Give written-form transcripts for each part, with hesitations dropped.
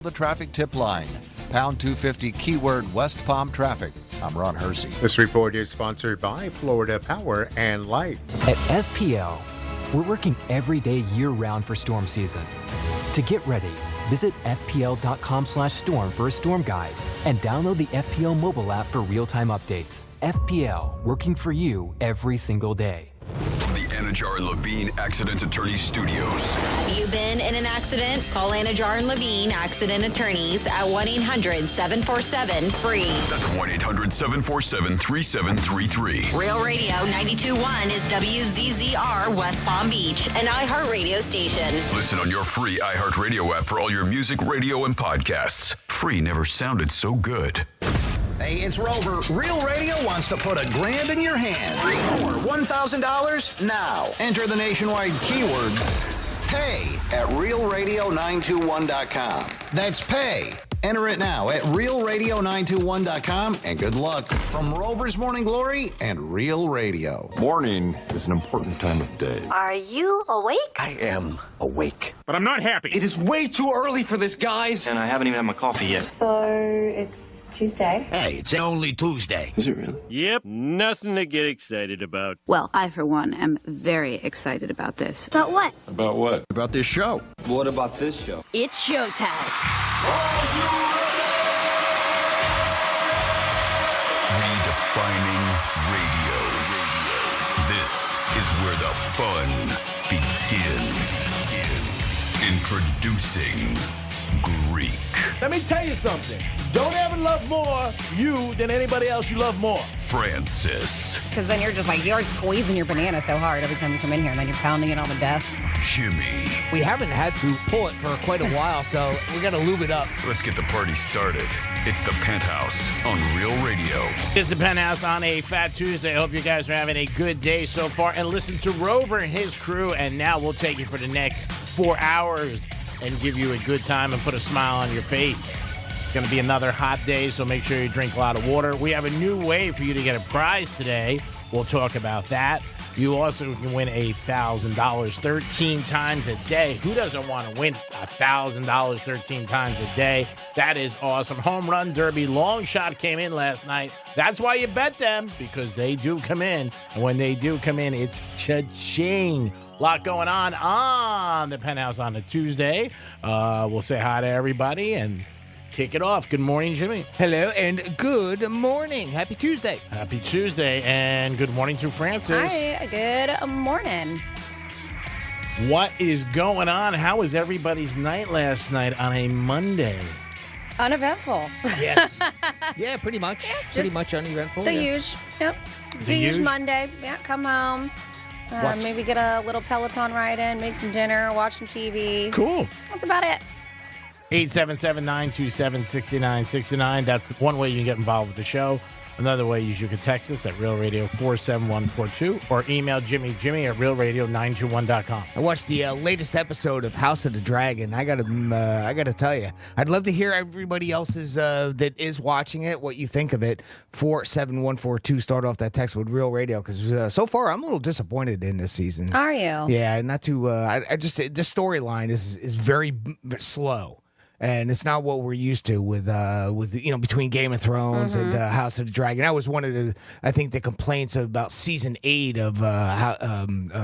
The traffic tip line, pound 250 keyword West Palm traffic. I'm Ron Hersey. This report is sponsored by Florida Power and Light. At FPL, we're working every day year-round for storm season. To get ready, visit fpl.com/storm for a storm guide and download the FPL mobile app for real-time updates. FPL, working for you every single day. From the Anajar and Levine Accident Attorneys Studios. Have you been in an accident? Call Anajar and Levine Accident Attorneys at 1-800-747-FREE. That's 1-800-747-3733. Real Radio 92.1 is WZZR West Palm Beach, an iHeartRadio station. Listen on your free iHeartRadio app for all your music, radio, and podcasts. Free never sounded so good. Hey, it's Rover. Real Radio wants to put $1,000 in your hand. For $1,000 now. Enter the nationwide keyword PAY at realradio921.com. That's PAY. Enter it now at realradio921.com, and good luck from Rover's Morning Glory and Real Radio. Morning is an important time of day. Are you awake? I am awake. But I'm not happy. It is way too early for this, guys. And I haven't even had my coffee yet. So it's Tuesday. Hey, it's only Tuesday. Is it really? Yep, nothing to get excited about. Well, I, for one, am very excited about this. About what? About what? About this show. What about this show? It's showtime. Redefining radio. This is where the fun begins. Introducing Greek. Let me tell you something. Don't ever love more you than anybody else you love more. Francis. Because then you're just like, you're squeezing your banana so hard every time you come in here, and then you're pounding it on the desk. Jimmy. We haven't had to pull it for quite a while, so we got to lube it up. Let's get the party started. It's the Penthouse on Real Radio. It's the Penthouse on a Fat Tuesday. I hope you guys are having a good day so far. And listen to Rover and his crew. And now we'll take you for the next 4 hours and give you a good time and put a smile on your face. It's going to be another hot day, so make sure you drink a lot of water. We have a new way for you to get a prize today. We'll talk about that. You also can win $1,000 13 times a day. Who doesn't want to win $1,000 13 times a day? That is awesome. Home Run Derby long shot came in last night. That's why you bet them, because they do come in. And when they do come in, it's cha-ching. A lot going on the Penthouse on a Tuesday. We'll say hi to everybody and kick it off. Good morning, Jimmy. Hello, and good morning. Happy Tuesday. Happy Tuesday, and good morning to Francis. Hi, good morning. What is going on? How was everybody's night last night on a Monday? Uneventful. Yes. Yeah, pretty much. Yeah, pretty much uneventful. The yeah. huge. Yep. The The huge huge? Monday. Yeah, come home. Maybe get a little Peloton ride in, make some dinner, watch some TV. Cool. That's about it. 877-927-6969. That's one way you can get involved with the show. Another way is you can text us at Real Radio 47142 or email Jimmy at realradio921.com. I watched the latest episode of House of the Dragon. I gotta tell you, I'd love to hear everybody else's that is watching it, what you think of it. 47142. Start off that text with Real Radio, because so far I'm a little disappointed in this season. Are you? Yeah, not too. I just the storyline is very slow. And it's not what we're used to with between Game of Thrones and House of the Dragon. That was one of the complaints about season 8 of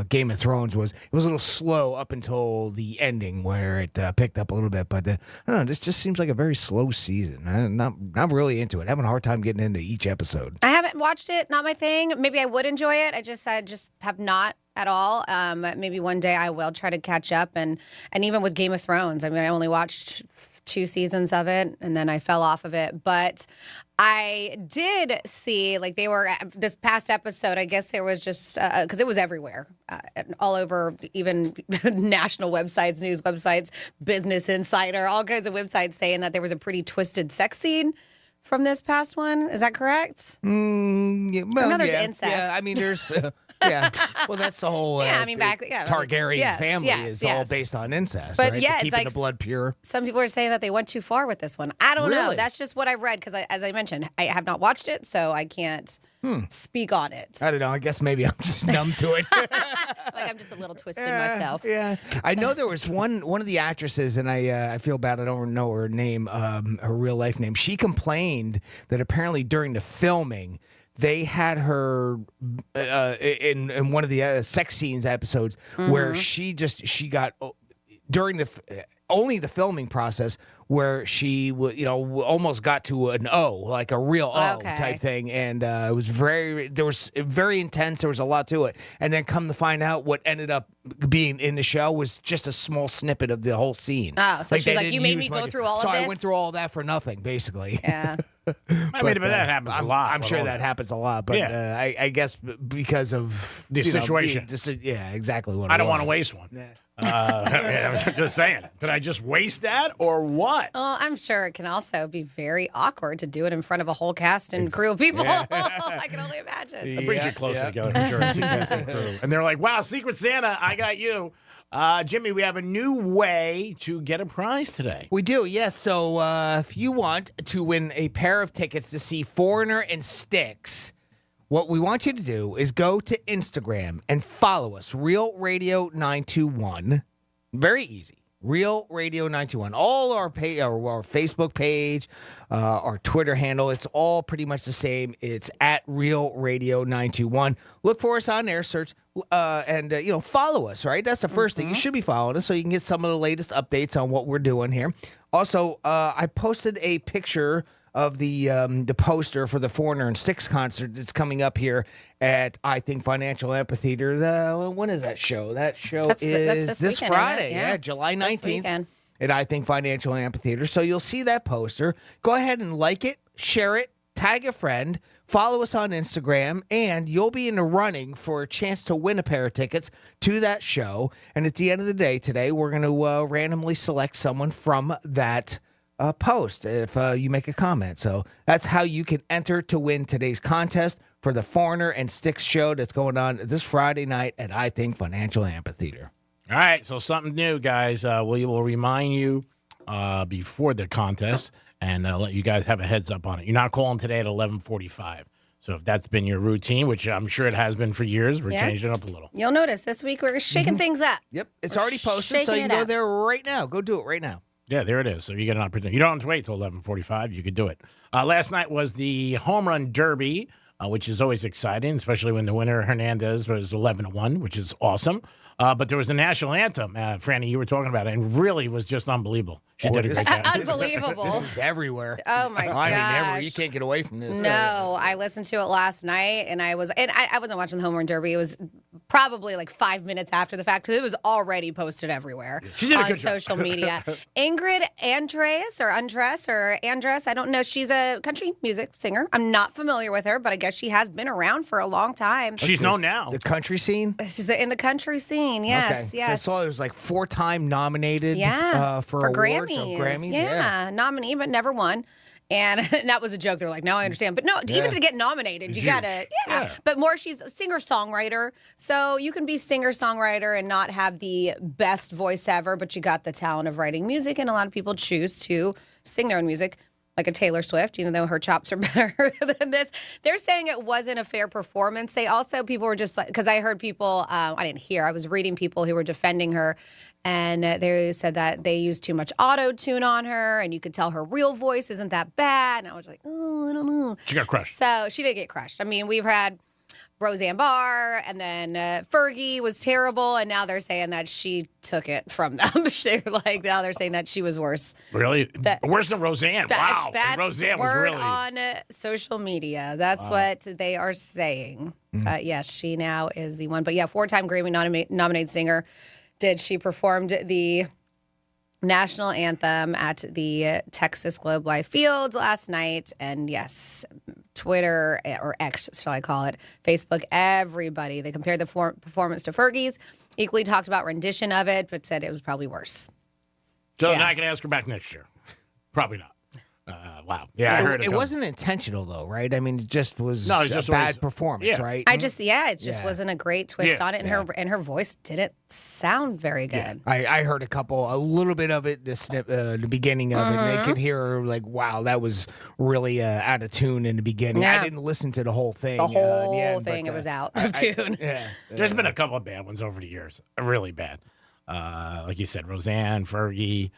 Game of Thrones was it was a little slow up until the ending where it picked up a little bit. But I don't know, this just seems like a very slow season. I'm not really into it. Having a hard time getting into each episode. I haven't watched it. Not my thing. Maybe I would enjoy it. I just have not at all. Maybe one day I will try to catch up. And even with Game of Thrones, I mean, I only watched 2 seasons of it, and then I fell off of it. But I did see, like, they were, this past episode, I guess there was just, because it was everywhere, all over, even national websites, news websites, Business Insider, all kinds of websites saying that there was a pretty twisted sex scene from this past one. Is that correct? Yeah, well, I know there's incest. Yeah, I mean, there's, yeah. Well, that's the whole Targaryen family is all based on incest, but right? yeah, keeping like, the blood pure. Some people are saying that they went too far with this one. I don't know. Really? That's just what I read because, as I mentioned, I have not watched it, so I can't speak on it. I don't know. I guess maybe I'm just numb to it. Like I'm just a little twisted myself. Yeah, I know there was one of the actresses, and I feel bad. I don't know her name, her real life name. She complained that apparently during the filming, they had her in one of the sex scenes episodes where she got during only the filming process where she almost got to an O, like a real O type thing, and it was very intense. There was a lot to it, and then come to find out, what ended up being in the show was just a small snippet of the whole scene. Oh, so she's like, you made me go through all of this? So I went through all that for nothing, basically. Yeah. I mean, but that happens a lot. I'm sure that happens a lot, but I guess because of the situation. Yeah, exactly what I don't want to waste one. Yeah. I was just saying, did I just waste that or what? Well, I'm sure it can also be very awkward to do it in front of a whole cast and crew of people. I can only imagine. It brings you closer together, for sure. And they're like, wow, Secret Santa, I got you. Jimmy, we have a new way to get a prize today. We do, yes. So if you want to win a pair of tickets to see Foreigner and Styx, what we want you to do is go to Instagram and follow us, Real Radio 921. Very easy. Real Radio 921. All our Facebook page, our Twitter handle, it's all pretty much the same. It's at Real Radio 921. Look for us on there, search, and follow us, right? That's the first thing. You should be following us so you can get some of the latest updates on what we're doing here. Also, I posted a picture of the poster for the Foreigner and Styx concert that's coming up here at, I think, Financial Amphitheater. When is that show? That show that's is this weekend, Friday. Yeah, July 19th at, I think, Financial Amphitheater. So you'll see that poster. Go ahead and like it, share it, tag a friend, follow us on Instagram, and you'll be in the running for a chance to win a pair of tickets to that show. And at the end of the day today, we're going to randomly select someone from that post if you make a comment. So that's how you can enter to win today's contest for the Foreigner and Styx show that's going on this Friday night at, I think, Financial Amphitheater. All right, so something new, guys. We will remind you before the contest and let you guys have a heads up on it. You're not calling today at 11:45. So if that's been your routine, which I'm sure it has been for years, we're changing it up a little. You'll notice this week we're shaking things up. Yep, it's already posted, so you can go there right now. Go do it right now. Yeah, there it is. So you get an opportunity. You don't have to wait till 11:45. You could do it. Last night was the Home Run Derby, which is always exciting, especially when the winner, Hernandez, was 11-1, which is awesome. But there was a national anthem, Franny, you were talking about it, and really was just unbelievable. She did a great job. Unbelievable. This is everywhere. Oh, my gosh. I mean, everywhere. You can't get away from this. No, I listened to it last night, and I wasn't watching the Home Run Derby. It was probably like 5 minutes after the fact, because it was already posted everywhere on social media. Ingrid Andress, I don't know. She's a country music singer. I'm not familiar with her, but I guess she has been around for a long time. She's known now. The country scene? She's in the country scene, yes. Okay. Yes. So I saw it was like 4-time nominated for awards. Grammys. Yeah, nominee, but never won. And that was a joke. They're like, now I understand. But no, even to get nominated, you got to, But more, she's a singer-songwriter. So you can be singer-songwriter and not have the best voice ever, but you got the talent of writing music. And a lot of people choose to sing their own music, like a Taylor Swift, even though her chops are better than this. They're saying it wasn't a fair performance. People were just like, because I heard people, I didn't hear, I was reading people who were defending her. And they said that they used too much auto-tune on her, and you could tell her real voice isn't that bad. And I was like, oh, I don't know. She got crushed. So she did get crushed. I mean, we've had Roseanne Barr, and then Fergie was terrible, and now they're saying that she took it from them. Now they're saying that she was worse. Really? Worse than Roseanne? Wow. That's Roseanne was word really... on social media. That's what they are saying. Yes, she now is the one. But yeah, 4-time Grammy nominated singer. She performed the national anthem at the Texas Globe Life Field last night. And yes, Twitter, or X, shall I call it, Facebook, everybody. They compared the performance to Fergie's, equally talked about rendition of it, but said it was probably worse. So they're not going to ask her back next year. Probably not. Wow. Yeah, I heard it wasn't intentional though, right? I mean, it just was No, it's just a bad always- performance, yeah. right? I just, it just Yeah. wasn't a great twist Yeah. on it, and her voice didn't sound very good. I heard a little bit of it, the beginning of it, and I could hear her like, wow, that was really out of tune in the beginning. Yeah. I didn't listen to the whole thing. The whole in the end, thing, but, it was out of tune. Yeah. There's been a couple of bad ones over the years, really bad. Like you said, Roseanne, Fergie.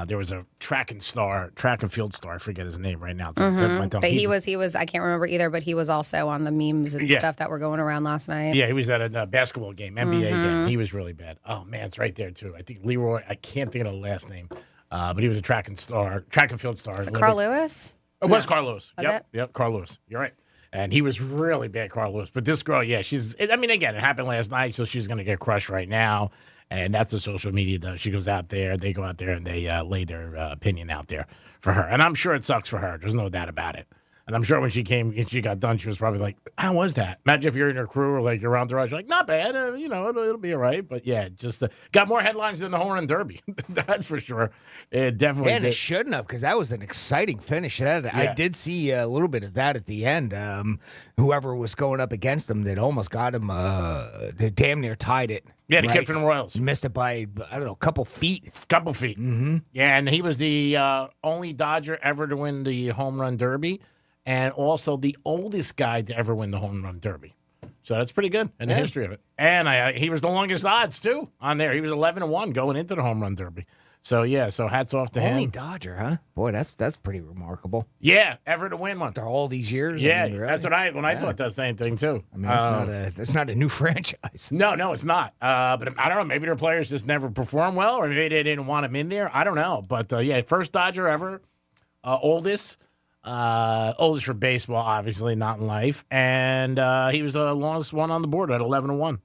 There was a track and field star. I forget his name right now. It's on the tip of my tongue. But he was. I can't remember either. But he was also on the memes and Yeah. stuff that were going around last night. Yeah, he was at a basketball game, NBA game. He was really bad. Oh man, it's right there too. I think Leroy. I can't think of the last name, but he was a track and field star. Was it Carl Lewis? It was Carl Lewis. Was Yep, Carl Lewis. You're right. And he was really bad, Carl Lewis. But this girl, I mean, again, it happened last night, so she's going to get crushed right now. And that's what social media does. She goes out there, they go out there, and they lay their opinion out there for her. And I'm sure it sucks for her. There's no doubt about it. And I'm sure when she got done, she was probably like, how was that? Imagine if you're in her crew or like you're around the rush, like, not bad. It'll be all right. But yeah, just got more headlines than the home run derby. That's for sure. It definitely And did. it shouldn't have, because that was an exciting finish. I did see a little bit of that at the end. Whoever was going up against him that almost got him, they damn near tied it. Yeah, the kid from the Royals. Missed it by, I don't know, a couple feet. Mm-hmm. Yeah, and he was the only Dodger ever to win the home run derby, and also the oldest guy to ever win the home run derby. So that's pretty good in the history of it. And he was the longest odds, too, on there. He was 11-1 going into the home run derby. So, hats off to him. Only Dodger, huh? Boy, that's pretty remarkable. Yeah, ever to win one. After all these years? Yeah, I mean, really? that's what I thought that same thing, too. I mean, that's not a new franchise. No, it's not. But I don't know. Maybe their players just never perform well, or maybe they didn't want him in there. I don't know. But, first Dodger ever, oldest. Oldest for baseball, obviously, not in life. And he was the longest one on the board at 11-1.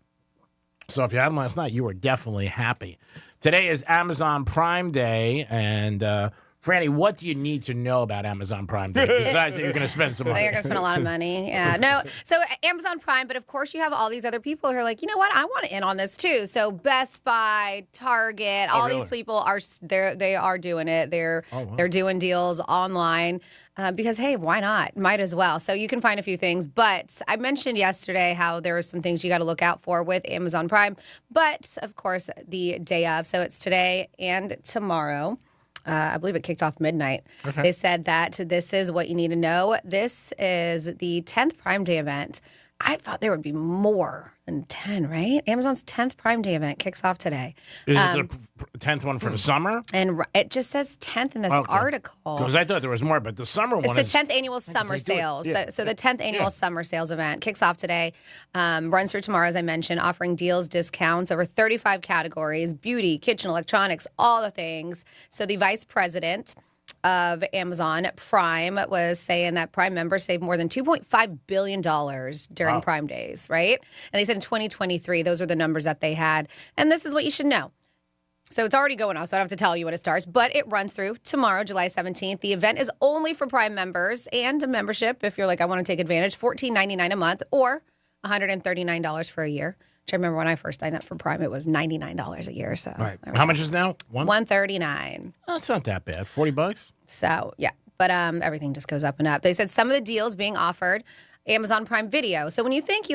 So if you had him last night, you were definitely happy. Today is Amazon Prime Day. And, Franny, what do you need to know about Amazon Prime Day besides that you're going to spend some money? You're going to spend a lot of money. Yeah. No. So Amazon Prime, but of course you have all these other people who are like, you know what? I want to in on this too. So Best Buy, Target, all these people are they are doing it. They're doing deals online. Because, hey, why not? Might as well. So you can find a few things. But I mentioned yesterday how there are some things you got to look out for with Amazon Prime. But, of course, the day of. So it's today and tomorrow. I believe it kicked off midnight. Okay. They said that this is what you need to know. This is the 10th Prime Day event. I thought there would be more than 10, right? Amazon's 10th Prime Day event kicks off today. Is it the 10th one for the summer? And it just says 10th in this article. Because I thought there was more, but the summer one is... It's the 10th annual summer sales. Yeah. So the 10th annual summer sales event kicks off today, runs through tomorrow, as I mentioned, offering deals, discounts over 35 categories, beauty, kitchen, electronics, all the things. So the vice president of Amazon Prime was saying that Prime members saved more than $2.5 billion during Prime Days, right? And they said in 2023, those were the numbers that they had. And this is what you should know. So it's already going off, so I don't have to tell you when it starts, but it runs through tomorrow, July 17th. The event is only for Prime members, and a membership, if you're like, I want to take advantage, $14.99 a month or $139 for a year. Which I remember when I first signed up for Prime, it was $99 a year. So how much is now? $139. That's not that bad. $40. So yeah, but everything just goes up and up. They said some of the deals being offered, Amazon Prime Video. So when you think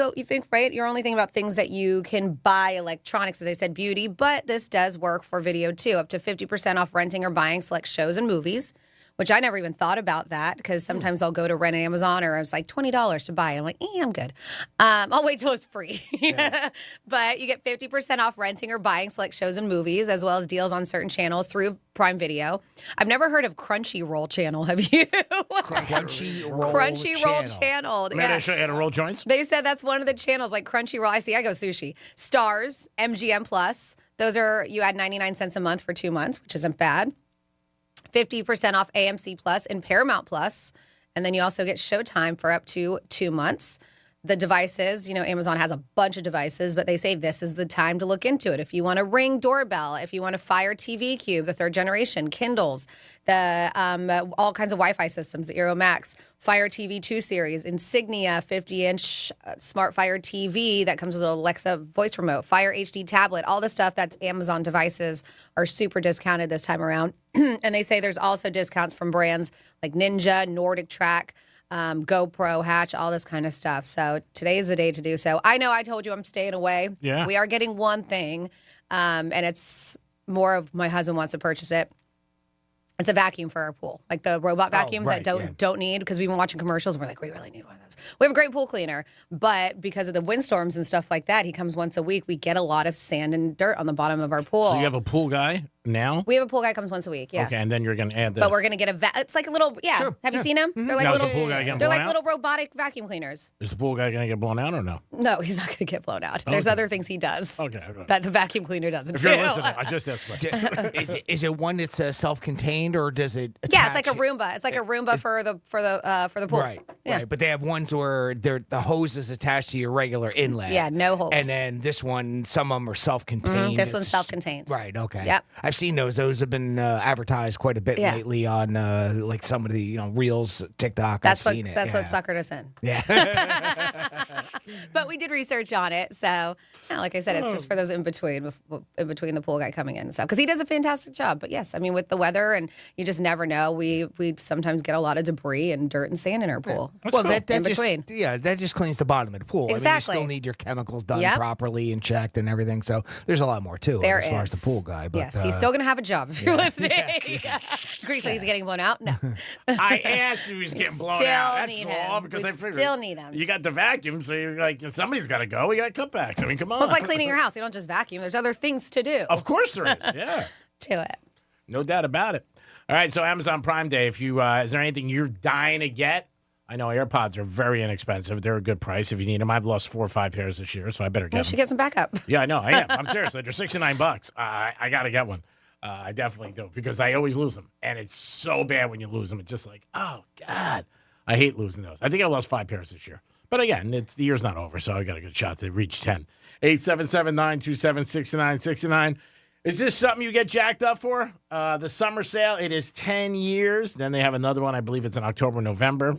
right, you're only thinking about things that you can buy, electronics, as I said, beauty, but this does work for video too. Up to 50% off renting or buying select shows and movies. Which I never even thought about that because sometimes I'll go to rent an Amazon or it's like $20 to buy. And I'm like, I'm good. I'll wait till it's free. Yeah. But you get 50% off renting or buying select shows and movies, as well as deals on certain channels through Prime Video. I've never heard of Crunchyroll channel. Have you? Crunchyroll channel. Maybe I should add a roll joints. They said that's one of the channels, like Crunchyroll. I go sushi. Stars, MGM Plus. Those are, you add 99 cents a month for 2 months, which isn't bad. 50% off AMC Plus and Paramount Plus. And then you also get Showtime for up to 2 months. the devices, Amazon has a bunch of devices, but they say this is the time to look into it. If you want a Ring doorbell, if you want a Fire TV Cube, the 3rd generation, Kindles, the all kinds of Wi-Fi systems, the Aero Max, Fire TV 2 series, Insignia 50-inch Smart Fire TV that comes with an Alexa voice remote, Fire HD tablet, all the stuff that's Amazon devices are super discounted this time around. And they say there's also discounts from brands like Ninja, Nordic Track, GoPro, Hatch, all this kind of stuff. So today is the day to do so. I know I told you I'm staying away. Yeah. We are getting one thing, and it's more of my husband wants to purchase it. It's a vacuum for our pool, like the robot vacuums that don't need, because we've been watching commercials and we're like, we really need one of those. We have a great pool cleaner, but because of the windstorms and stuff like that, he comes once a week. We get a lot of sand and dirt on the bottom of our pool. So you have a pool guy now? We have a pool guy comes once a week, yeah. Okay, and then you're going to add this. But we're going to get it's like a little, Sure. Have you seen them? They're like Now, is little, the pool guy getting they're blown like out? little robotic vacuum cleaners. Is the pool guy going to get blown out or no? No, he's not going to get blown out. There's other things he does that the vacuum cleaner doesn't If do. you're listening, I just asked questions. Is it one that's self-contained, or does it? Yeah, it's like a Roomba. It's like a Roomba for the pool. Right, Yeah. right. But they have ones where the hose is attached to your regular inlet. Yeah, no hose. And then this one, some of them are self-contained. This one's self-contained. Right. Okay. Yep. I've seen those. Those have been advertised quite a bit lately on like some of the reels, TikTok. That's I've seen it. what suckered us in. Yeah. But we did research on it, so like I said, it's just for those in between the pool guy coming in and stuff, because he does a fantastic job. But yes, I mean, with the weather and you just never know, we sometimes get a lot of debris and dirt and sand in our pool. Well, that in just between. that just cleans the bottom of the pool. Exactly. I mean, you still need your chemicals done properly and checked and everything. So there's a lot more to it as far as the pool guy. But, yes, he's still going to have a job if you're listening. Grease, he's getting blown out? No. I asked if he was getting blown Still out. That's need all, him. because We I figured still need him. You got the vacuum, so you're like, somebody's got to go. We got cutbacks. I mean, come on. Well, it's like cleaning your house. You don't just vacuum. There's other things to do. Of course there is. Yeah. To it. No doubt about it. All right, so Amazon Prime Day, if you is there anything you're dying to get? I know AirPods are very inexpensive. They're a good price if you need them. I've lost 4 or 5 pairs this year, so I better get them. You should get some backup. Yeah, I know. I am. I'm serious. They're $69. I got to get one. I definitely do, because I always lose them. And it's so bad when you lose them. It's just like, oh, God. I hate losing those. I think I lost 5 pairs this year. But again, the year's not over, so I got a good shot to reach 10. 877-927-6969. Is this something you get jacked up for? The summer sale, it is 10 years. Then they have another one. I believe it's in October, November.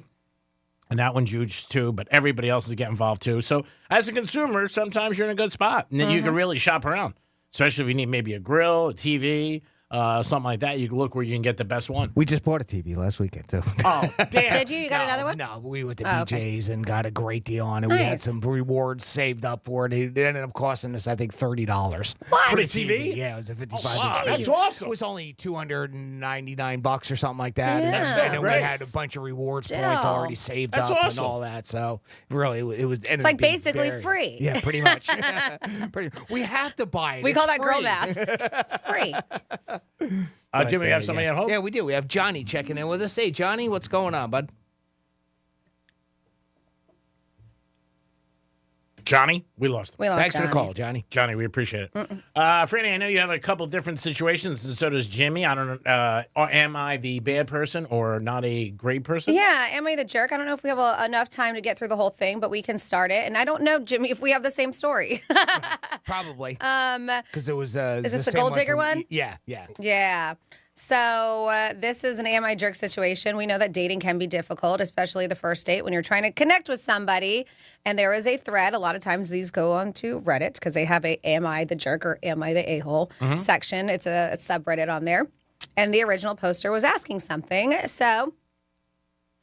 And that one's huge, too. But everybody else is getting involved, too. So as a consumer, sometimes you're in a good spot. And then you can really shop around, especially if you need maybe a grill, a TV, something like that. You can look where you can get the best one. We just bought a TV last weekend, too. Oh, damn. Did you? You got another one? No, we went to BJ's and got a great deal on it. We had Nice. some rewards saved up for it. It ended up costing us, I think, $30. What? For the TV? Yeah, it was a 55 wow, inch. that's awesome. It was only $299 or something like that. Yeah. And then we Right. had a bunch of rewards Still. points already saved That's up awesome. and all that. So really, it was. It's like basically free. Yeah, pretty much. We have to buy it. We It's call that girl free. math. It's free. Jim, we have somebody at home? Yeah, we do. We have Johnny checking in with us. Hey, Johnny, what's going on, bud? Johnny, we lost him. We lost Thanks Johnny. for the call, Johnny. Johnny, we appreciate it. Franny, I know you have a couple different situations, and so does Jimmy. I don't know. Am I the bad person or not a great person? Yeah, am I the jerk? I don't know if we have enough time to get through the whole thing, but we can start it. And I don't know, Jimmy, if we have the same story. Probably. Because it was. Is this the same gold digger from- one? Yeah. Yeah. So this is an am I jerk situation. We know that dating can be difficult, especially the first date when you're trying to connect with somebody. And there is a thread. A lot of times these go on to Reddit because they have a am I the jerk or am I the a-hole section. It's a subreddit on there. And the original poster was asking something. So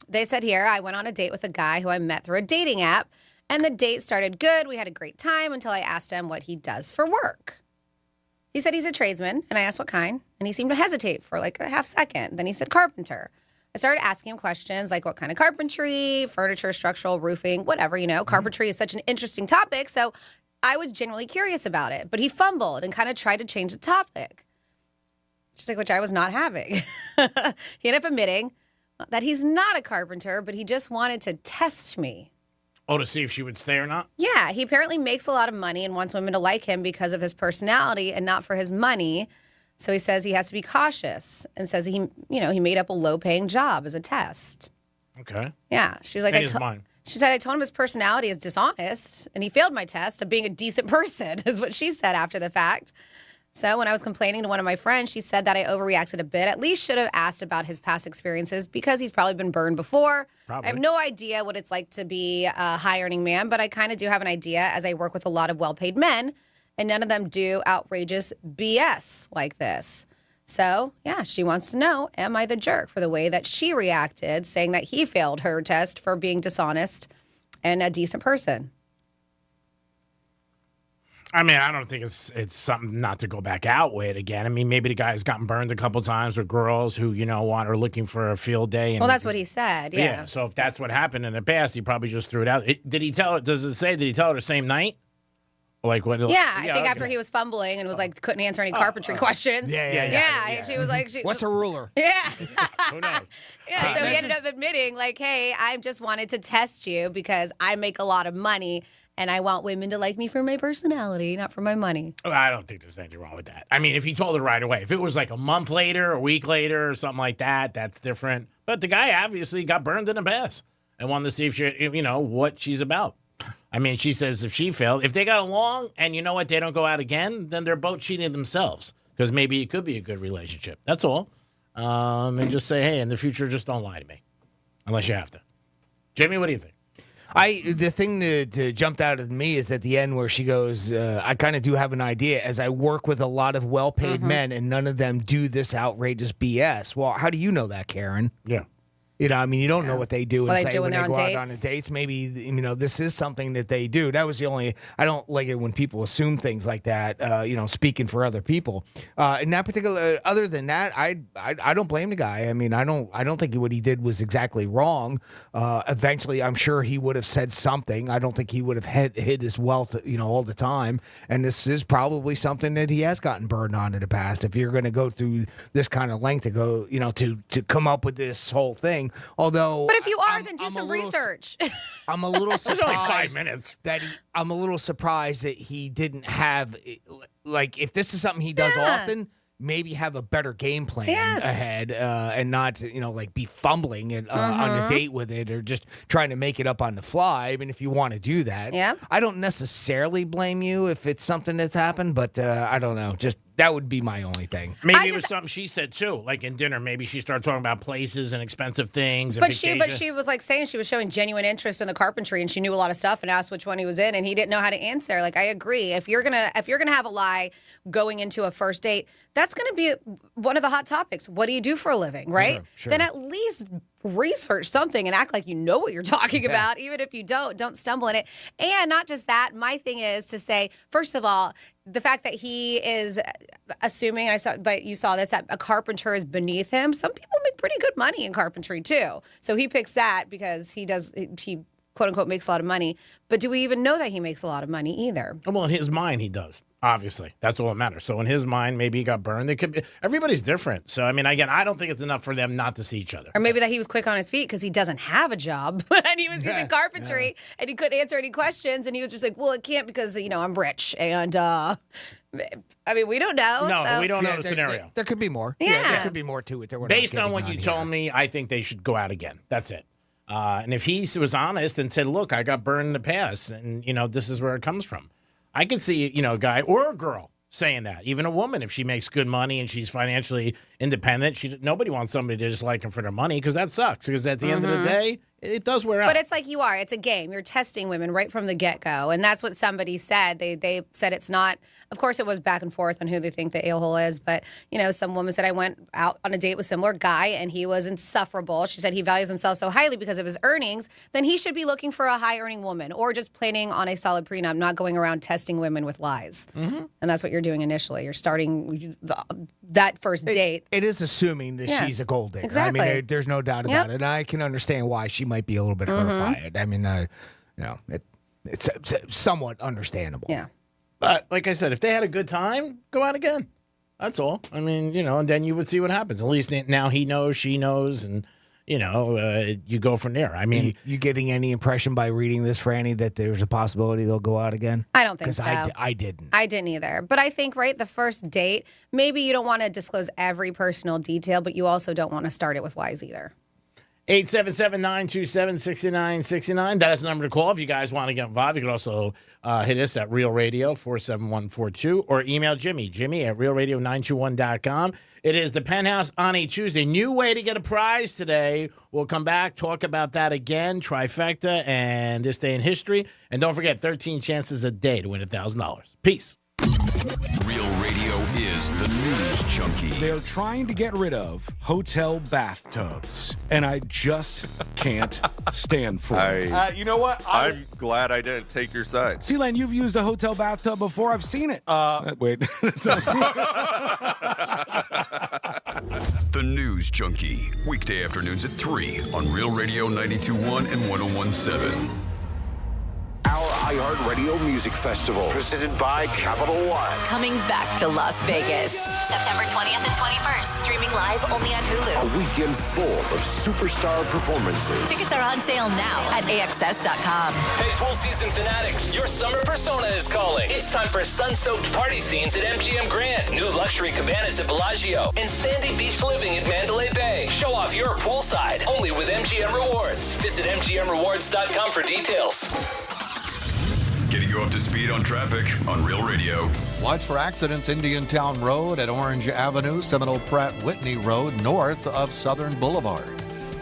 they said here, I went on a date with a guy who I met through a dating app. And the date started good. We had a great time until I asked him what he does for work. He said he's a tradesman, and I asked what kind, and he seemed to hesitate for like a half second. Then he said carpenter. I started asking him questions like what kind of carpentry, furniture, structural, roofing, whatever, Carpentry is such an interesting topic, so I was genuinely curious about it. But he fumbled and kind of tried to change the topic, just like which I was not having. He ended up admitting that he's not a carpenter, but he just wanted to test me. Oh, to see if she would stay or not? Yeah, he apparently makes a lot of money and wants women to like him because of his personality and not for his money. So he says he has to be cautious and says he made up a low-paying job as a test. Okay. Yeah, she was like, In his mind. She said, I told him his personality is dishonest, and he failed my test of being a decent person, is what she said after the fact. So when I was complaining to one of my friends, she said that I overreacted a bit. At least should have asked about his past experiences because he's probably been burned before. Probably. I have no idea what it's like to be a high-earning man, but I kind of do have an idea as I work with a lot of well-paid men, and none of them do outrageous BS like this. So, yeah, she wants to know, am I the jerk for the way that she reacted, saying that he failed her test for being dishonest and a decent person? I mean, I don't think it's something not to go back out with again. I mean, maybe the guy's gotten burned a couple times with girls who, are looking for a field day. And, well, that's what he said, yeah. So if that's what happened in the past, he probably just threw it out. Did he tell her, does it say, did he tell her the same night? Like what? Yeah, I think after he was fumbling and was like, couldn't answer any carpentry questions. Yeah. She was like, what's a ruler? Yeah. Who knows? Yeah, so he ended up admitting, like, hey, I just wanted to test you because I make a lot of money and I want women to like me for my personality, not for my money. I don't think there's anything wrong with that. I mean, if he told her right away, if it was like a month later, a week later, or something like that, that's different. But the guy obviously got burned in the past and wanted to see if she, what she's about. I mean, she says if she failed, if they got along and you know what, they don't go out again, then they're both cheating themselves because maybe it could be a good relationship. That's all. And just say, hey, in the future, just don't lie to me unless you have to. Jamie, what do you think? The thing that jumped out at me is at the end where she goes, I kind of do have an idea as I work with a lot of well-paid men and none of them do this outrageous BS. Well, how do you know that, Karen? Yeah. You don't know what they do and What they say do when when they they're go on out on dates. dates. Maybe, this is something that they do. That was the only, I don't like it when people assume things like that, speaking for other people. In that particular, other than that, I don't blame the guy. I mean, I don't think what he did was exactly wrong. Eventually, I'm sure he would have said something. I don't think he would have hid his wealth, all the time. And this is probably something that he has gotten burned on in the past. If you're going to go through this kind of length to go, to come up with this whole thing. Although, but if you are, then do some research. I'm a little surprised. There's only 5 minutes. I'm a little surprised that he didn't have, like, if this is something he does often, maybe have a better game plan ahead and not, be fumbling on a date with it or just trying to make it up on the fly. I mean, if you want to do that. Yeah. I don't necessarily blame you if it's something that's happened, but I don't know. Just that would be my only thing. Maybe it was something she said too, like in dinner. Maybe she started talking about places and expensive things. And But she was like saying she was showing genuine interest in the carpentry and she knew a lot of stuff and asked which one he was in and he didn't know how to answer. Like, I agree. If you're gonna have a lie going into a first date, that's gonna be one of the hot topics. What do you do for a living, right? Sure. Then at least research something and act like you know what you're talking about. Even if you don't stumble in it. And not just that, my thing is to say, first of all, the fact that he is assuming, I saw that you saw this, that a carpenter is beneath him. Some people make pretty good money in carpentry too. So he picks that because he quote unquote makes a lot of money. But do we even know that he makes a lot of money either? Well, in his mind, he does. Obviously, that's all that matters. So in his mind, maybe he got burned. It could be, everybody's different. So I mean, again, I don't think it's enough for them not to see each other. Or maybe that he was quick on his feet because he doesn't have a job and he was using carpentry and he couldn't answer any questions and he was just like, well, it can't because I'm rich and I mean, we don't know. No, we don't know the scenario. There could be more. Yeah. There could be more to it. Based on what you told me, I think they should go out again. That's it. And if he was honest and said, look, I got burned in the past and, this is where it comes from. I can see, a guy or a girl saying that. Even a woman, if she makes good money and she's financially independent, nobody wants somebody to just like him for their money because that sucks. Because at the end of the day, it does wear out. But it's like you are. It's a game. You're testing women right from the get-go. And that's what somebody said. They said it's not. Of course, it was back and forth on who they think the a-hole is. But, some woman said, I went out on a date with a similar guy, and he was insufferable. She said he values himself so highly because of his earnings. Then he should be looking for a high-earning woman or just planning on a solid prenup, not going around testing women with lies. And that's what you're doing initially. You're starting that first date. It is assuming that she's a gold digger. Exactly. I mean, there's no doubt about it. And I can understand why she might be a little bit horrified. I mean, it's somewhat understandable. Yeah. But like I said, if they had a good time, go out again. That's all. I mean, and then you would see what happens. At least now he knows, she knows, and, you go from there. I mean, you getting any impression by reading this, Franny, that there's a possibility they'll go out again? I don't think so. I didn't. I didn't either. But I think, the first date, maybe you don't want to disclose every personal detail, but you also don't want to start it with lies either. 877-927-6969. That is the number to call if you guys want to get involved. You can also hit us at Real Radio 47142 or email Jimmy at realradio921.com. It is the Penthouse on a Tuesday. New way to get a prize today. We'll come back, talk about that again, trifecta, and this day in history. And don't forget, 13 chances a day to win $1,000. Peace. Real Radio is the news junkie. They're trying to get rid of hotel bathtubs, and I just can't stand for it. You know what? I'm glad I didn't take your side. Sealand, you've used a hotel bathtub before. I've seen it. Wait. The News Junkie, weekday afternoons at 3 on Real Radio 92.1 and 101.7. Our iHeartRadio Music Festival, presented by Capital One. Coming back to Las Vegas. September 20th and 21st. Streaming live only on Hulu. A weekend full of superstar performances. Tickets are on sale now at AXS.com. Hey, pool season fanatics, your summer persona is calling. It's time for sun-soaked party scenes at MGM Grand, new luxury cabanas at Bellagio, and sandy beach living at Mandalay Bay. Show off your poolside only with MGM Rewards. Visit MGMRewards.com for details. Getting you up to speed on traffic on Real Radio. Watch for accidents. Indiantown Road at Orange Avenue, Seminole Pratt Whitney Road, north of Southern Boulevard.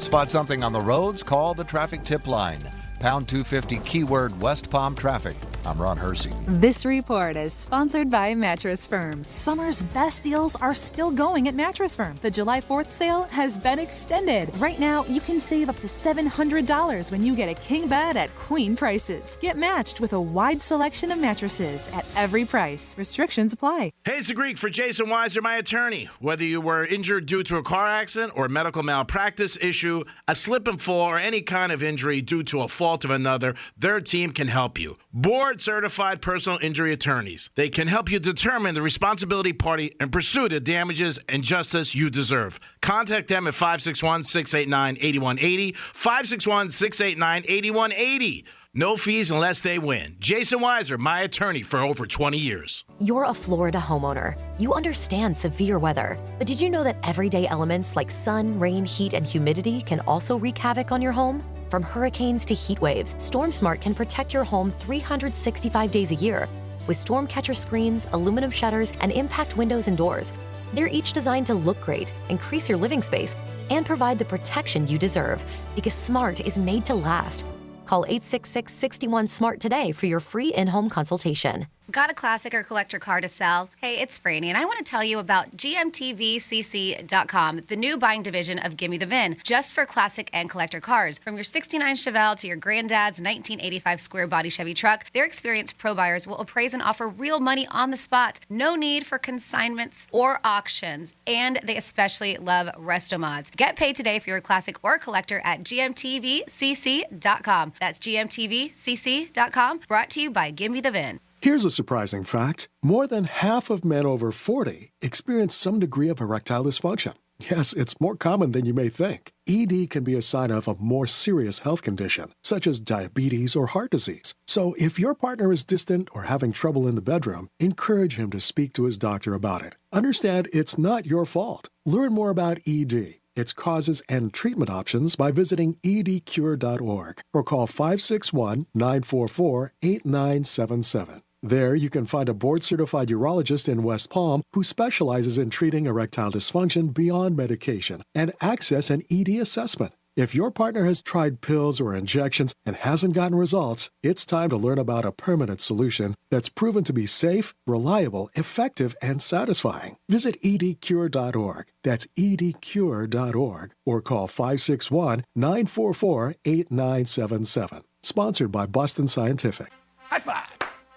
Spot something on the roads? Call the traffic tip line. Pound 250 keyword West Palm traffic. I'm Ron Hersey. This report is sponsored by Mattress Firm. Summer's best deals are still going at Mattress Firm. The July 4th sale has been extended. Right now, you can save up to $700 when you get a king bed at queen prices. Get matched with a wide selection of mattresses at every price. Restrictions apply. Hey, it's the Greek for Jason Weiser, my attorney. Whether you were injured due to a car accident or medical malpractice issue, a slip and fall, or any kind of injury due to a fault of another, their team can help you. Board-certified personal injury attorneys. They can help you determine the responsibility party and pursue the damages and justice you deserve. Contact them at 561-689-8180, 561-689-8180. No fees unless they win. Jason Weiser, my attorney for over 20 years. You're a Florida homeowner. You understand severe weather. But did you know that everyday elements like sun, rain, heat, and humidity can also wreak havoc on your home? From hurricanes to heat waves, StormSmart can protect your home 365 days a year with storm catcher screens, aluminum shutters, and impact windows and doors. They're each designed to look great, increase your living space, and provide the protection you deserve, because smart is made to last. Call 866-61-SMART today for your free in-home consultation. Got a classic or collector car to sell? Hey, it's Franny, and I want to tell you about GMTVCC.com, the new buying division of Gimme the VIN, just for classic and collector cars. From your 69 Chevelle to your granddad's 1985 square body Chevy truck, their experienced pro buyers will appraise and offer real money on the spot. No need for consignments or auctions, and they especially love resto mods. Get paid today if you're a classic or a collector at GMTVCC.com. That's GMTVCC.com, brought to you by Gimme the VIN. Here's a surprising fact. More than half of men over 40 experience some degree of erectile dysfunction. Yes, it's more common than you may think. ED can be a sign of a more serious health condition, such as diabetes or heart disease. So if your partner is distant or having trouble in the bedroom, encourage him to speak to his doctor about it. Understand it's not your fault. Learn more about ED, its causes, and treatment options by visiting edcure.org or call 561-944-8977. There, you can find a board-certified urologist in West Palm who specializes in treating erectile dysfunction beyond medication and access an ED assessment. If your partner has tried pills or injections and hasn't gotten results, it's time to learn about a permanent solution that's proven to be safe, reliable, effective, and satisfying. Visit edcure.org. That's edcure.org or call 561-944-8977. Sponsored by Boston Scientific. High five!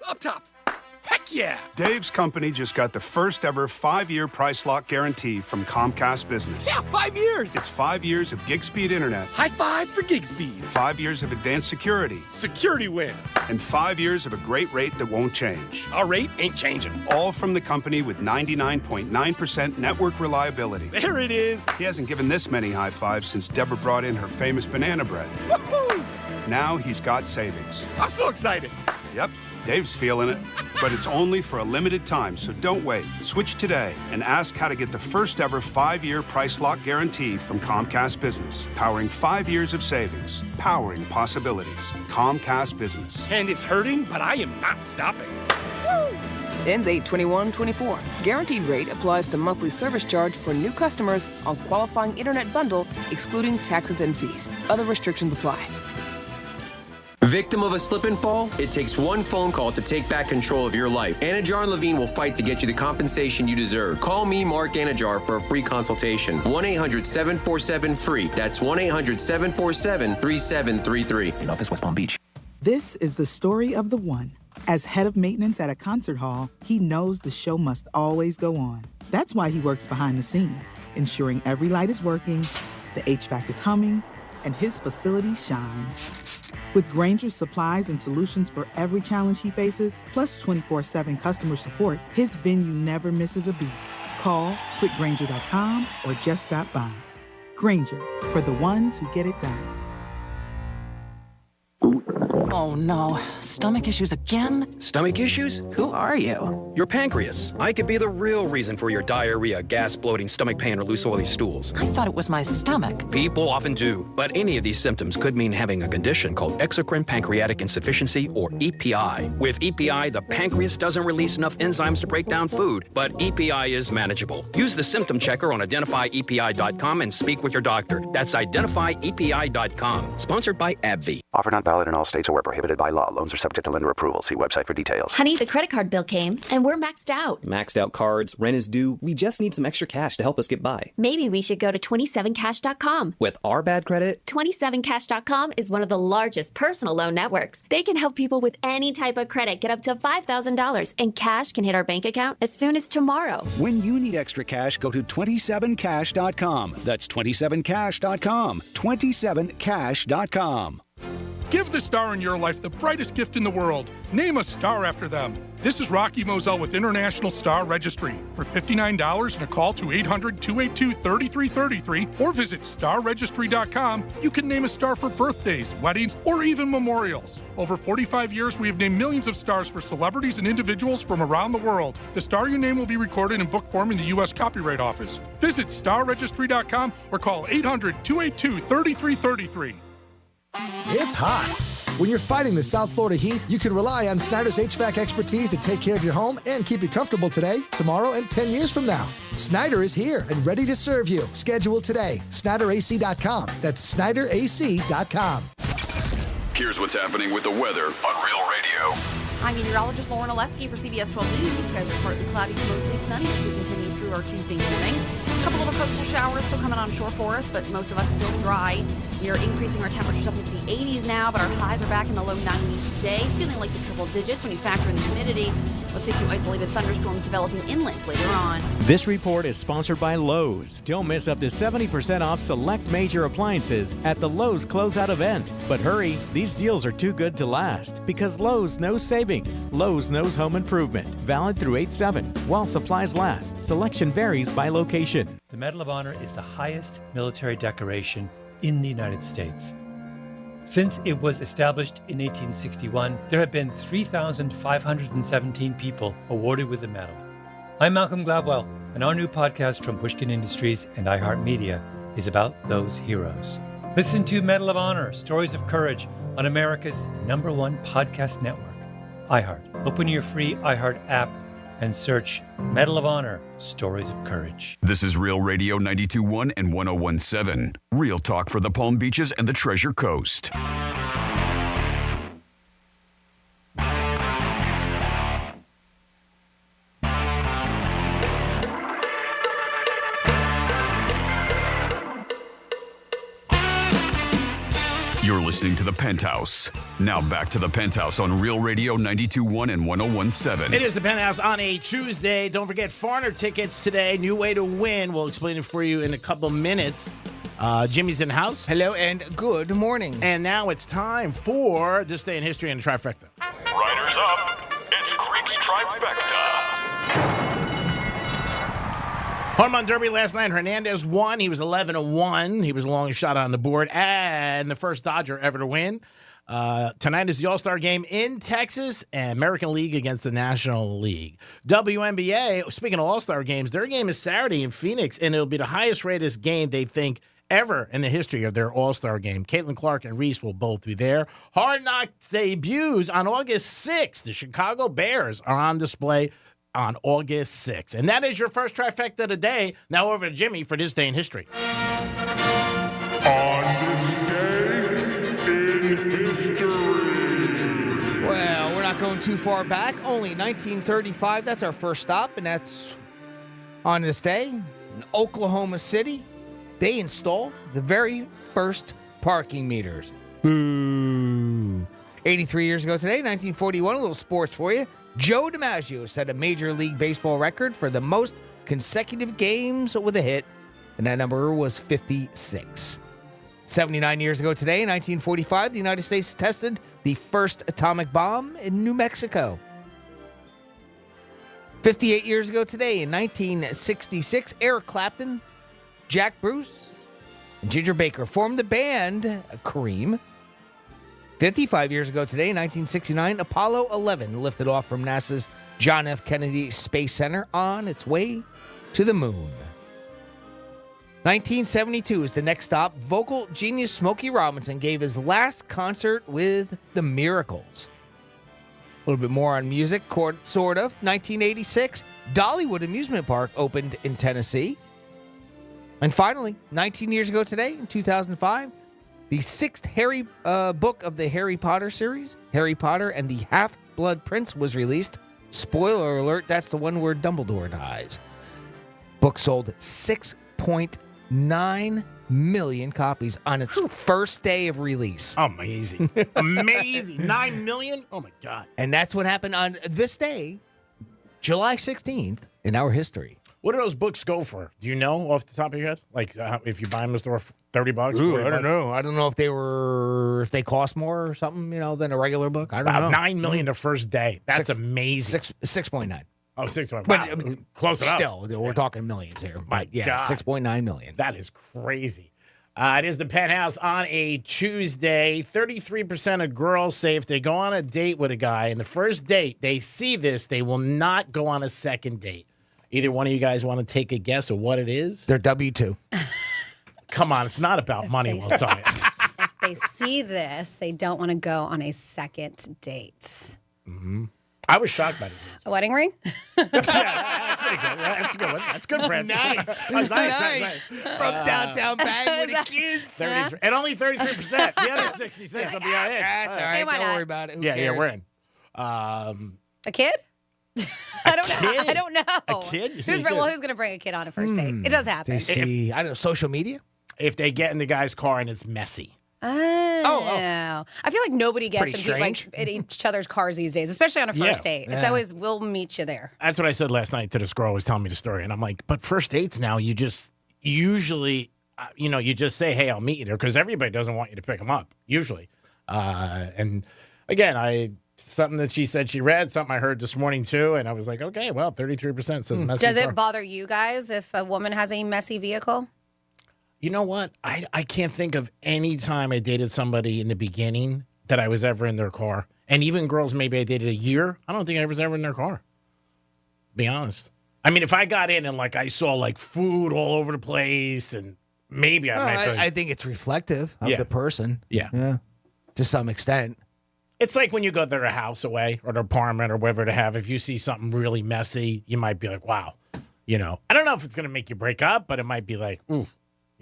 Up top! Heck yeah! Dave's company just got the first ever 5-year price lock guarantee from Comcast Business. Yeah, 5 years! It's 5 years of gig speed internet. High five for gig speed. 5 years of advanced security. Security win. And 5 years of a great rate that won't change. Our rate ain't changing. All from the company with 99.9% network reliability. There it is. He hasn't given this many high fives since Deborah brought in her famous banana bread. Woohoo! Now he's got savings. I'm so excited. Yep. Dave's feeling it, but it's only for a limited time, so don't wait. Switch today and ask how to get the first ever 5-year price lock guarantee from Comcast Business. Powering 5 years of savings. Powering possibilities. Comcast Business. And it's hurting, but I am not stopping. Ends 8/21/24. Guaranteed rate applies to monthly service charge for new customers on qualifying internet bundle, excluding taxes and fees. Other restrictions apply. Victim of a slip and fall? It takes one phone call to take back control of your life. Anajar and Levine will fight to get you the compensation you deserve. Call me, Mark Anajar, for a free consultation. 1-800-747-FREE. That's 1-800-747-3733. In office, West Palm Beach. This is the story of the one. As head of maintenance at a concert hall, he knows the show must always go on. That's why he works behind the scenes, ensuring every light is working, the HVAC is humming, and his facility shines. With Grainger's supplies and solutions for every challenge he faces, plus 24/7 customer support, his venue never misses a beat. Call quickgrainger.com or just stop by. Grainger, for the ones who get it done. Oh no, stomach issues again? Stomach issues? Who are you? Your pancreas. I could be the real reason for your diarrhea, gas, bloating, stomach pain, or loose oily stools. I thought it was my stomach. People often do, but any of these symptoms could mean having a condition called exocrine pancreatic insufficiency, or EPI. With EPI, the pancreas doesn't release enough enzymes to break down food, but EPI is manageable. Use the symptom checker on identifyepi.com and speak with your doctor. That's identifyepi.com. Sponsored by AbbVie. Offer not valid in all states or where prohibited by law. Loans are subject to lender approval. See website for details. Honey, the credit card bill came, and we're maxed out. Maxed out cards, rent is due. We just need some extra cash to help us get by. Maybe we should go to 27cash.com. With our bad credit? 27cash.com is one of the largest personal loan networks. They can help people with any type of credit get up to $5,000, and cash can hit our bank account as soon as tomorrow. When you need extra cash, go to 27cash.com. That's 27cash.com. 27cash.com. Give the star in your life the brightest gift in the world. Name a star after them. This is Rocky Moselle with International Star Registry. For $59 and a call to 800-282-3333 or visit starregistry.com, you can name a star for birthdays, weddings, or even memorials. Over 45 years, we have named millions of stars for celebrities and individuals from around the world. The star you name will be recorded in book form in the U.S. Copyright Office. Visit starregistry.com or call 800-282-3333. It's hot. When you're fighting the South Florida heat, you can rely on Snyder's HVAC expertise to take care of your home and keep you comfortable today, tomorrow, and 10 years from now. Snyder is here and ready to serve you. Schedule today. SnyderAC.com. That's SnyderAC.com. Here's what's happening with the weather on Real Radio. I'm meteorologist Lauren Oleski for CBS 12 News. Skies are partly cloudy to mostly sunny as we continue through our Tuesday morning. A couple little coastal showers still coming on shore for us, but most of us still dry. We are increasing our temperatures up into the 80s now, but our highs are back in the low 90s today, feeling like the triple digits when you factor in the humidity. We'll see a few isolated thunderstorms developing inland later on. This report is sponsored by Lowe's. Don't miss up to 70% off select major appliances at the Lowe's Closeout event. But hurry, these deals are too good to last because Lowe's knows savings. Lowe's knows home improvement. Valid through 8/7 while supplies last. Selection varies by location. The Medal of Honor is the highest military decoration in the United States. Since it was established in 1861, there have been 3,517 people awarded with the medal. I'm Malcolm Gladwell, and our new podcast from Pushkin Industries and iHeartMedia is about those heroes. Listen to Medal of Honor, Stories of Courage on America's #1 podcast network, iHeart. Open your free iHeart app and search Medal of Honor, Stories of Courage. This is Real Radio 92.1 and 101.7. Real talk for the Palm Beaches and the Treasure Coast. You're listening to The Penthouse. Now back to The Penthouse on Real Radio 92.1 and 101.7. It is The Penthouse on a Tuesday. Don't forget Farner tickets today. New way to win. We'll explain it for you in a couple minutes. Jimmy's in the house. Hello and good morning. And now it's time for This Day in History and Trifecta. Riders up. It's Creek's Trifecta. Home run derby last night. Hernandez won. He was 11-1. He was the longest shot on the board and the first Dodger ever to win. Tonight is the All-Star game in Texas, and American League against the National League. WNBA, speaking of All-Star games, their game is Saturday in Phoenix, and it'll be the highest-rated game they think ever in the history of their All-Star game. Caitlin Clark and Reese will both be there. Hard Knocks debuts on August 6th. The Chicago Bears are on display on August 6th. And that is your first trifecta of the day. Now over to Jimmy for this day in history. On this day in history. Well, we're not going too far back. Only 1935. That's our first stop, and that's on this day in Oklahoma City. They installed the very first parking meters. Boo. 83 years ago today, 1941, a little sports for you. Joe DiMaggio set a Major League Baseball record for the most consecutive games with a hit, and that number was 56. 79 years ago today, 1945, the United States tested the first atomic bomb in New Mexico. 58 years ago today, in 1966, Eric Clapton, Jack Bruce, and Ginger Baker formed the band Cream. 55 years ago today, in 1969, Apollo 11 lifted off from NASA's John F. Kennedy Space Center on its way to the moon. 1972 is the next stop. Vocal genius Smokey Robinson gave his last concert with the Miracles. A little bit more on music, sort of. 1986, Dollywood Amusement Park opened in Tennessee. And finally, 19 years ago today, in 2005, the sixth book of the Harry Potter series, Harry Potter and the Half-Blood Prince, was released. Spoiler alert, that's the one where Dumbledore dies. Book sold 6.9 million copies on its first day of release. Amazing. Amazing. 9 million? Oh, my God. And that's what happened on this day, July 16th, in our history. What do those books go for? Do you know off the top of your head? Like if you buy them in the store, $30? Ooh, I don't know. I don't know if they cost more or something, than a regular book. I don't know. 9 million the first day. That's amazing. 6.9. Oh, 6.9. But wow. Close enough. Still, we're talking millions here. My God. 6.9 million. That is crazy. It is the Penthouse on a Tuesday. 33% of girls say if they go on a date with a guy, and the first date, they see this, they will not go on a second date. Either one of you guys want to take a guess of what it is? They're W-2. Come on, it's not about money, we'll tell you. If they see this, they don't want to go on a second date. Mm-hmm. I was shocked by this. A wedding ring? Yeah, that's pretty good. That's a good one. That's good, friends. Nice. That's nice. From downtown Bang with the kids. And only 33%. The other 66 will be on it. That's all right. Hey, why Don't not? worry about it. Who Yeah, cares? we're in. A kid? I don't know. I don't know. A kid? Who's going to bring a kid on a first date? It does happen. They see, I don't know, social media? If they get in the guy's car and it's messy. Oh. I feel like nobody gets pretty strange. in each other's cars these days, especially on a first date. It's always, we'll meet you there. That's what I said last night to this girl who was telling me the story. And I'm like, but first dates now, you just usually, you just say, hey, I'll meet you there. Because everybody doesn't want you to pick them up, usually. And again, something that she said she read, something I heard this morning too. And I was like, okay, well, 33% says messy Does car. it bother you guys if a woman has a messy vehicle? You know what? I can't think of any time I dated somebody in the beginning that I was ever in their car. And even girls maybe I dated a year, I don't think I was ever in their car. Be honest. I mean, if I got in and I saw food all over the place and maybe I think it's reflective of the person. Yeah. To some extent. It's like when you go to their house away or their apartment or whatever they have. If you see something really messy, you might be like, wow. I don't know if it's going to make you break up, but it might be like, ooh.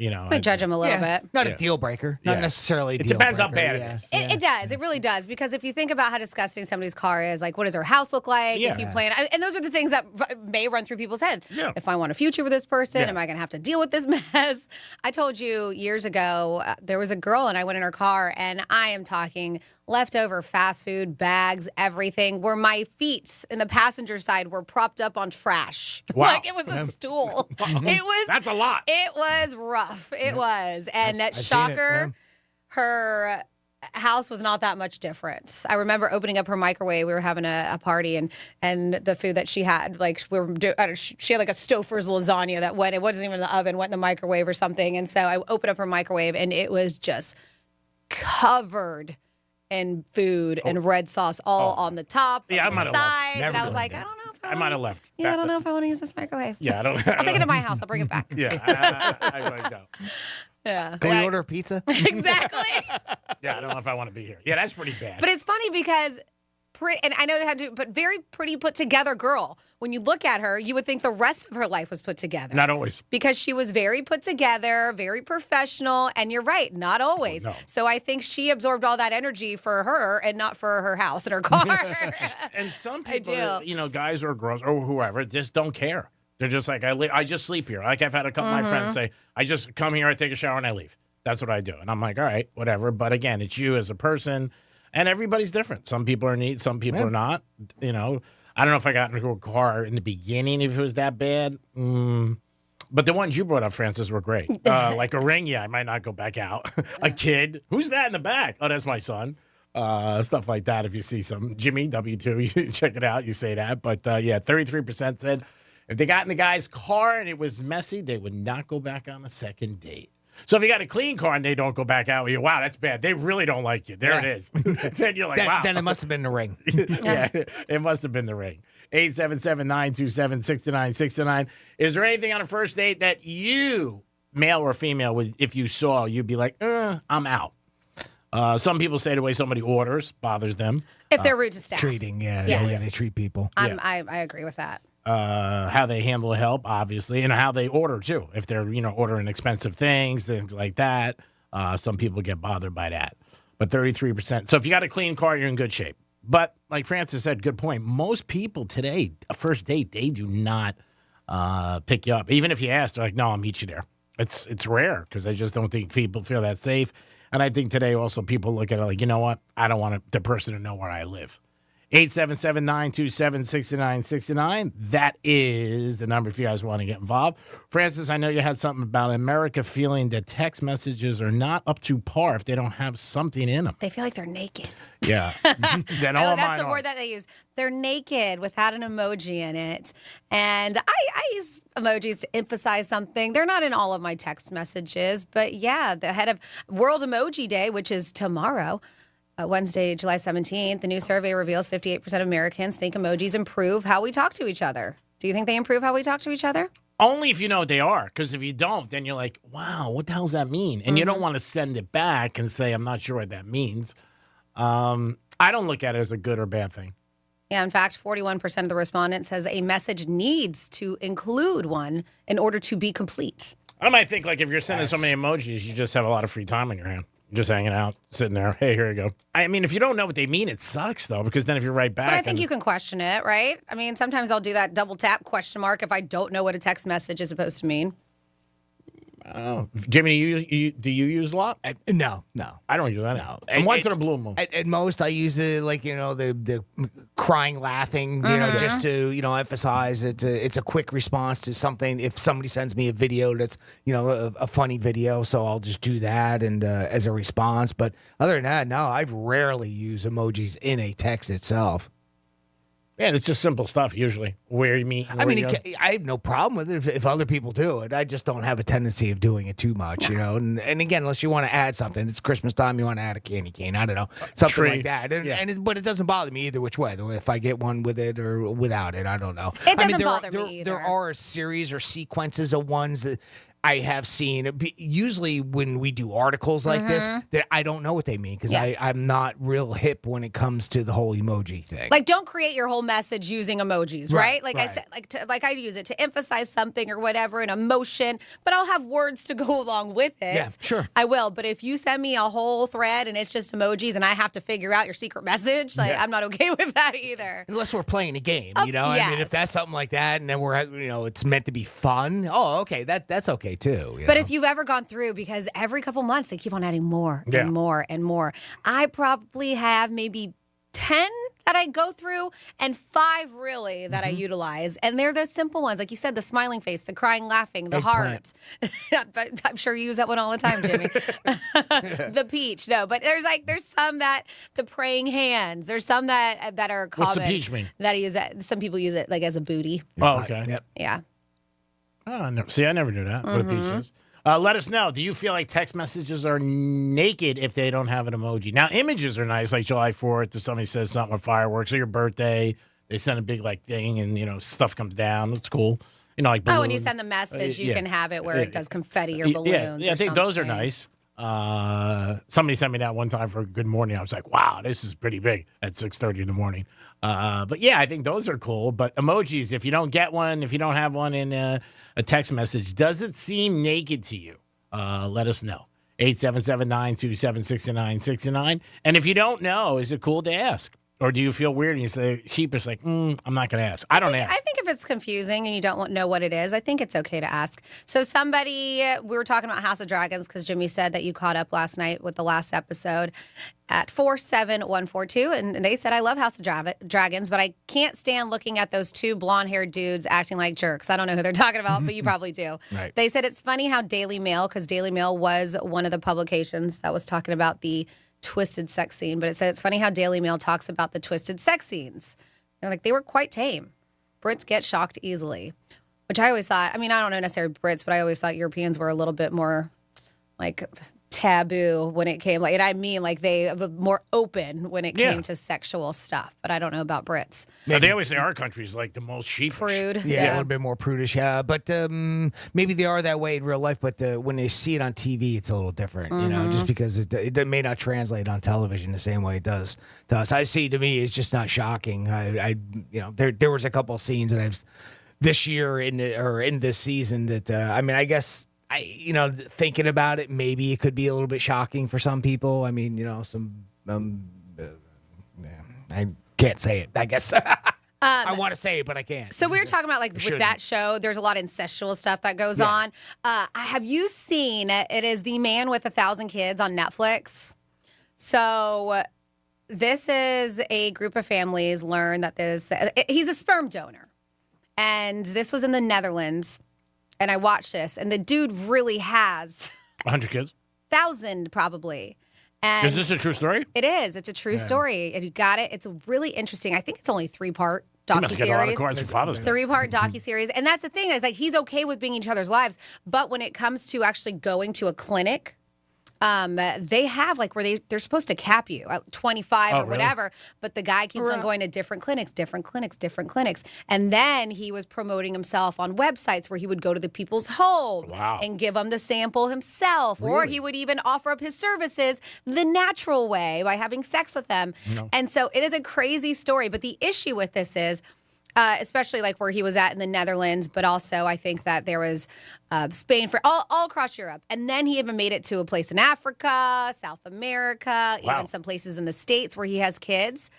I judge him a little bit. Not a deal breaker. Not necessarily a deal breaker. It depends how breaker. bad it is. It does. It really does. Because if you think about how disgusting somebody's car is, what does their house look like? Yeah. If you plan, and those are the things that may run through people's head. Yeah. If I want a future with this person, am I going to have to deal with this mess? I told you years ago, there was a girl and I went in her car, and I am talking leftover fast food bags, everything, where my feet in the passenger side were propped up on trash. Wow. It was a stool. It was. That's a lot. It was rough. It was. And I've shocker, her house was not that much different. I remember opening up her microwave. We were having a party, and the food that she had, she had a Stouffer's lasagna that it wasn't even in the oven, went in the microwave or something. And so I opened up her microwave, and it was just covered and food and red sauce all on the top, Yeah, I on might the have left. sides. Never And I was going like, there. I don't know if I might have left. I don't know if I want to use this microwave. Yeah, I don't. I'll take it to my house. I'll bring it back. Yeah, I might go. Yeah. Can we order a pizza? Exactly. Yeah, I don't know if I want to be here. Yeah, that's pretty bad. But it's funny because, and I know they had to, but very pretty put together girl. When you look at her, you would think the rest of her life was put together. Not always. Because she was very put together, very professional, and you're right, not always. No. So I think she absorbed all that energy for her and not for her house and her car. And some people, do. guys or girls or whoever, just don't care. They're just like, I just sleep here. Like I've had a couple of my friends say, I just come here, I take a shower, and I leave. That's what I do. And I'm like, all right, whatever. But again, it's you as a person, and everybody's different. Some people are neat, some people are not. I don't know if I got into a car in the beginning if it was that bad. But the ones you brought up, Francis, were great. Like a ring, I might not go back out. A kid, who's that in the back? Oh, that's my son. Stuff like that. If you see some Jimmy W2, you check it out. You say that. But 33% said if they got in the guy's car and it was messy, they would not go back on a second date. So if you got a clean car and they don't go back out with you, wow, that's bad. They really don't like you. There it is. Then you're like, wow. Then it must have been the ring. Yeah, it must have been the ring. 877-927-6969. Is there anything on a first date that you, male or female, would, if you saw, you'd be like, I'm out? Some people say the way somebody orders bothers them. If they're rude to staff. Treating, Yes. yeah, they treat people. I agree with that. How they handle help, obviously, and how they order, too. If they're, ordering expensive things like that, some people get bothered by that. But 33%. So if you got a clean car, you're in good shape. But like Francis said, good point. Most people today, a first date, they do not pick you up. Even if you ask, they're like, no, I'll meet you there. It's rare because I just don't think people feel that safe. And I think today also people look at it like, you know what? I don't want the person to know where I live. 877-927-6969. That is the number if you guys want to get involved. Francis, I know you had something about America feeling that text messages are not up to par if they don't have something in them. They feel like they're naked. Yeah. Then all That's the word that they use. They're naked without an emoji in it. And I use emojis to emphasize something. They're not in all of my text messages. But yeah, the head of World Emoji Day, which is tomorrow, Wednesday, July 17th, the new survey reveals 58% of Americans think emojis improve how we talk to each other. Do you think they improve how we talk to each other? Only if you know what they are. Because if you don't, then you're like, wow, what the hell does that mean? And you don't want to send it back and say, I'm not sure what that means. I don't look at it as a good or bad thing. Yeah, in fact, 41% of the respondents says a message needs to include one in order to be complete. I might think, like, if you're sending so many emojis, you just have a lot of free time on your hand. Just hanging out, sitting there. Hey, here you go. I mean, if you don't know what they mean, it sucks, though, because then if you write back. But I think you can question it, right? I mean, sometimes I'll do that double tap question mark if I don't know what a text message is supposed to mean. Oh, Jimmy, do you use a lot? No. I don't use that. No. And once in a blue moon. At most, I use it like, the crying, laughing, just to, emphasize it's a quick response to something. If somebody sends me a video that's, a funny video, so I'll just do that and as a response. But other than that, no, I rarely use emojis in a text itself. Yeah, it's just simple stuff usually. Where you meet. I mean, I have no problem with it if other people do it. I just don't have a tendency of doing it too much, And again, unless you want to add something, it's Christmas time, you want to add a candy cane. I don't know, something like that. But it doesn't bother me either which way. If I get one with it or without it, I don't know. It doesn't bother me either. There are a series or sequences of ones that I have seen, usually when we do articles like this, that I don't know what they mean because I'm not real hip when it comes to the whole emoji thing. Like, don't create your whole message using emojis, right? Like I said, I use it to emphasize something or whatever, an emotion, but I'll have words to go along with it. Yeah, sure. I will. But if you send me a whole thread and it's just emojis and I have to figure out your secret message, I'm not okay with that either. Unless we're playing a game, I mean, if that's something like that and then we're, it's meant to be fun. Oh, okay. That's okay too. But if you've ever gone through, because every couple months they keep on adding more and more and more. I probably have maybe 10 that I go through and 5 really that I utilize. And they're the simple ones. Like you said, the smiling face, the crying, laughing, the heart. I'm sure you use that one all the time, Jimmy. The peach. No, but there's some that the praying hands. There's some that are common. What's the peach mean? That I use it. Some people use it like as a booty. Oh, okay. Yep. Yeah. Oh, no. See, I never knew that. What a peach is. Let us know. Do you feel like text messages are naked if they don't have an emoji? Now, images are nice, like July 4th, if somebody says something with fireworks or your birthday, they send a big thing and, stuff comes down. It's cool. Like balloons. Oh, when you send the message, you can have it where it does confetti or Yeah, balloons. I think those are nice. Somebody sent me that one time for Good Morning. I was like, wow, this is pretty big at 6:30 in the morning. But yeah, I think those are cool. But emojis, if you don't get one, if you don't have one in a text message, does it seem naked to you? Let us know. 877-927-6969. And if you don't know, is it cool to ask? Or do you feel weird and you say, sheepish, I'm not going to ask. I don't ask. I think if it's confusing and you don't know what it is, I think it's okay to ask. So we were talking about House of Dragons because Jimmy said that you caught up last night with the last episode at 47142. And they said, I love House of Dragons, but I can't stand looking at those two blonde-haired dudes acting like jerks. I don't know who they're talking about, but you probably do. Right. They said it's funny how Daily Mail, because Daily Mail was one of the publications that was talking about the twisted sex scene, but it said it's funny how Daily Mail talks about the twisted sex scenes. They were quite tame. Brits get shocked easily, which I always thought, I don't know necessarily Brits, but I always thought Europeans were a little bit more taboo when it came, they were more open when it came to sexual stuff, but I don't know about Brits. They always say our country's the most sheepish. Prude. Yeah, a little bit more prudish. But maybe they are that way in real life, but when they see it on TV, it's a little different, just because it may not translate on television the same way it does to us. To me, it's just not shocking. There was a couple of scenes that I've this year in this season that, I guess, thinking about it, maybe it could be a little bit shocking for some people. I can't say it, I guess. I want to say it, but I can't. So we were talking about with that show, there's a lot of incestual stuff that goes on. Have you seen it is The Man with 1,000 Kids on Netflix? So this is a group of families learn that he's a sperm donor. And this was in the Netherlands. And I watched this, and the dude really has 100 kids? 1,000 probably. And is this a true story? It is. It's a true story. And you got it. It's really interesting. I think it's only 3-part docuseries. 3-part docuseries. And that's the thing is he's okay with being in each other's lives, but when it comes to actually going to a clinic, they have where they're supposed to cap you at 25 or whatever, but the guy keeps on going to different clinics. And then he was promoting himself on websites where he would go to the people's home and give them the sample himself, or he would even offer up his services the natural way by having sex with them. No. And so it is a crazy story. But the issue with this is, especially where he was at in the Netherlands, but also I think that there was Spain, for all across Europe. And then he even made it to a place in Africa, South America, even some places in the States where he has kids.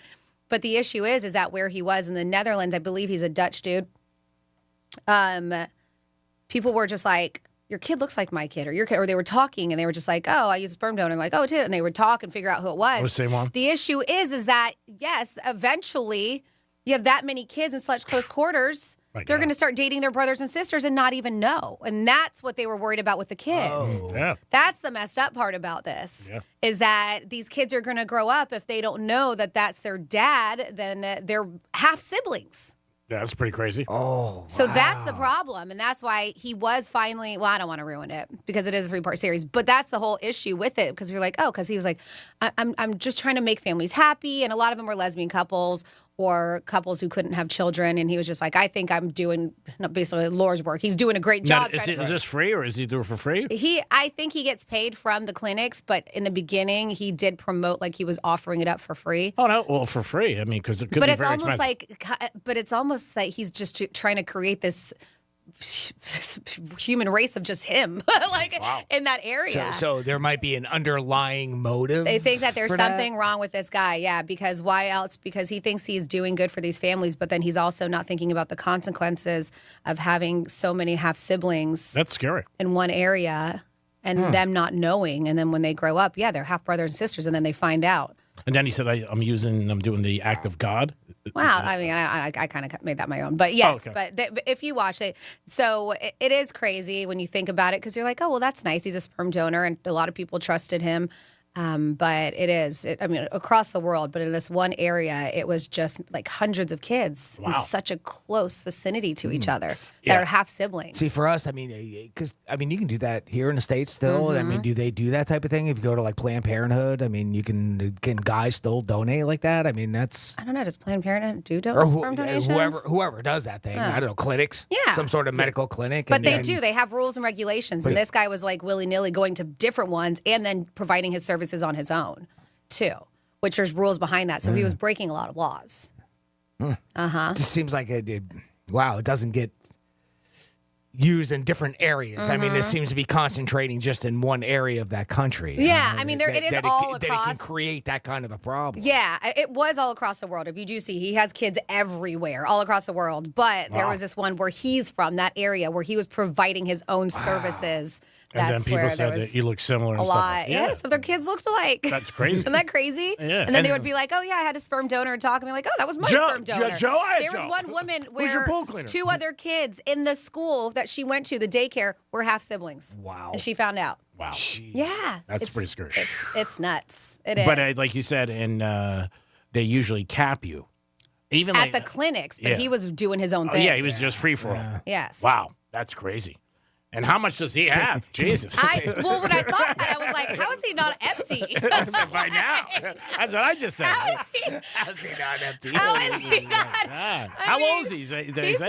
But the issue is that where he was in the Netherlands, I believe he's a Dutch dude, people were just like, your kid looks like my kid, or your kid, or they were talking and they were just like, oh, I use a sperm donor. And oh, it is. And they would talk and figure out who it was. The same one. The issue is that, yes, eventually you have that many kids in such close quarters, they're going to start dating their brothers and sisters and not even know. And that's what they were worried about with the kids. Oh. Yeah. That's the messed up part about this, is that these kids are going to grow up, if they don't know that that's their dad, then they're half siblings. Yeah, that's pretty crazy. Oh, so that's the problem. And that's why he was finally, I don't want to ruin it because it is a 3-part series, but that's the whole issue with it. Because you're like, because he was like, I'm just trying to make families happy. And a lot of them were lesbian couples or couples who couldn't have children. And he was just like, I think I'm doing basically Laura's work. He's doing a great job. Now, is this free or is he doing it for free? I think he gets paid from the clinics, but in the beginning he did promote he was offering it up for free. Oh no, well for free. I mean, because it could be very expensive. But it's almost like he's just trying to create this human race of just him, in that area. So there might be an underlying motive. They think that there's something wrong with this guy, because why else? Because he thinks he's doing good for these families, but then he's also not thinking about the consequences of having so many half siblings. That's scary. In one area, and them not knowing, and then when they grow up, they're half brothers and sisters, and then they find out. And then he said, I'm doing the act of God. Wow. I mean, I kind of made that my own. But yes, but if you watch it, so it is crazy when you think about it because you're like, oh, well, that's nice. He's a sperm donor. And a lot of people trusted him. But it is, across the world, but in this one area, it was just like hundreds of kids in such a close vicinity to each other that are half siblings. See, for us, because you can do that here in the States still. Do they do that type of thing? If you go to like Planned Parenthood, can guys still donate like that? That's. I don't know. Does Planned Parenthood do sperm donations? Whoever does that thing. I don't know, clinics. Yeah. Some sort of medical clinic. But they do. They have rules and regulations. And this guy was like willy-nilly going to different ones and then providing his services on his own, too, which there's rules behind that. So he was breaking a lot of laws. It just seems like it doesn't get used in different areas. It seems to be concentrating just in one area of that country. Yeah, it is all across. That it can create that kind of a problem. Yeah, it was all across the world. If you do see, he has kids everywhere, all across the world. But there was this one where he's from, that area, where he was providing his own services. And That's then people where said that he looked similar and a stuff. lot. Yeah, so their kids looked alike. That's crazy. Isn't that crazy? Yeah. And then they would be like, oh, yeah, I had a sperm donor talk. And they're like, oh, that was my sperm donor. Yeah, Joe, I had there was Joe. one woman Who's your where pool cleaner? 2 other kids in the school that she went to, the daycare, were half siblings. Wow. And she found out. Wow. Yeah. That's pretty scary. It's nuts. It is. But like you said, they usually cap you. Even at the clinics, but he was doing his own thing. Oh, yeah, he was just free for all. Yes. Wow, that's crazy. And how much does he have? Jesus. When I thought that, I was like, how is he not empty? By now. That's what I just said. How is he not empty? How is he not? How old is he? He's like in his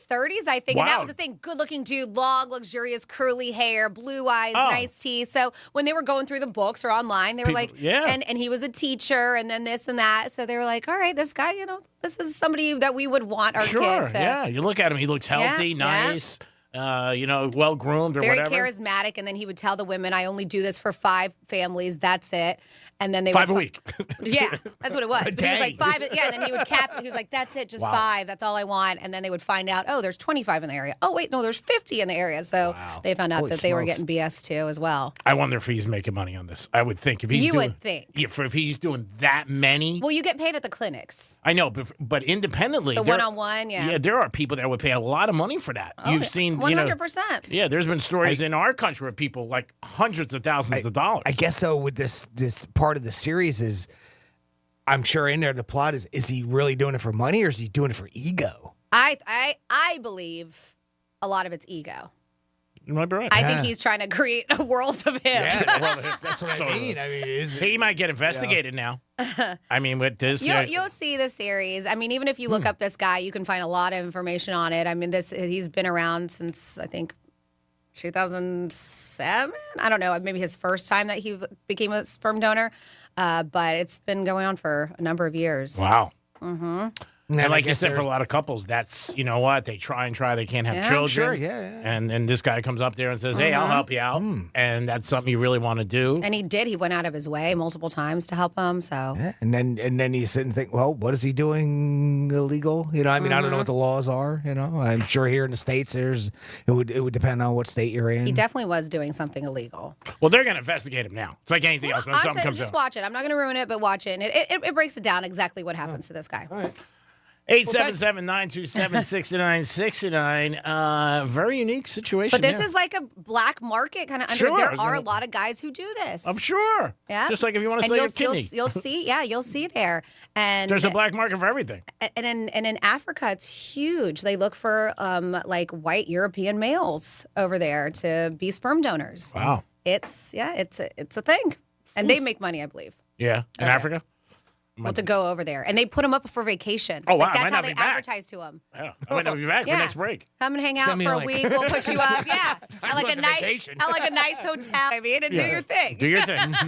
30s, I think. Wow. And that was the thing. Good-looking dude, long, luxurious, curly hair, blue eyes, nice teeth. So when they were going through the books or online, they were like, and he was a teacher and then this and that. So they were like, all right, this guy, this is somebody that we would want our kid to. Yeah, you look at him, he looks healthy, nice. Well groomed or very whatever. Very charismatic, and then he would tell the women, "I only do this for 5 families. That's it." And then they 5 would a week. Yeah, that's what it was. But he was like 5. Yeah, and then he would cap. He was like, "That's it, just 5. That's all I want." And then they would find out, "Oh, there's 25 in the area. Oh, wait, no, there's 50 in the area." So they found out that they were getting BS too as well. I wonder if he's making money on this. I would think if he's would think. Yeah, if he's doing that many. Well, you get paid at the clinics. I know, but independently, the one-on-one, yeah, there are people that would pay a lot of money for that. Oh, You've seen 100%. Yeah, there's been stories in our country where people like hundreds of thousands of dollars. I guess so. With this part of the series is, I'm sure in there the plot is he really doing it for money or is he doing it for ego? I believe a lot of it's ego. You might be right. I think he's trying to create a world of him. Yeah, well, that's what I mean. He might get investigated now. With this, you'll see the series. Even if you look up this guy, you can find a lot of information on it. He's been around since I think 2007. I don't know, maybe his first time that he became a sperm donor, but it's been going on for a number of years. Wow. Mm-hmm. And like you said, for a lot of couples, that's, they try and try, they can't have children. Sure, yeah. And then this guy comes up there and says, hey, I'll help you out. And that's something you really want to do. And he did. He went out of his way multiple times to help him. So. Yeah. And then you sit and think, well, what is he doing illegal? I don't know what the laws are. I'm sure here in the States, it would depend on what state you're in. He definitely was doing something illegal. Well, they're going to investigate him now. It's like anything else when something comes just out. watch it. I'm not going to ruin it, but watch it. And it breaks it down exactly what happens to this guy. All right. 877-927-6999. Very unique situation. But this is like a black market kind of under. Sure. There are a lot of guys who do this. I'm sure. Yeah. Just like if you want to sell your kidney. You'll see. Yeah, you'll see there. And there's a black market for everything. And in Africa, it's huge. They look for like white European males over there to be sperm donors. Wow. It's a thing, and they make money, I believe. Yeah, in Africa. Well, to go over there. And they put them up for vacation. Oh, wow. Like, that's how they advertise to them. Yeah. I might not be back for next break. Come and hang out for a week. We'll put you up. Yeah. At like a nice hotel. Do your thing. Do your thing. Do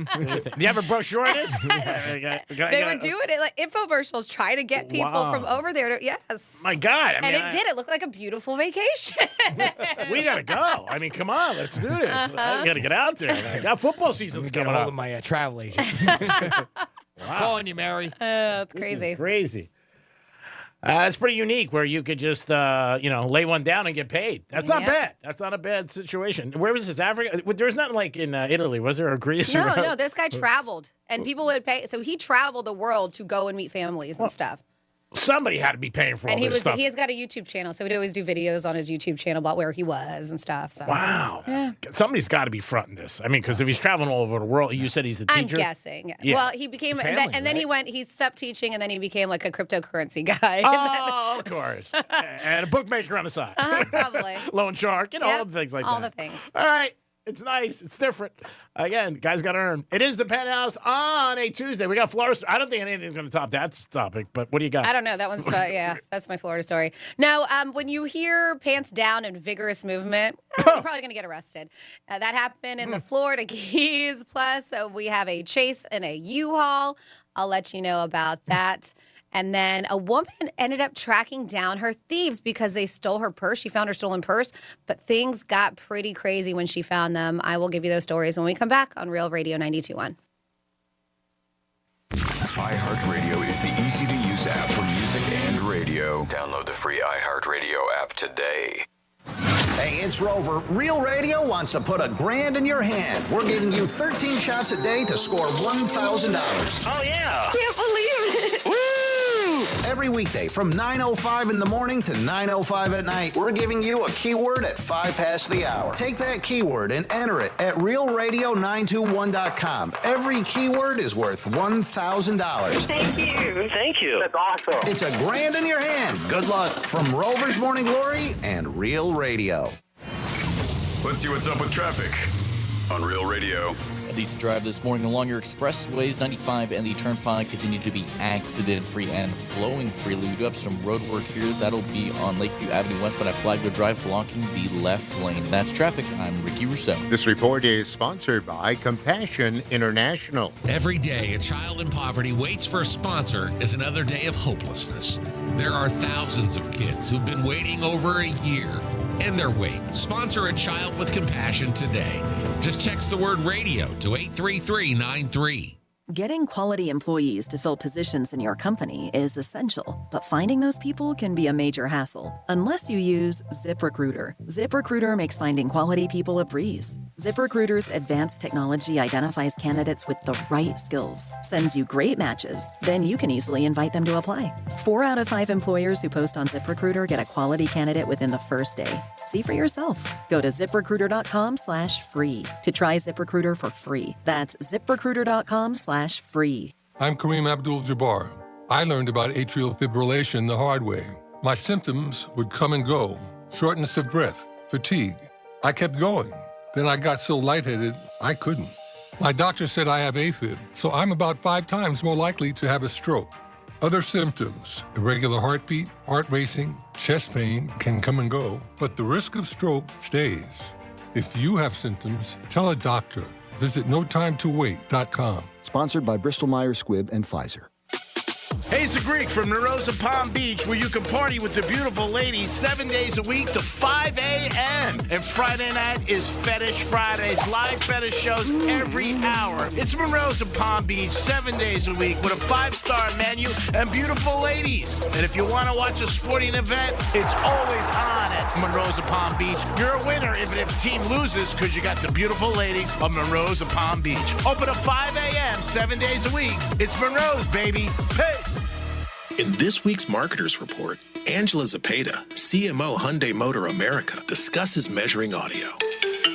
you have a brochure on this? They were doing it like infomercials, trying to get people from over there to, yes. My God. It did. It looked like a beautiful vacation. We got to go. Come on. Let's do this. I got to get out there. Got football season's coming up. Of my travel agent. Wow. Calling you, Mary. That's crazy. Crazy. It's pretty unique where you could just, lay one down and get paid. That's not bad. That's not a bad situation. Where was this? Africa? There's nothing like in Italy, was there? Or Greece? No. This guy traveled, and people would pay. So he traveled the world to go and meet families and stuff. Somebody had to be paying for all And this stuff. he has got a YouTube channel, so he'd always do videos on his YouTube channel about where he was and stuff. So. Wow. Yeah. Somebody's got to be fronting this. I mean, because if he's traveling all over the world, you said he's a teacher? I'm guessing. Yeah. Well, he became, and then he stopped teaching, and then he became like a cryptocurrency guy. Oh, of course. And a bookmaker on the side. Probably. Loan shark, all the things like that. All the things. All right. It's nice. It's different. Again, guys got to earn. It is the Penthouse on a Tuesday. We got Florida. I don't think anything's going to top that topic, but what do you got? I don't know. That one's, that's my Florida story. No, when you hear pants down and vigorous movement, you're probably going to get arrested. That happened in the Florida Keys. Plus, we have a chase in a U-Haul. I'll let you know about that. And then a woman ended up tracking down her thieves because they stole her purse. She found her stolen purse, but things got pretty crazy when she found them. I will give you those stories when we come back on Real Radio 92.1. iHeartRadio is the easy-to-use app for music and radio. Download the free iHeartRadio app today. Hey, it's Rover. Real Radio wants to put $1,000 in your hand. We're giving you 13 shots a day to score $1,000. Oh, yeah. Can't believe it. Woo! Every weekday from 9:05 in the morning to 9:05 at night, we're giving you a keyword at 5 past the hour. Take that keyword and enter it at realradio921.com. Every keyword is worth $1,000. Thank you. That's awesome. It's $1,000 in your hand. Good luck from Rover's Morning Glory and Real Radio. Let's see what's up with traffic on Real Radio. A decent drive this morning along your expressways. 95 and the Turnpike continue to be accident-free and flowing freely. We do have some road work here. That'll be on Lakeview Avenue West, but at Flagler Drive, blocking the left lane. That's traffic. I'm Ricky Rousseau. This report is sponsored by Compassion International. Every day, a child in poverty waits for a sponsor is another day of hopelessness. There are thousands of kids who've been waiting over a year. End their wait. Sponsor a child with compassion today. Just text the word radio to 83393. Getting quality employees to fill positions in your company is essential, but finding those people can be a major hassle unless you use ZipRecruiter. ZipRecruiter makes finding quality people a breeze. ZipRecruiter's advanced technology identifies candidates with the right skills, sends you great matches, then you can easily invite them to apply. 4 out of 5 employers who post on ZipRecruiter get a quality candidate within the first day. See for yourself. Go to ZipRecruiter.com/free to try ZipRecruiter for free. That's ZipRecruiter.com/free. I'm Kareem Abdul-Jabbar. I learned about atrial fibrillation the hard way. My symptoms would come and go. Shortness of breath, fatigue. I kept going. Then I got so lightheaded, I couldn't. My doctor said I have AFib, so I'm about 5 times more likely to have a stroke. Other symptoms, irregular heartbeat, heart racing, chest pain can come and go, but the risk of stroke stays. If you have symptoms, tell a doctor. Visit notimetowait.com. Sponsored by Bristol-Myers Squibb and Pfizer. Hey, it's the Greek from Narosa Palm Beach, where you can party with the beautiful ladies 7 days a week to 5 a.m. And Friday night is Fetish Fridays, live fetish shows every hour. It's Narosa Palm Beach 7 days a week with a 5-star menu and beautiful ladies. And if you want to watch a sporting event, it's always on at Narosa Palm Beach. You're a winner even if the team loses because you got the beautiful ladies of Narosa Palm Beach. Open at 5 a.m. 7 days a week. It's Monroe's, baby. Peace. In this week's Marketers Report, Angela Zapata, CMO Hyundai Motor America, discusses measuring audio.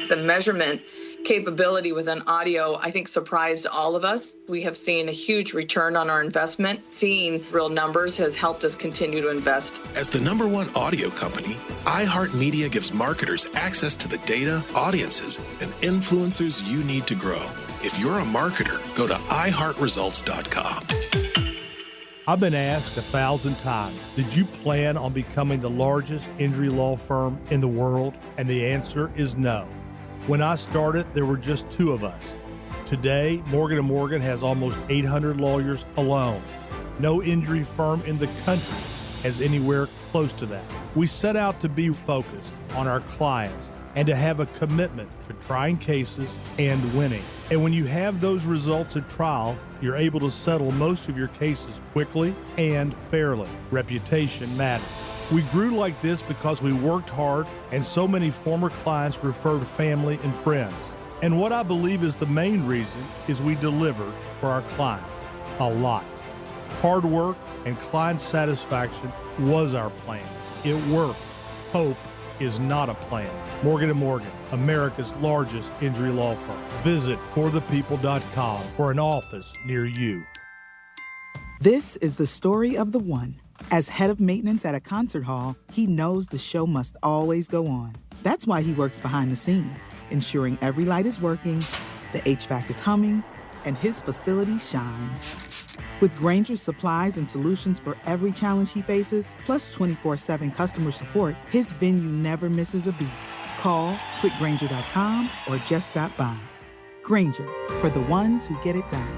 The measurement capability within audio, I think, surprised all of us. We have seen a huge return on our investment. Seeing real numbers has helped us continue to invest. As the #1 audio company, iHeartMedia gives marketers access to the data, audiences, and influencers you need to grow. If you're a marketer, go to iHeartResults.com. I've been asked 1,000 times, did you plan on becoming the largest injury law firm in the world? And the answer is no. When I started, there were just 2 of us. Today, Morgan & Morgan has almost 800 lawyers alone. No injury firm in the country has anywhere close to that. We set out to be focused on our clients and to have a commitment to trying cases and winning. And when you have those results at trial, you're able to settle most of your cases quickly and fairly. Reputation matters. We grew like this because we worked hard and so many former clients referred family and friends. And what I believe is the main reason is we delivered for our clients. A lot. Hard work and client satisfaction was our plan. It worked. Hope is not a plan. Morgan & Morgan, America's largest injury law firm. Visit forthepeople.com for an office near you. This is the story of the one. As head of maintenance at a concert hall, he knows the show must always go on. That's why he works behind the scenes, ensuring every light is working, the HVAC is humming, and his facility shines. With Grainger's supplies and solutions for every challenge he faces, plus 24/7 customer support, his venue never misses a beat. Call quickgrainger.com or just stop by. Grainger, for the ones who get it done.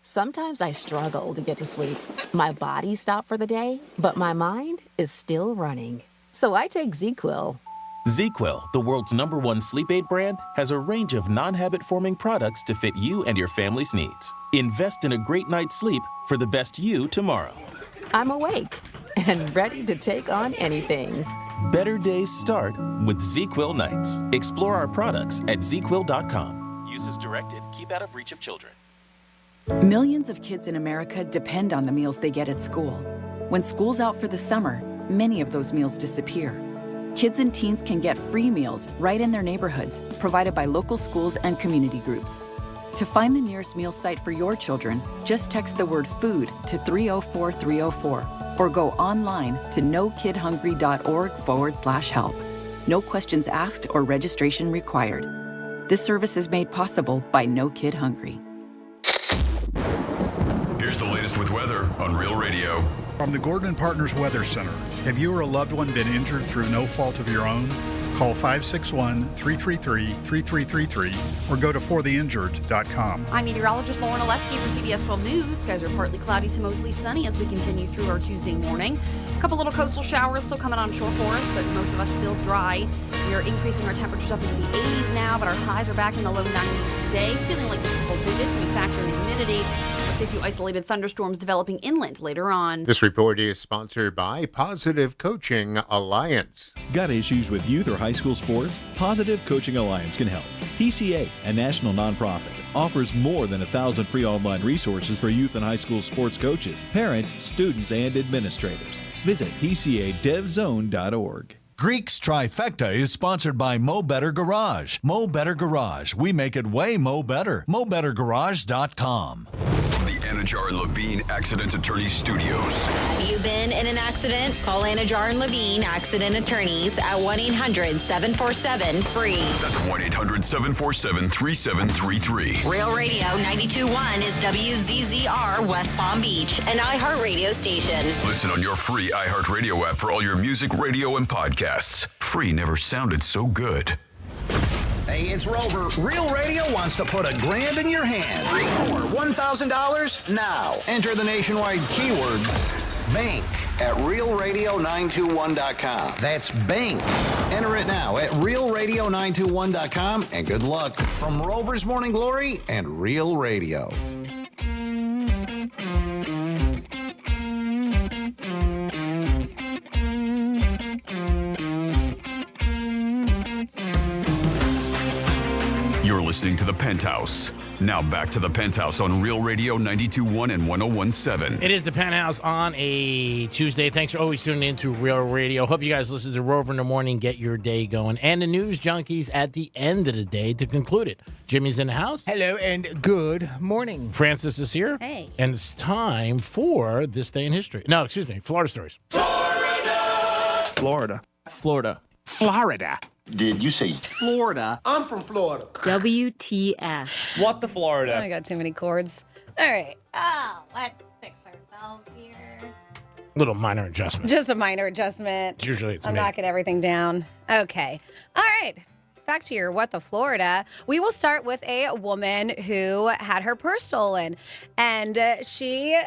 Sometimes I struggle to get to sleep. My body stopped for the day, but my mind is still running. So I take ZzzQuil. ZzzQuil, the world's #1 sleep aid brand, has a range of non-habit-forming products to fit you and your family's needs. Invest in a great night's sleep for the best you tomorrow. I'm awake and ready to take on anything. Better days start with ZzzQuil nights. Explore our products at ZzzQuil.com. Use as directed. Keep out of reach of children. Millions of kids in America depend on the meals they get at school. When school's out for the summer, many of those meals disappear. Kids and teens can get free meals right in their neighborhoods, provided by local schools and community groups. To find the nearest meal site for your children, just text the word food to 304304 or go online to nokidhungry.org/help. No questions asked or registration required. This service is made possible by No Kid Hungry. Here's the latest with weather on Real Radio. From the Gordon & Partners Weather Center, have you or a loved one been injured through no fault of your own? Call 561-333-3333 or go to fortheinjured.com. I'm meteorologist Lauren Oleski for CBS 12 News. Skies are partly cloudy to mostly sunny as we continue through our Tuesday morning. A couple little coastal showers still coming on shore for us, but most of us still dry. We are increasing our temperatures up into the 80s now, but our highs are back in the low 90s today, feeling like triple digits when we factor in humidity. We'll see a few isolated thunderstorms developing inland later on. This report is sponsored by Positive Coaching Alliance. Got issues with youth or high school sports? Positive Coaching Alliance can help. PCA, a national nonprofit, offers more than 1,000 free online resources for youth and high school sports coaches, parents, students, and administrators. Visit PCADevZone.org. Greek's Trifecta is sponsored by Mo Better Garage. Mo Better Garage. We make it way Mo Better. MoBetterGarage.com. From the Anajar and Levine Accident Attorney Studios. Have you been in an accident? Call Anajar and Levine Accident Attorneys at 1-800-747-FREE. That's 1-800-747-3733. Real Radio 92.1 is WZZR West Palm Beach, an iHeartRadio station. Listen on your free iHeartRadio app for all your music, radio, and podcasts. Free never sounded so good. Hey, it's Rover. Real Radio wants to put $1,000 in your hand. For $1,000 now. Enter the nationwide keyword BANK at realradio921.com. That's BANK. Enter it now at realradio921.com, and good luck from Rover's Morning Glory and Real Radio. You're listening to The Penthouse. Now back to The Penthouse on Real Radio 92.1 and 101.7. It is The Penthouse on a Tuesday. Thanks for always tuning in to Real Radio. Hope you guys listen to Rover in the morning, get your day going. And the news junkies at the end of the day to conclude it. Jimmy's in the house. Hello and good morning. Francis is here. Hey. And it's time for This Day in History. No, excuse me, Florida Stories. Florida. Florida. Did you say Florida? I'm from Florida. WTF. What the Florida? I got too many chords. All right. Oh, let's fix ourselves here. Little minor adjustment. Just a minor adjustment. Usually it's I'm me. knocking everything down. Okay. All right. Back to your What the Florida. We will start with a woman who had her purse stolen. And she...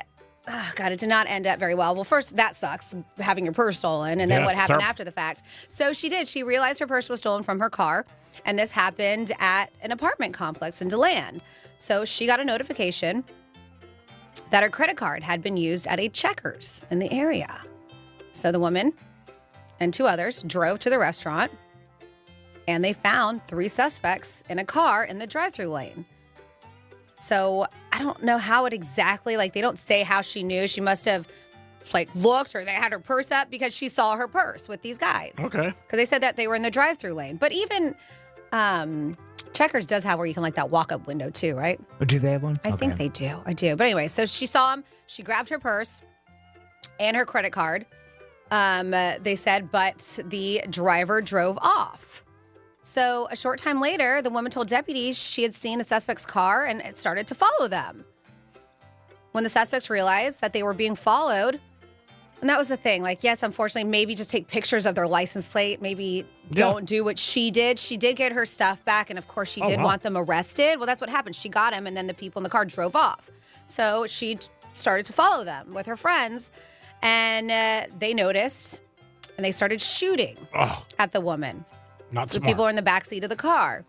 Oh, God, it did not end up very well. Well, first, that sucks, having your purse stolen, and then what happened after the fact. So she did. She realized her purse was stolen from her car, and this happened at an apartment complex in DeLand. So she got a notification that her credit card had been used at a Checkers in the area. So the woman and two others drove to the restaurant, and they found 3 suspects in a car in the drive-thru lane. So I don't know how it exactly, like, they don't say how she knew. She must have, like, looked, or they had her purse up because she saw her purse with these guys. Okay. Because they said that they were in the drive-through lane. But even Checkers does have where you can, like, that walk-up window too, right? But do they have one? I think they do. I do. But anyway, so she saw him. She grabbed her purse and her credit card. They said, but the driver drove off. So a short time later, the woman told deputies she had seen the suspect's car and it started to follow them. When the suspects realized that they were being followed, and that was the thing, like, yes, unfortunately, maybe just take pictures of their license plate. Maybe don't do what she did. She did get her stuff back, and of course, she did want them arrested. Well, that's what happened. She got him, and then the people in the car drove off. So she started to follow them with her friends, and they noticed, and they started shooting at the woman. Not so smart. people were in the backseat of the car.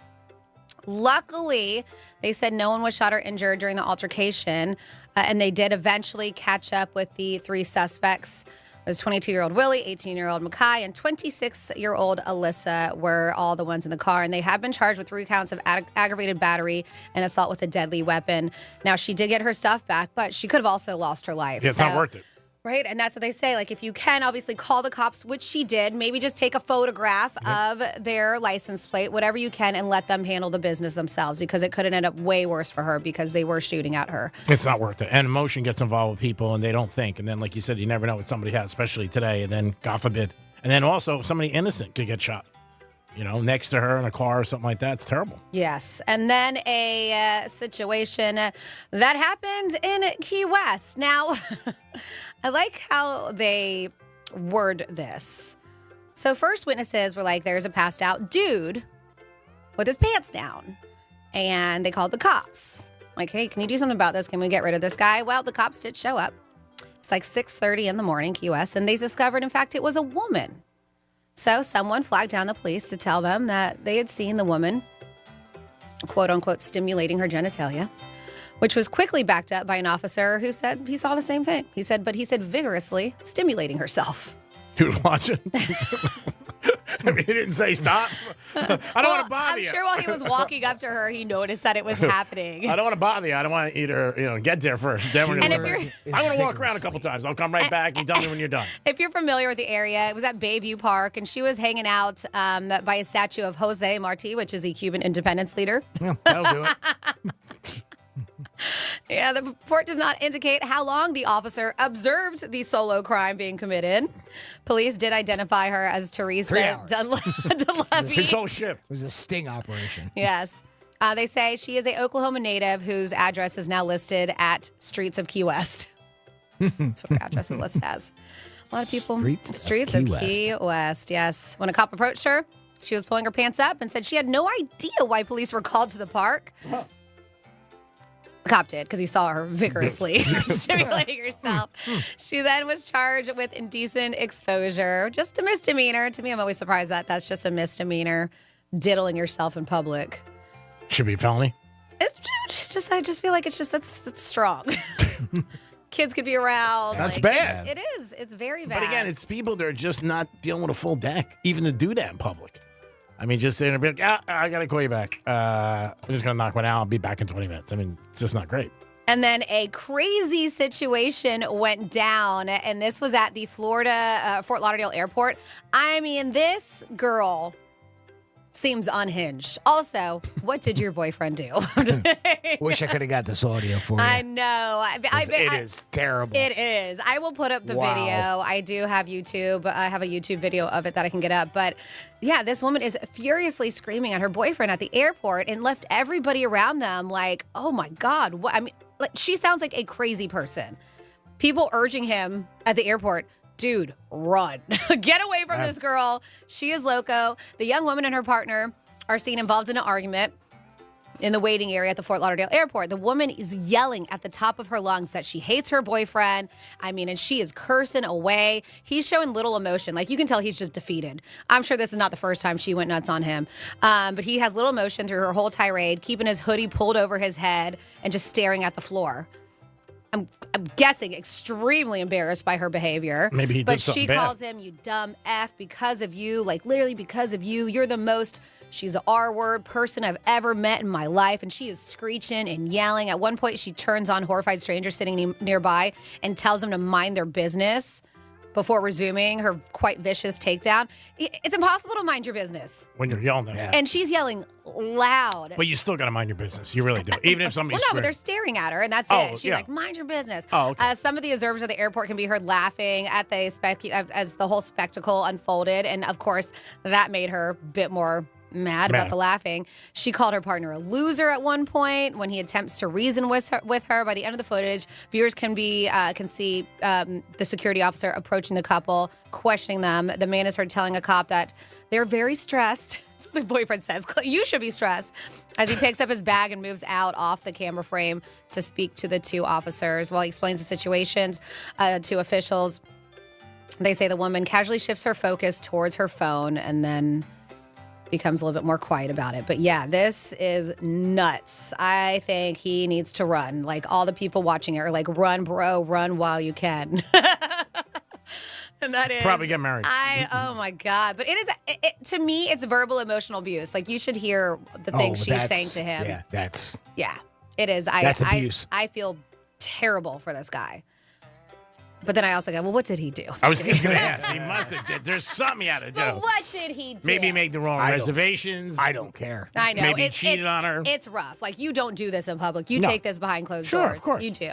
Luckily, they said no one was shot or injured during the altercation, and they did eventually catch up with the three suspects. It was 22-year-old Willie, 18-year-old Mackay, and 26-year-old Alyssa were all the ones in the car, and they have been charged with 3 counts of aggravated battery and assault with a deadly weapon. Now, she did get her stuff back, but she could have also lost her life. Yeah, it's not worth it. Right? And that's what they say. Like, if you can, obviously call the cops, which she did. Maybe just take a photograph of their license plate, whatever you can, and let them handle the business themselves, because it could have ended up way worse for her because they were shooting at her. It's not worth it. And emotion gets involved with people, and they don't think. And then, like you said, you never know what somebody has, especially today. And then, God forbid. And then also, somebody innocent could get shot. You know, next to her in a car or something like that. It's terrible. Yes. And then a situation that happened in Key West. Now, I like how they word this. So first witnesses were like, there's a passed out dude with his pants down. And they called the cops. Like, hey, can you do something about this? Can we get rid of this guy? Well, the cops did show up. It's like 6:30 in the morning, Key West. And they discovered, in fact, it was a woman. So someone flagged down the police to tell them that they had seen the woman, quote unquote, stimulating her genitalia, which was quickly backed up by an officer who said he saw the same thing. He said vigorously stimulating herself. He was watching. I mean, he didn't say stop. I don't want to bother you. I'm sure while he was walking up to her, he noticed that it was happening. I don't want to bother you. I don't want you to, get there first. Then we're gonna I'm going to walk around a couple times. I'll come right back and tell me when you're done. If you're familiar with the area, it was at Bayview Park, and she was hanging out by a statue of Jose Marti, which is the Cuban independence leader. Yeah, that'll do it. Yeah, the report does not indicate how long the officer observed the solo crime being committed. Police did identify her as Teresa Dunleavy. His whole shift. It was a sting operation. Yes. They say she is a Oklahoma native whose address is now listed at Streets of Key West. That's what her address is listed as. A lot of people. Streets of Key West, yes. When a cop approached her, she was pulling her pants up and said she had no idea why police were called to the park. The cop did, because he saw her vigorously stimulating herself. She then was charged with indecent exposure. Just a misdemeanor. To me, I'm always surprised that that's just a misdemeanor, diddling yourself in public. Should be a felony. It's just, I just feel like that's strong. Kids could be around. That's bad. It is. It's very bad. But again, it's people that are just not dealing with a full deck, even to do that in public. I mean, just sitting there and be like, I got to call you back. I'm just going to knock one out. I'll be back in 20 minutes. I mean, it's just not great. And then a crazy situation went down, and this was at the Florida Fort Lauderdale airport. I mean, this girl seems unhinged. Also, what did your boyfriend do? Wish I could have got this audio for you. I know. It is terrible. It is. I will put up the video. I do have YouTube. I have a YouTube video of it that I can get up. But yeah, this woman is furiously screaming at her boyfriend at the airport and left everybody around them like, oh my God. What? I mean, she sounds like a crazy person. People urging him at the airport, dude, run. Get away from this girl. She is loco. The young woman and her partner are seen involved in an argument in the waiting area at the Fort Lauderdale airport. The woman is yelling at the top of her lungs that she hates her boyfriend. I mean, and she is cursing away. He's showing little emotion. Like, you can tell he's just defeated. I'm sure this is not the first time she went nuts on him. But he has little emotion through her whole tirade, keeping his hoodie pulled over his head and just staring at the floor. I'm guessing extremely embarrassed by her behavior. Maybe he did But something she bad. calls him, you dumb F, because of you, like literally because of you. You're the most, she's an R-word person I've ever met in my life. And she is screeching and yelling. At one point, she turns on horrified strangers sitting nearby and tells them to mind their business before resuming her quite vicious takedown. It's impossible to mind your business. When you're yelling at her. And she's yelling loud. But you still got to mind your business. You really do. Even if somebody's Well, no, but they're screaming. staring at her, and that's Oh, it. She's yeah. like, mind your business. Oh, okay. Some of the observers at the airport can be heard laughing at the as the whole spectacle unfolded. And, of course, that made her a bit more mad about the laughing. She called her partner a loser at one point when he attempts to reason with her. By the end of the footage, viewers can see the security officer approaching the couple, questioning them. The man is heard telling a cop that they're very stressed. That's what the boyfriend says. You should be stressed. As he picks up his bag and moves out off the camera frame to speak to the two officers while he explains the situations to officials. They say the woman casually shifts her focus towards her phone and then becomes a little bit more quiet about it. But yeah, this is nuts. I think he needs to run. Like all the people watching it are like, run, bro, run while you can. And that is Probably get married. Oh my God. But to me, it's verbal emotional abuse. Like you should hear the things she's saying to him. Yeah, that's it is. That's abuse. I feel terrible for this guy. But then I also go, well, what did he do? I was just going to ask. He must have. There's something he had to do. But what did he do? Maybe he made the wrong reservations. I don't care. I know. Maybe he cheated on her. It's rough. Like, you don't do this in public. You No. take this behind closed Sure, doors. of course. You do.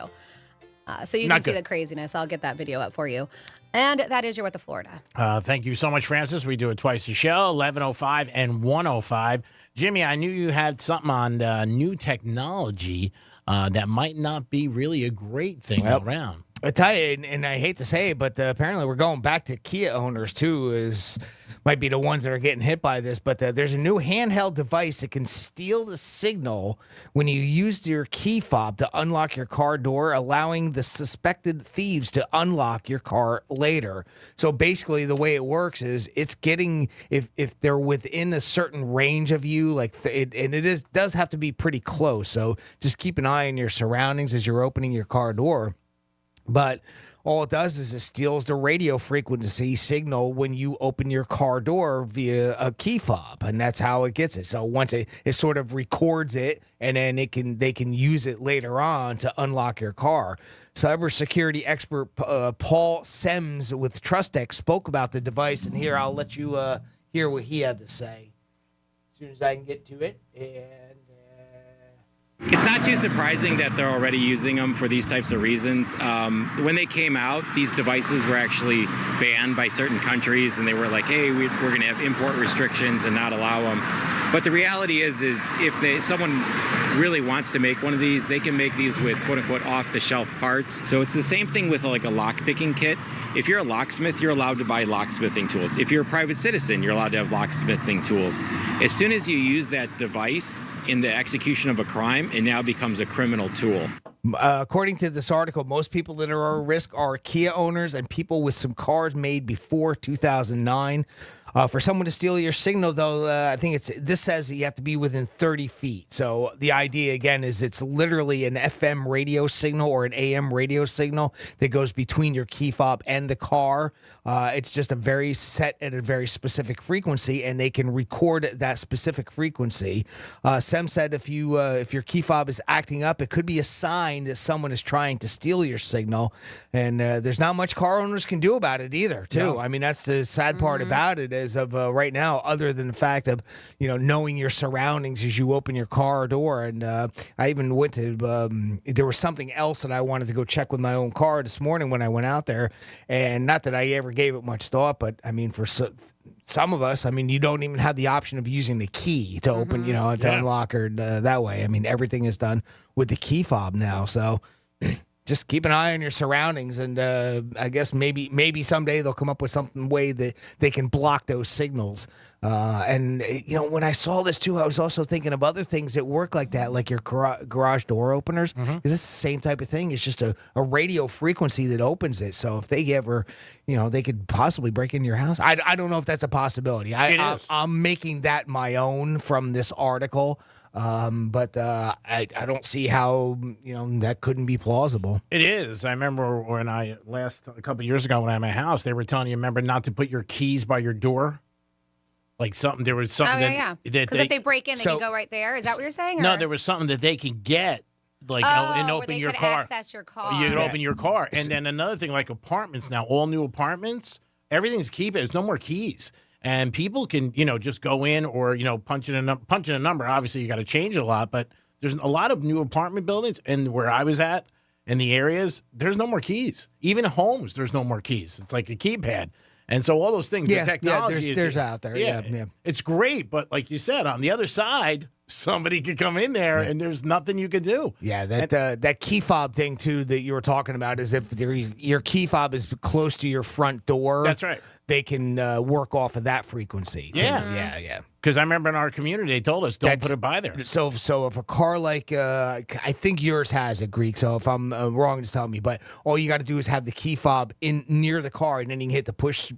So you Not can see good. the craziness. I'll get that video up for you. And that is your What the Florida. Thank you so much, Francis. We do it twice a show, 11:05 and 1:05. Jimmy, I knew you had something on new technology that might not be really a great thing around. I tell you, and I hate to say it, but apparently we're going back to Kia owners too. Might be the ones that are getting hit by this, but there's a new handheld device that can steal the signal when you use your key fob to unlock your car door, allowing the suspected thieves to unlock your car later. So basically, the way it works is it's getting if they're within a certain range of you, like does have to be pretty close. So just keep an eye on your surroundings as you're opening your car door. But all it does is it steals the radio frequency signal when you open your car door via a key fob, and that's how it gets it. So once it sort of records it, and then they can use it later on to unlock your car. Cybersecurity expert Paul Sems with TrustX spoke about the device, and here I'll let you hear what he had to say as soon as I can get to it. It's not too surprising that they're already using them for these types of reasons. When they came out, these devices were actually banned by certain countries, and they were like, hey, we're going to have import restrictions and not allow them. But the reality is if someone really wants to make one of these, they can make these with quote-unquote off-the-shelf parts. So it's the same thing with like a lock-picking kit. If you're a locksmith, you're allowed to buy locksmithing tools. If you're a private citizen, you're allowed to have locksmithing tools. As soon as you use that device in the execution of a crime, it now becomes a criminal tool. According to this article, most people that are at risk are Kia owners and people with some cars made before 2009. For someone to steal your signal, though, I think this says that you have to be within 30 feet. So the idea, again, is it's literally an FM radio signal or an AM radio signal that goes between your key fob and the car. It's just a very very specific frequency, and they can record that specific frequency. Sem said if your key fob is acting up, it could be a sign that someone is trying to steal your signal. And there's not much car owners can do about it either, too. No. I mean, that's the sad part about it. As of right now, other than the fact of knowing your surroundings as you open your car door. And I even went to there was something else that I wanted to go check with my own car this morning when I went out there, and not that I ever gave it much thought, but I mean for some of us, I mean, you don't even have the option of using the key to open, to unlock or that way. I mean, everything is done with the key fob now, so. Just keep an eye on your surroundings, and I guess maybe someday they'll come up with some way that they can block those signals. And when I saw this too, I was also thinking of other things that work like that, like your garage door openers. Because it's the same type of thing. It's just a radio frequency that opens it. So if they ever, they could possibly break into your house. I don't know if that's a possibility. I'm making that my own from this article. But I don't see how that couldn't be plausible. It is. I remember when a couple of years ago when I had my house, they were telling you, remember, not to put your keys by your door. Like there was something. Oh, yeah. Because if they break in, they can go right there. Is that what you're saying? No, there was something that they can get, and open your car. Access your car. You can open your car. And then another thing, like apartments now, all new apartments, everything's keypad. There's no more keys. And people can, just go in or, punch in a number. Obviously, you got to change it a lot. But there's a lot of new apartment buildings. And where I was at, in the areas, there's no more keys. Even homes, there's no more keys. It's like a keypad. And so all those things, the technology there's out there. Yeah. It's great. But like you said, on the other side, somebody could come in there and there's nothing you could do. Yeah, that key fob thing, too, that you were talking about is if your key fob is close to your front door. That's right. They can work off of that frequency. Yeah. Yeah. Because I remember in our community, they told us, don't put it by there. So if a car like, I think yours has it, Greek, so if I'm wrong, just tell me. But all you got to do is have the key fob in near the car, and then you can hit the push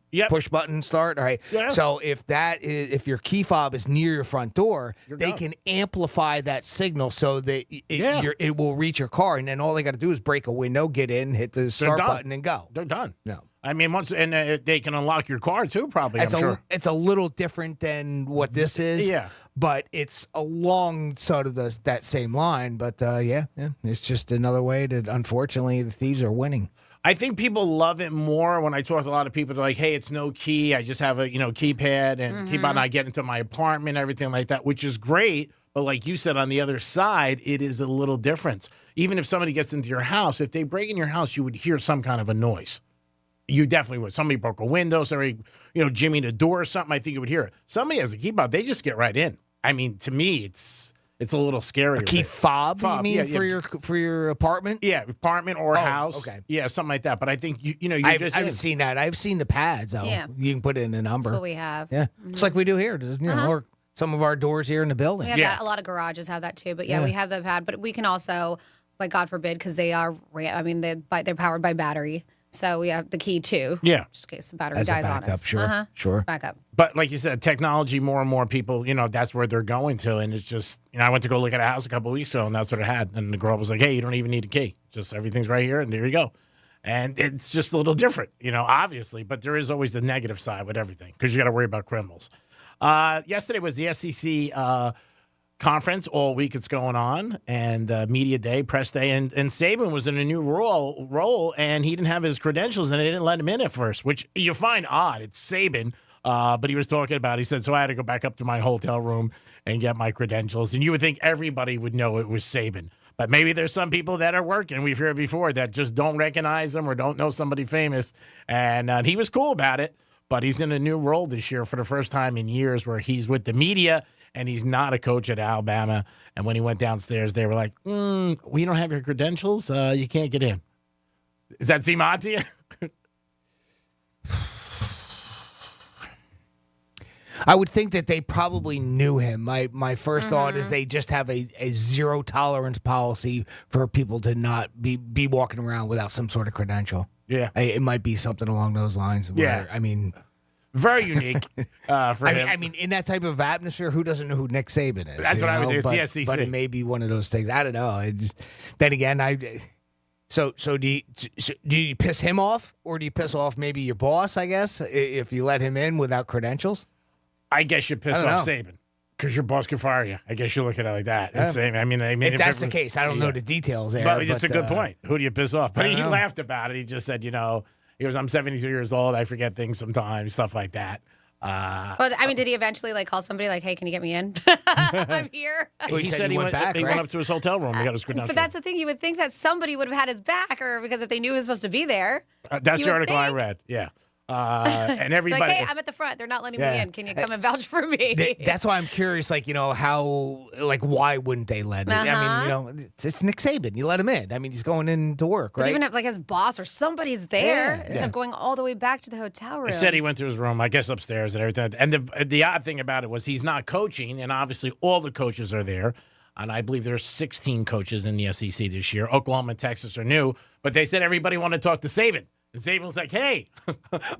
button start, all right? Yeah. So if your key fob is near your front door, they can amplify that signal so that it will reach your car, and then all they got to do is break a window, get in, hit the start button, and go. They're done. No. I mean, they can unlock your car too, probably. I'm sure it's a little different than what this is. Yeah, but it's along sort of that same line. But it's just another way that unfortunately the thieves are winning. I think people love it more when I talk to a lot of people. They're like, "Hey, it's no key. I just have a keypad and keep on. I get into my apartment, everything like that," which is great. But like you said, on the other side, it is a little different. Even if somebody gets into your house, if they break in your house, you would hear some kind of a noise. You definitely would. Somebody broke a window, somebody, jimmied a door or something, I think you would hear it. Somebody has a key fob, they just get right in. I mean, to me, it's a little scary. A key fob, you mean, for your apartment? Yeah, apartment or house. Okay. Yeah, something like that. But I think, I haven't seen that. I've seen the pads. Yeah. You can put in a number. That's what we have. Yeah. It's like we do here. Or some of our doors here in the building. We have that. A lot of garages have that too. But we have the pad. But we can also, like, God forbid, because they are, they're powered by battery. So we have the key too. Yeah. Just in case the battery dies on us. Sure. Backup. But like you said, technology, more and more people, that's where they're going to. And it's just, I went to go look at a house a couple of weeks ago and that's what it had. And the girl was like, hey, you don't even need a key. Just everything's right here and there you go. And it's just a little different, obviously. But there is always the negative side with everything because you got to worry about criminals. Yesterday was the SEC conference. All week it's going on, and media day, press day, and Saban was in a new role, and he didn't have his credentials, and they didn't let him in at first, which you find odd. It's Saban, but he was talking about, he said, so I had to go back up to my hotel room and get my credentials, and you would think everybody would know it was Saban. But maybe there's some people that are working, we've heard before, that just don't recognize them or don't know somebody famous, and he was cool about it, but he's in a new role this year for the first time in years where he's with the media, and he's not a coach at Alabama. And when he went downstairs, they were like, we don't have your credentials. You can't get in. Does that seem odd to you? I would think that they probably knew him. My first thought is they just have a zero tolerance policy for people to not be walking around without some sort of credential. Yeah. It might be something along those lines. Where, I mean... Very unique for him. I mean, in that type of atmosphere, who doesn't know who Nick Saban is? That's what I would do. It's the SEC. But it may be one of those things. I don't know. Then again, so do you piss him off, or do you piss off maybe your boss? I guess if you let him in without credentials. I guess you piss off Saban because your boss can fire you. I guess you look at it like that. If that's the case, I don't know the details there. But it's a good point. Who do you piss off? But he laughed about it. He just said, he goes, I'm 72 years old. I forget things sometimes, stuff like that. But did he eventually call somebody like, hey, can you get me in? I'm here. Well, he said he went back. He went up to his hotel room. He got his credentials. But that's the thing. You would think that somebody would have had his back, or because if they knew he was supposed to be there. That's the article I read. Yeah. And everybody. Like, hey, I'm at the front. They're not letting me in. Can you come and vouch for me? That's why I'm curious, like, how, like, why wouldn't they let him in? I mean, it's Nick Saban. You let him in. I mean, he's going in to work, But right? even if, like, his boss or somebody's there, instead of going all the way back to the hotel room. He said he went to his room, I guess upstairs and everything. And the odd thing about it was he's not coaching, and obviously all the coaches are there. And I believe there's 16 coaches in the SEC this year. Oklahoma and Texas are new, but they said everybody wanted to talk to Saban. And Saban was like, hey,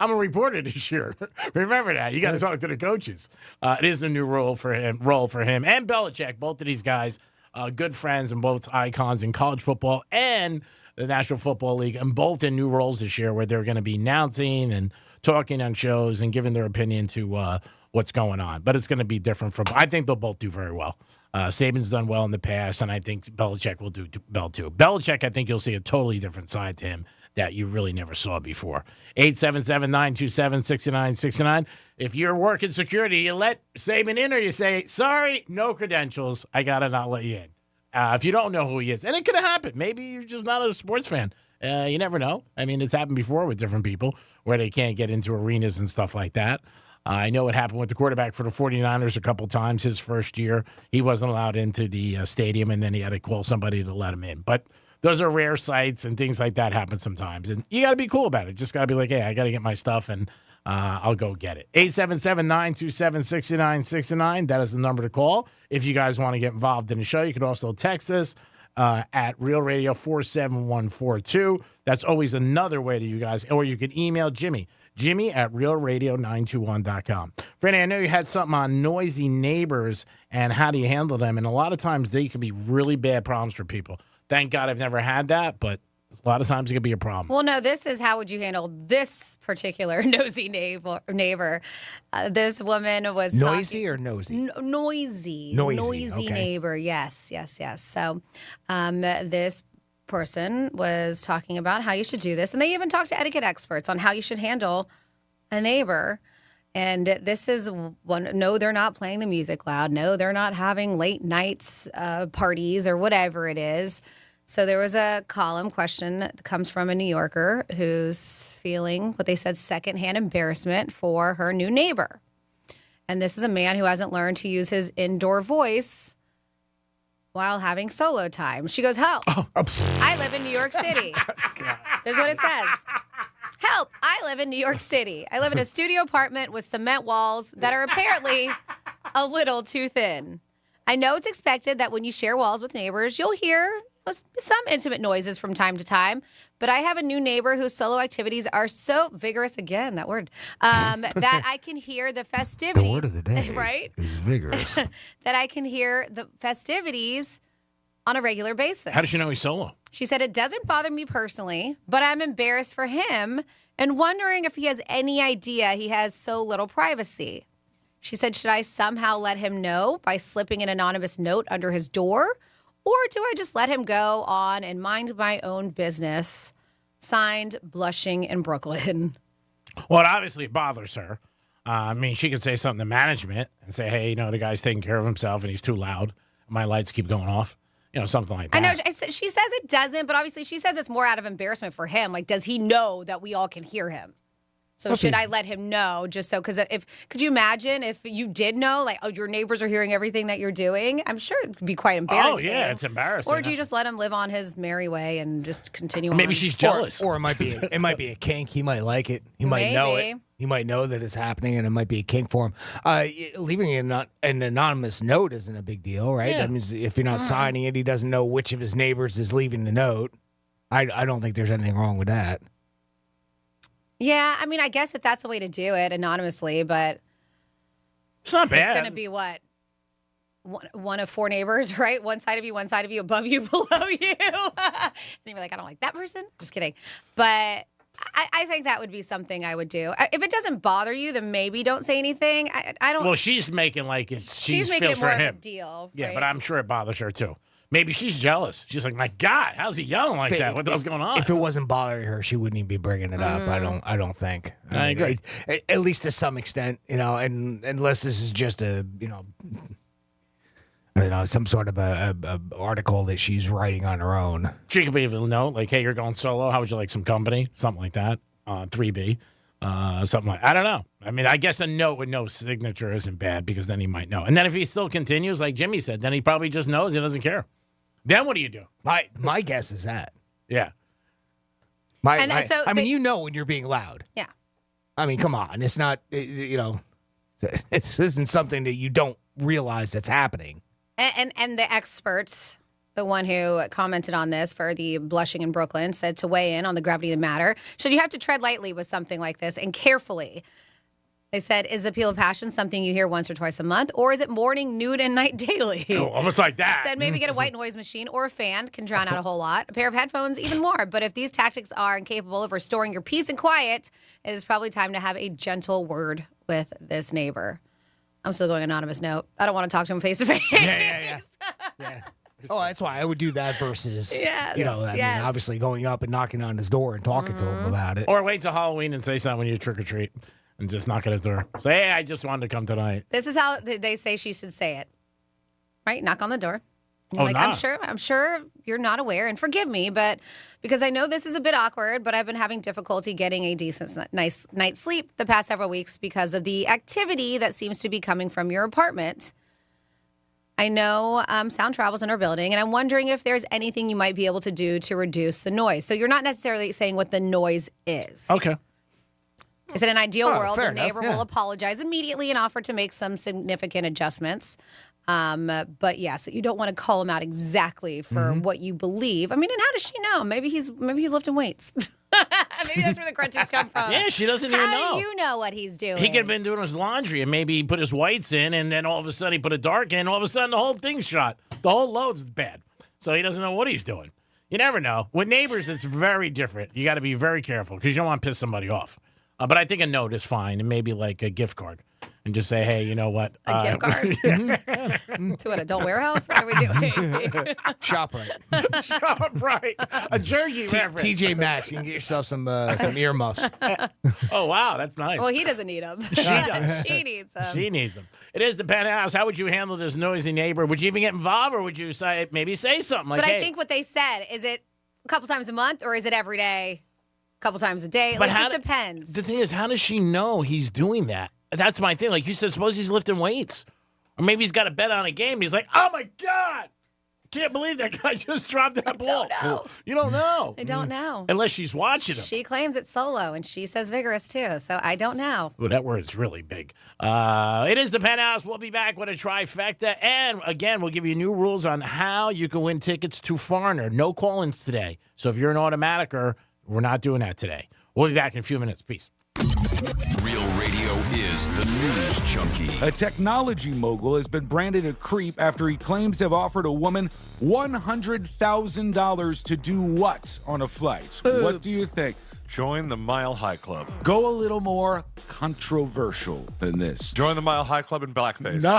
I'm a reporter this year. Remember that. You got to talk to the coaches. It is a new role for him and Belichick. Both of these guys, good friends and both icons in college football and the National Football League, and both in new roles this year where they're going to be announcing and talking on shows and giving their opinion to what's going on. But it's going to be different I think they'll both do very well. Saban's done well in the past, and I think Belichick will do well too. Belichick, I think you'll see a totally different side to him that you really never saw before. 877-927-6969. If you're working security, you let Saban in, or you say, sorry, no credentials. I got to not let you in. If you don't know who he is, and it could have happened. Maybe you're just not a sports fan. You never know. I mean, it's happened before with different people where they can't get into arenas and stuff like that. I know it happened with the quarterback for the 49ers a couple times. His first year, he wasn't allowed into the stadium, and then he had to call somebody to let him in. But those are rare sights, and things like that happen sometimes. And you got to be cool about it. Just got to be like, hey, I got to get my stuff, and I'll go get it. 877-927-6969. That is the number to call. If you guys want to get involved in the show, you can also text us at Real Radio 47142. That's always another way to you guys. Or you can email Jimmy at realradio921.com. Franny, I know you had something on noisy neighbors and how do you handle them. And a lot of times they can be really bad problems for people. Thank God I've never had that, but a lot of times it can be a problem. Well, no, this is how would you handle this particular nosy neighbor. This woman was noisy or nosy? Noisy okay. neighbor. Yes. So this person was talking about how you should do this, and they even talked to etiquette experts on how you should handle a neighbor. And this is one. No, they're not playing the music loud. No, they're not having late nights parties or whatever it is. So there was a column question that comes from a New Yorker who's feeling what they said secondhand embarrassment for her new neighbor. And this is a man who hasn't learned to use his indoor voice while having solo time. She goes, help, I live in New York City. This is what it says. Help, I live in New York City. I live in a studio apartment with cement walls that are apparently a little too thin. I know it's expected that when you share walls with neighbors, you'll hear some intimate noises from time to time, but I have a new neighbor whose solo activities are so vigorous, again, that word, that I can hear the festivities. The word of the day, right? Is vigorous. That I can hear the festivities on a regular basis. How does she know he's solo? She said, it doesn't bother me personally, but I'm embarrassed for him and wondering if he has any idea he has so little privacy. She said, should I somehow let him know by slipping an anonymous note under his door? Or do I just let him go on and mind my own business? Signed, Blushing in Brooklyn. Well, obviously it bothers her. I mean, she could say something to management and say, hey, the guy's taking care of himself and he's too loud. My lights keep going off. Something like that. I know. She says it doesn't, but obviously she says it's more out of embarrassment for him. Like, does he know that we all can hear him? So should I let him know just so, because could you imagine if you did know, like, oh, your neighbors are hearing everything that you're doing? I'm sure it would be quite embarrassing. Oh, yeah, it's embarrassing. Or do you just let him live on his merry way and just continue on? Maybe she's jealous. Or it might be a kink. He might like it. He might know it. He might know that it's happening, and it might be a kink for him. Leaving an anonymous note isn't a big deal, right? Yeah. That means if you're not signing it, he doesn't know which of his neighbors is leaving the note. I don't think there's anything wrong with that. Yeah, I mean, I guess if that's the way to do it anonymously, but it's not bad. It's going to be what? One of four neighbors, right? One side of you, above you, below you. And you're like, I don't like that person. Just kidding. But I think that would be something I would do. If it doesn't bother you, then maybe don't say anything. I don't. Well, she's making like it's. She's making it more of a him. deal. Yeah, right? but I'm sure it bothers her too. Maybe she's jealous. She's like, my God, how's he yelling like that? What the hell's going on? If it wasn't bothering her, she wouldn't even be bringing it up. I don't think. I agree. At least to some extent, and unless this is just a, some sort of a article that she's writing on her own. She could be able to know, like, hey, you're going solo. How would you like some company? Something like that. 3B. Something like I don't know. I mean, I guess a note with no signature isn't bad because then he might know. And then if he still continues, like Jimmy said, then he probably just knows he doesn't care. Then what do you do? My guess is that. Yeah. I mean, you know when you're being loud. Yeah. I mean, come on. It's not, this isn't something that you don't realize that's happening. And the experts, the one who commented on this for the Blushing in Brooklyn, said to weigh in on the gravity of the matter. Should you have to tread lightly with something like this and carefully? They said, is the appeal of passion something you hear once or twice a month, or is it morning, noon, and night daily? Oh, if it's like that. Said maybe get a white noise machine or a fan, can drown out a whole lot. A pair of headphones, even more. But if these tactics are incapable of restoring your peace and quiet, it is probably time to have a gentle word with this neighbor. I'm still going anonymous note. I don't want to talk to him face to face. Yeah. Oh, that's why I would do that versus, mean, obviously going up and knocking on his door and talking to him about it. Or wait till Halloween and say something when you trick or treat. And just knock at his door. Say, hey, I just wanted to come tonight. This is how they say she should say it. Right? Knock on the door. And you're I'm sure you're not aware, and forgive me, but because I know this is a bit awkward, but I've been having difficulty getting a decent, nice night's sleep the past several weeks because of the activity that seems to be coming from your apartment. I know sound travels in our building, and I'm wondering if there's anything you might be able to do to reduce the noise. So you're not necessarily saying what the noise is. Okay. Is it an ideal world? The enough, neighbor will apologize immediately and offer to make some significant adjustments. But yeah, so you don't want to call him out exactly for what you believe. I mean, and how does she know? Maybe he's lifting weights. Maybe that's where the crunchies come from. Yeah, she doesn't even know. How do you know what he's doing? He could have been doing his laundry and maybe he put his whites in and then all of a sudden he put a dark in and all of a sudden the whole thing's shot. The whole load's bad. So he doesn't know what he's doing. You never know. With neighbors, it's very different. You got to be very careful because you don't want to piss somebody off. But I think a note is fine, and maybe like a gift card, and just say, "Hey, you know what? A gift card to an adult warehouse? What are we doing? ShopRite. ShopRite. A Jersey reference. TJ Maxx. You can get yourself some earmuffs. Oh wow, that's nice. Well, he doesn't need them. She does. She needs them. She needs them. It is the Penthouse. How would you handle this noisy neighbor? Would you even get involved, or would you say something like? But hey, I think what they said is it a couple times a month, or is it every day? Couple times a day. But it just depends. The thing is, how does she know he's doing that? That's my thing. Like you said, suppose he's lifting weights. Or maybe he's got a bet on a game. He's like, oh, my God. Can't believe that guy just dropped that ball. Don't know. You don't know. I don't know. Unless she's watching him. She claims it's solo, and she says vigorous, too. So I don't know. Well, that word's really big. It is the Penthouse. We'll be back with a trifecta. And, again, we'll give you new rules on how you can win tickets to Foreigner. No call-ins today. So if you're an automaticer, we're not doing that today. We'll be back in a few minutes. Peace. Real Radio is the news junkie. A technology mogul has been branded a creep after he claims to have offered a woman $100,000 to do what on a flight? Oops. What do you think? Join the Mile High Club. Go a little more controversial than this. Join the Mile High Club in blackface. No.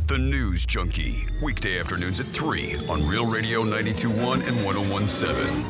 The News Junkie. Weekday afternoons at 3 on Real Radio 92.1 and 101.7.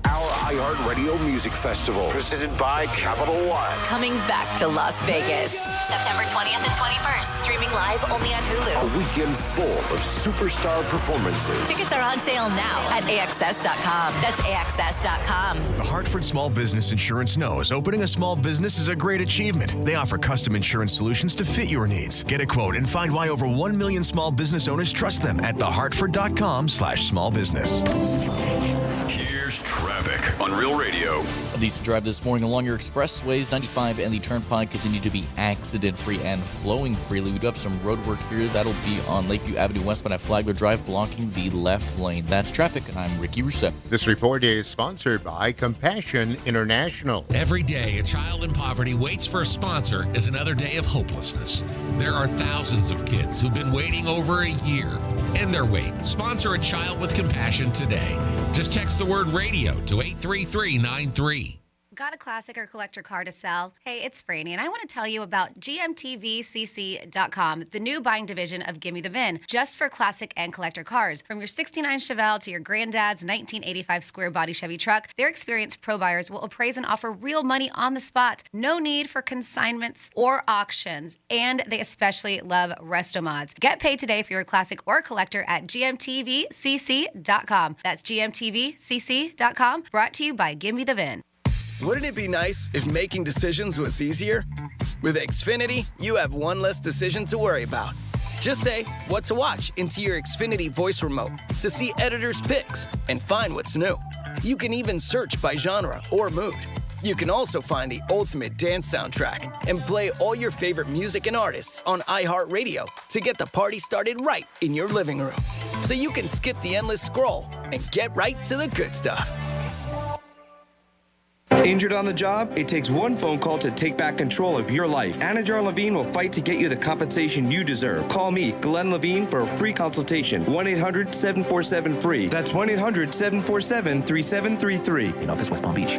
Our iHeartRadio Music Festival, presented by Capital One. Coming back to Las Vegas. September 20th and 21st. Streaming live only on Hulu. A weekend full of superstar performances. Tickets are on sale now at AXS.com. That's AXS.com. The Hartford Small Business Insurance knows opening a small business is a great achievement. They offer custom insurance solutions to fit your needs. Get a quote and find why over 1 million small business owners trust them at thehartford.com/smallbusiness. Here's traffic on Real Radio. A decent drive this morning along your expressways. 95 and the Turnpike continue to be accident-free and flowing freely. We do have some road work here. That'll be on Lakeview Avenue westbound at Flagler Drive, blocking the left lane. That's traffic. I'm Ricky Rousseau. This report is sponsored by Compassion International. Every day, a child in poverty waits for a sponsor is another day of hopelessness. There are thousands of kids who've been waiting over a year. End their wait. Sponsor a child with compassion today. Just text the word radio to 83393. Got a classic or collector car to sell? Hey, it's Franny, and I want to tell you about GMTVCC.com, the new buying division of Gimme the VIN, just for classic and collector cars. From your 69 Chevelle to your granddad's 1985 square body Chevy truck, their experienced pro buyers will appraise and offer real money on the spot. No need for consignments or auctions, and they especially love resto mods. Get paid today for your classic or collector at GMTVCC.com. That's GMTVCC.com, brought to you by Gimme the VIN. Wouldn't it be nice if making decisions was easier? With Xfinity, you have one less decision to worry about. Just say what to watch into your Xfinity voice remote to see editors' picks and find what's new. You can even search by genre or mood. You can also find the ultimate dance soundtrack and play all your favorite music and artists on iHeartRadio to get the party started right in your living room. So you can skip the endless scroll and get right to the good stuff. Injured on the job? It takes one phone call to take back control of your life. Anajar Levine will fight to get you the compensation you deserve. Call me, Glenn Levine, for a free consultation. 1-800-747-FREE. That's 1-800-747-3733. In office, West Palm Beach.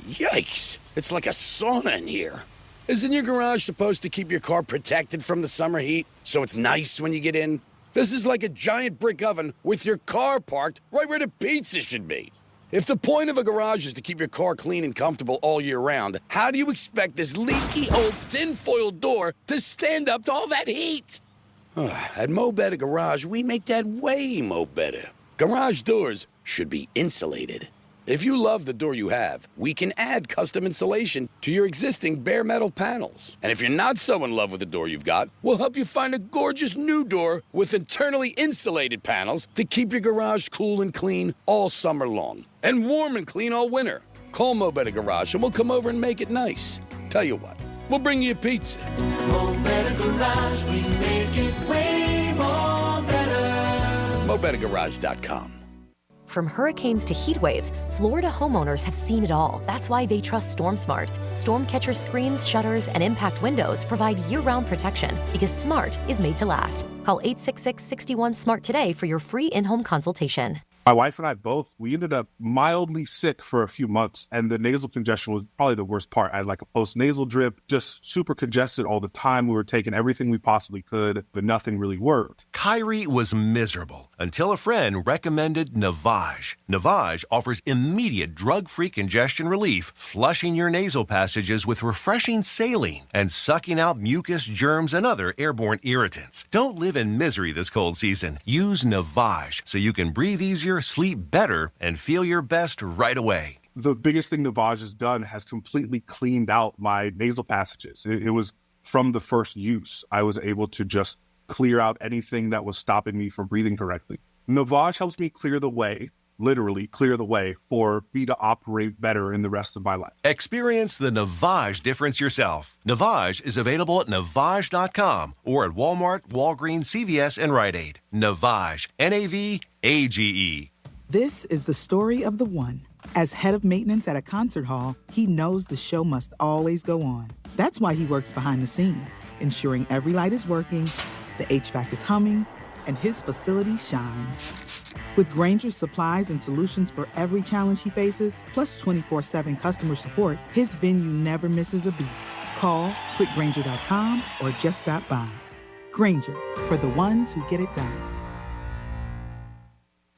Yikes. It's like a sauna in here. Isn't your garage supposed to keep your car protected from the summer heat so it's nice when you get in? This is like a giant brick oven with your car parked right where the pizza should be. If the point of a garage is to keep your car clean and comfortable all year round, how do you expect this leaky old tinfoil door to stand up to all that heat? At Mo Better Garage, we make that way mo better. Garage doors should be insulated. If you love the door you have, we can add custom insulation to your existing bare metal panels. And if you're not so in love with the door you've got, we'll help you find a gorgeous new door with internally insulated panels to keep your garage cool and clean all summer long. And warm and clean all winter. Call Mo Better Garage and we'll come over and make it nice. Tell you what, we'll bring you a pizza. Mo Better Garage, we make it way more better. MoBetterGarage.com. From hurricanes to heat waves, Florida homeowners have seen it all. That's why they trust StormSmart. StormCatcher screens, shutters, and impact windows provide year-round protection because smart is made to last. Call 866-61-SMART today for your free in-home consultation. My wife and I both, we ended up mildly sick for a few months, and the nasal congestion was probably the worst part. I had like a post-nasal drip, just super congested all the time. We were taking everything we possibly could, but nothing really worked. Kyrie was miserable until a friend recommended Navage. Navage offers immediate drug-free congestion relief, flushing your nasal passages with refreshing saline and sucking out mucus, germs, and other airborne irritants. Don't live in misery this cold season. Use Navage so you can breathe easier, sleep better, and feel your best right away. The biggest thing Navage has done has completely cleaned out my nasal passages. It was from the first use. I was able to just clear out anything that was stopping me from breathing correctly. Navage helps me clear the way, literally clear the way, for me to operate better in the rest of my life. Experience the Navage difference yourself. Navage is available at Navage.com or at Walmart, Walgreens, CVS, and Rite Aid. Navage, Navage. This is the story of the one. As head of maintenance at a concert hall, he knows the show must always go on. That's why he works behind the scenes, ensuring every light is working, the HVAC is humming, and his facility shines. With Grainger's supplies and solutions for every challenge he faces, plus 24/7 customer support, his venue never misses a beat. Call quickgrainger.com or just stop by. Grainger, for the ones who get it done.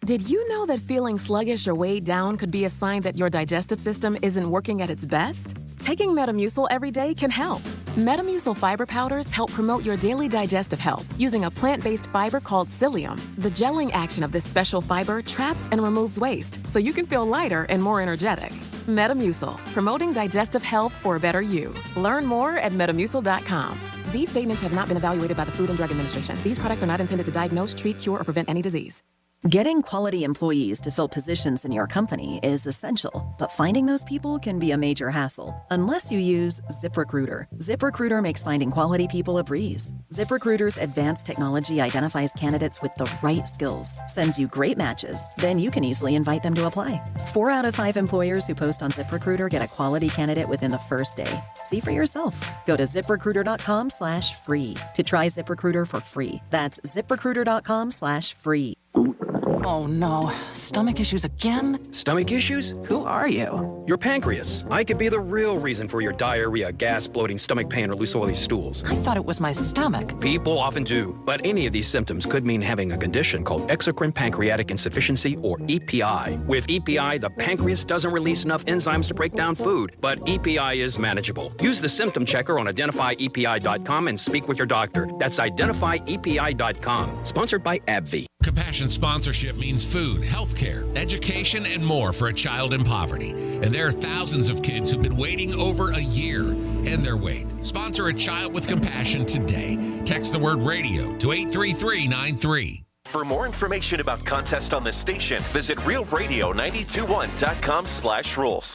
Did you know that feeling sluggish or weighed down could be a sign that your digestive system isn't working at its best? Taking Metamucil every day can help. Metamucil fiber powders help promote your daily digestive health using a plant-based fiber called psyllium. The gelling action of this special fiber traps and removes waste, so you can feel lighter and more energetic. Metamucil, promoting digestive health for a better you. Learn more at metamucil.com. These statements have not been evaluated by the Food and Drug Administration. These products are not intended to diagnose, treat, cure, or prevent any disease. Getting quality employees to fill positions in your company is essential, but finding those people can be a major hassle unless you use ZipRecruiter. ZipRecruiter makes finding quality people a breeze. ZipRecruiter's advanced technology identifies candidates with the right skills, sends you great matches, then you can easily invite them to apply. 4 out of 5 employers who post on ZipRecruiter get a quality candidate within the first day. See for yourself. Go to ZipRecruiter.com/free to try ZipRecruiter for free. That's ZipRecruiter.com/free. Oh no, stomach issues again? Stomach issues? Who are you? Your pancreas. I could be the real reason for your diarrhea, gas, bloating, stomach pain, or loose oily stools. I thought it was my stomach. People often do, but any of these symptoms could mean having a condition called exocrine pancreatic insufficiency, or EPI. With EPI, the pancreas doesn't release enough enzymes to break down food, but EPI is manageable. Use the symptom checker on identifyepi.com and speak with your doctor. That's identifyepi.com. Sponsored by AbbVie. Compassion sponsorship means food, healthcare, education, and more for a child in poverty. And there are thousands of kids who've been waiting over a year and their wait. Sponsor a child with compassion today. Text the word radio to 83393. For more information about contests on this station, visit realradio921.com/rules.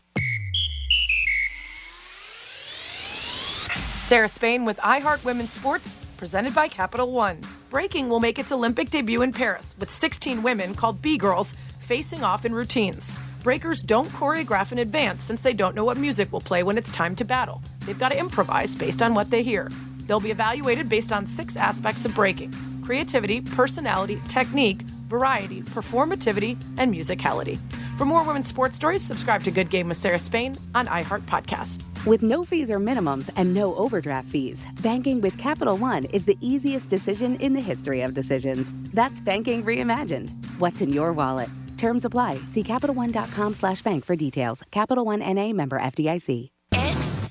Sarah Spain with iHeart Women's Sports, presented by Capital One. Breaking will make its Olympic debut in Paris with 16 women called B-Girls facing off in routines. Breakers don't choreograph in advance since they don't know what music will play when it's time to battle. They've got to improvise based on what they hear. They'll be evaluated based on 6 aspects of breaking: creativity, personality, technique, variety, performativity, and musicality. For more women's sports stories, subscribe to Good Game with Sarah Spain on iHeart Podcast. With no fees or minimums and no overdraft fees, banking with Capital One is the easiest decision in the history of decisions. That's banking reimagined. What's in your wallet? Terms apply. See CapitalOne.com/bank for details. Capital One N.A. member FDIC.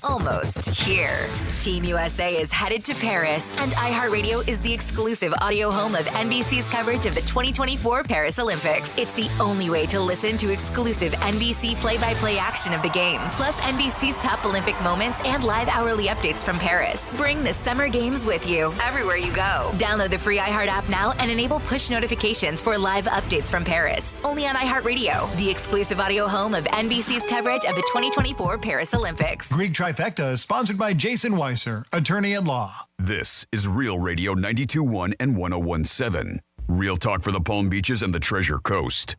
Almost here. Team USA is headed to Paris, and iHeartRadio is the exclusive audio home of NBC's coverage of the 2024 Paris Olympics. It's the only way to listen to exclusive NBC play-by-play action of the games, plus NBC's top Olympic moments and live hourly updates from Paris. Bring the Summer Games with you everywhere you go. Download the free iHeart app now and enable push notifications for live updates from Paris. Only on iHeartRadio, the exclusive audio home of NBC's coverage of the 2024 Paris Olympics. Greek Trifecta is sponsored by Jason Weiser, attorney at law. This is Real Radio 92.1 and 101.7. Real talk for the Palm Beaches and the Treasure Coast.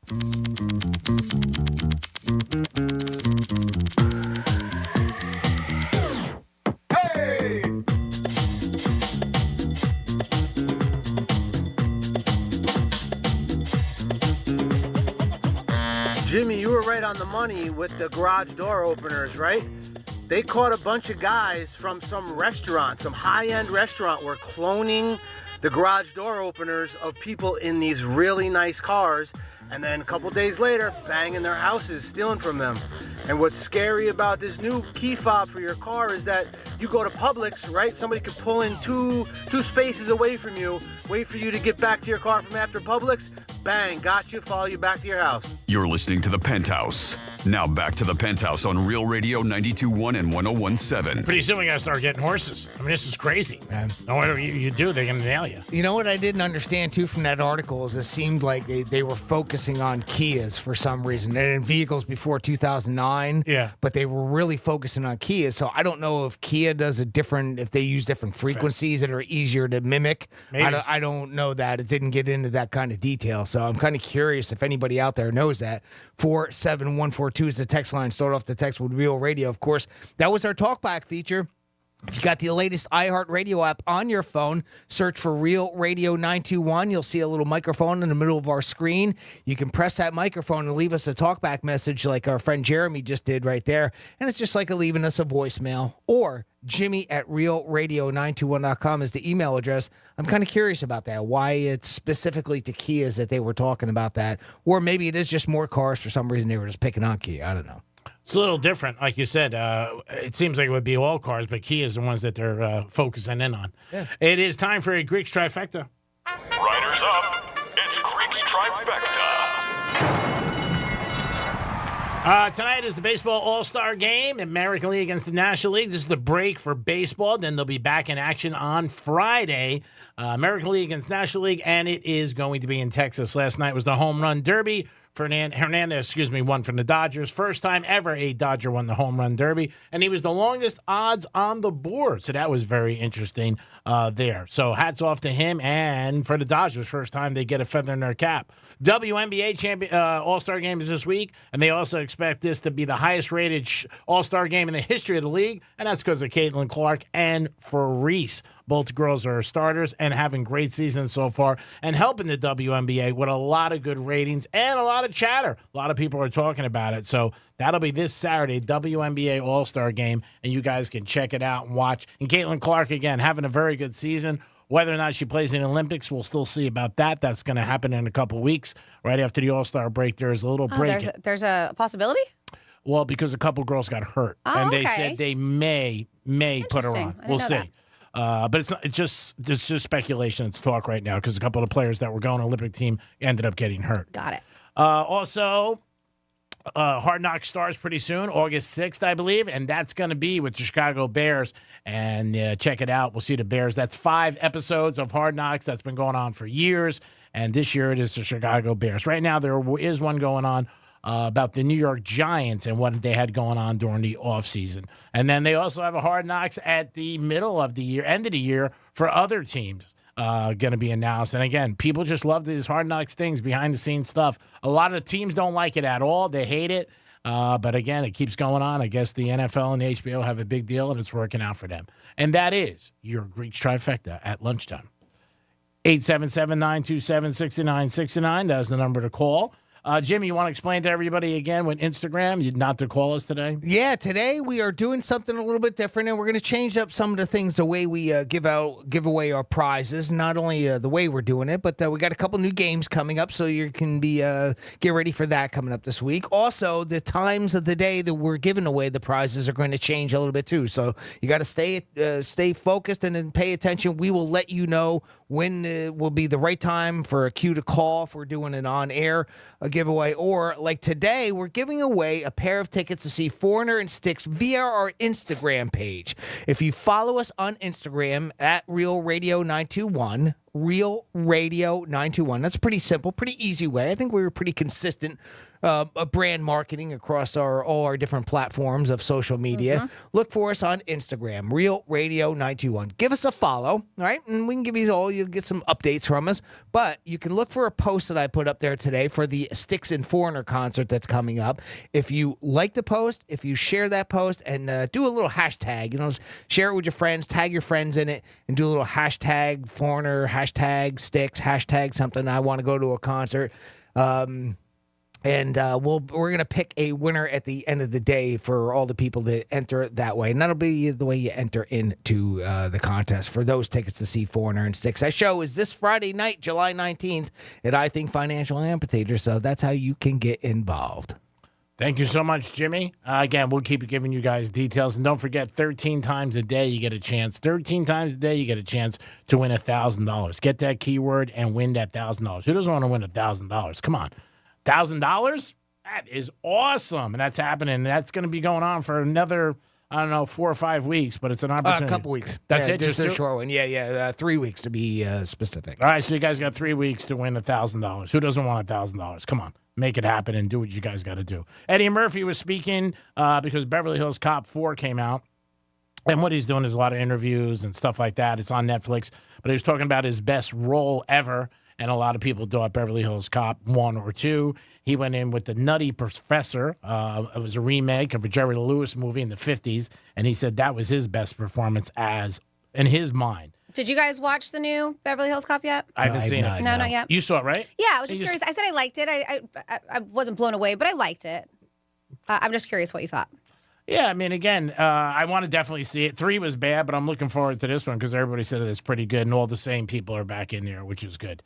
Jimmy, you were right on the money with the garage door openers, right? They caught a bunch of guys from some restaurant, some high-end restaurant, were cloning the garage door openers of people in these really nice cars, and then a couple days later, banging their houses, stealing from them. And what's scary about this new key fob for your car is that you go to Publix, right? Somebody could pull in two spaces away from you, wait for you to get back to your car from after Publix, bang, got you, follow you back to your house. You're listening to The Penthouse. Now back to The Penthouse on Real Radio 92.1 and 101.7. Pretty soon we got to start getting horses. I mean, this is crazy, man. No, whatever you do, they're going to nail you. You know what I didn't understand, too, from that article is it seemed like they were focusing on Kias for some reason. They're in vehicles before 2009, yeah, but they were really focusing on Kias. So I don't know if Kia does if they use different frequencies that are easier to mimic. I don't know that. It didn't get into that kind of detail. So I'm kind of curious if anybody out there knows that. 47142 is the text line. Start off the text with Real Radio. Of course, that was our talkback feature. If you got the latest iHeartRadio app on your phone, search for Real Radio 921. You'll see a little microphone in the middle of our screen. You can press that microphone and leave us a talkback message like our friend Jeremy just did right there. And it's just like leaving us a voicemail. Or Jimmy at realradio921.com is the email address. I'm kind of curious about that, why it's specifically to Kias that they were talking about that. Or maybe it is just more cars for some reason they were just picking on Kia. I don't know. It's a little different. Like you said, it seems like it would be all cars, but Kia is the ones that they're focusing in on. Yeah. It is time for a Greek's Trifecta. Riders up. It's Greek's Trifecta. Tonight is the Baseball All-Star Game, American League against the National League. This is the break for baseball. Then they'll be back in action on Friday. American League against National League, and it is going to be in Texas. Last night was the Home Run Derby. Hernandez, won from the Dodgers. First time ever a Dodger won the Home Run Derby, and he was the longest odds on the board. So that was very interesting there. So hats off to him, and for the Dodgers, first time they get a feather in their cap. WNBA All-Star Game is this week, and they also expect this to be the highest-rated All-Star Game in the history of the league, and that's because of Caitlin Clark and Faris. Both girls are starters and having great seasons so far and helping the WNBA with a lot of good ratings and a lot of chatter. A lot of people are talking about it. So that'll be this Saturday, WNBA All-Star Game, and you guys can check it out and watch. And Caitlin Clark, again, having a very good season. Whether or not she plays in the Olympics, we'll still see about that. That's going to happen in a couple weeks. Right after the All-Star break, there's a little break. There's a possibility? Well, because a couple girls got hurt, and they said they may put her on. We'll see. But it's not. It's just speculation. It's talk right now because a couple of the players that were going to the Olympic team ended up getting hurt. Got it. Also, Hard Knocks starts pretty soon, August 6th, I believe, and that's going to be with the Chicago Bears. And check it out. We'll see the Bears. That's 5 episodes of Hard Knocks that's been going on for years, and this year it is the Chicago Bears. Right now, there is one going on about the New York Giants and what they had going on during the offseason. And then they also have a Hard Knocks at the middle of the year, end of the year, for other teams going to be announced. And again, people just love these Hard Knocks things, behind-the-scenes stuff. A lot of teams don't like it at all. They hate it. But again, it keeps going on. I guess the NFL and the HBO have a big deal, and it's working out for them. And that is your Greeks trifecta at lunchtime. 877-927-6969. That's the number to call. Jimmy, you want to explain to everybody again with Instagram, not to call us today? Yeah, today we are doing something a little bit different, and we're going to change up some of the things, the way we give away our prizes. Not only the way we're doing it, but we got a couple new games coming up, so you can get ready for that coming up this week. Also, the times of the day that we're giving away the prizes are going to change a little bit too. So you got to stay focused and then pay attention. We will let you know when will be the right time for a cue to call if we're doing an on-air giveaway. Or like today, we're giving away a pair of tickets to see Foreigner and Styx via our Instagram page. If you follow us on Instagram at Real Radio 921, Real Radio 921. That's pretty simple, pretty easy way. I think we were pretty consistent brand marketing across all our different platforms of social media. Mm-hmm. Look for us on Instagram, Real Radio 921. Give us a follow, all right? And we can give you you'll get some updates from us. But you can look for a post that I put up there today for the Styx and Foreigner concert that's coming up. If you like the post, if you share that post and do a little hashtag, share it with your friends, tag your friends in it, and do a little hashtag Foreigner, hashtag Styx, hashtag something. I want to go to a concert. And we're going to pick a winner at the end of the day for all the people that enter that way. And that'll be the way you enter into the contest for those tickets to see Foreigner and Styx. That show is this Friday night, July 19th at I Think Financial Amphitheater. So that's how you can get involved. Thank you so much, Jimmy. Again, we'll keep giving you guys details. And don't forget, 13 times a day you get a chance. 13 times a day you get a chance to win $1,000. Get that keyword and win that $1,000. Who doesn't want to win $1,000? Come on. $1,000? That is awesome. And that's happening. That's going to be going on for another, 4 or 5 weeks, but it's an opportunity. A couple weeks. That's it? Just a short one. Yeah. 3 weeks to be specific. All right, so you guys got 3 weeks to win $1,000. Who doesn't want $1,000? Come on. Make it happen and do what you guys got to do. Eddie Murphy was speaking because Beverly Hills Cop 4 came out. And what he's doing is a lot of interviews and stuff like that. It's on Netflix. But he was talking about his best role ever. And a lot of people thought Beverly Hills Cop 1 or 2. He went in with The Nutty Professor. It was a remake of a Jerry Lewis movie in the 50s. And he said that was his best performance in his mind. Did you guys watch the new Beverly Hills Cop yet? I haven't seen it. No, not yet. You saw it, right? Yeah, I was just curious. I said I liked it. I wasn't blown away, but I liked it. I'm just curious what you thought. Yeah, I mean, again, I want to definitely see it. 3 was bad, but I'm looking forward to this one because everybody said it's pretty good, and all the same people are back in there, which is good.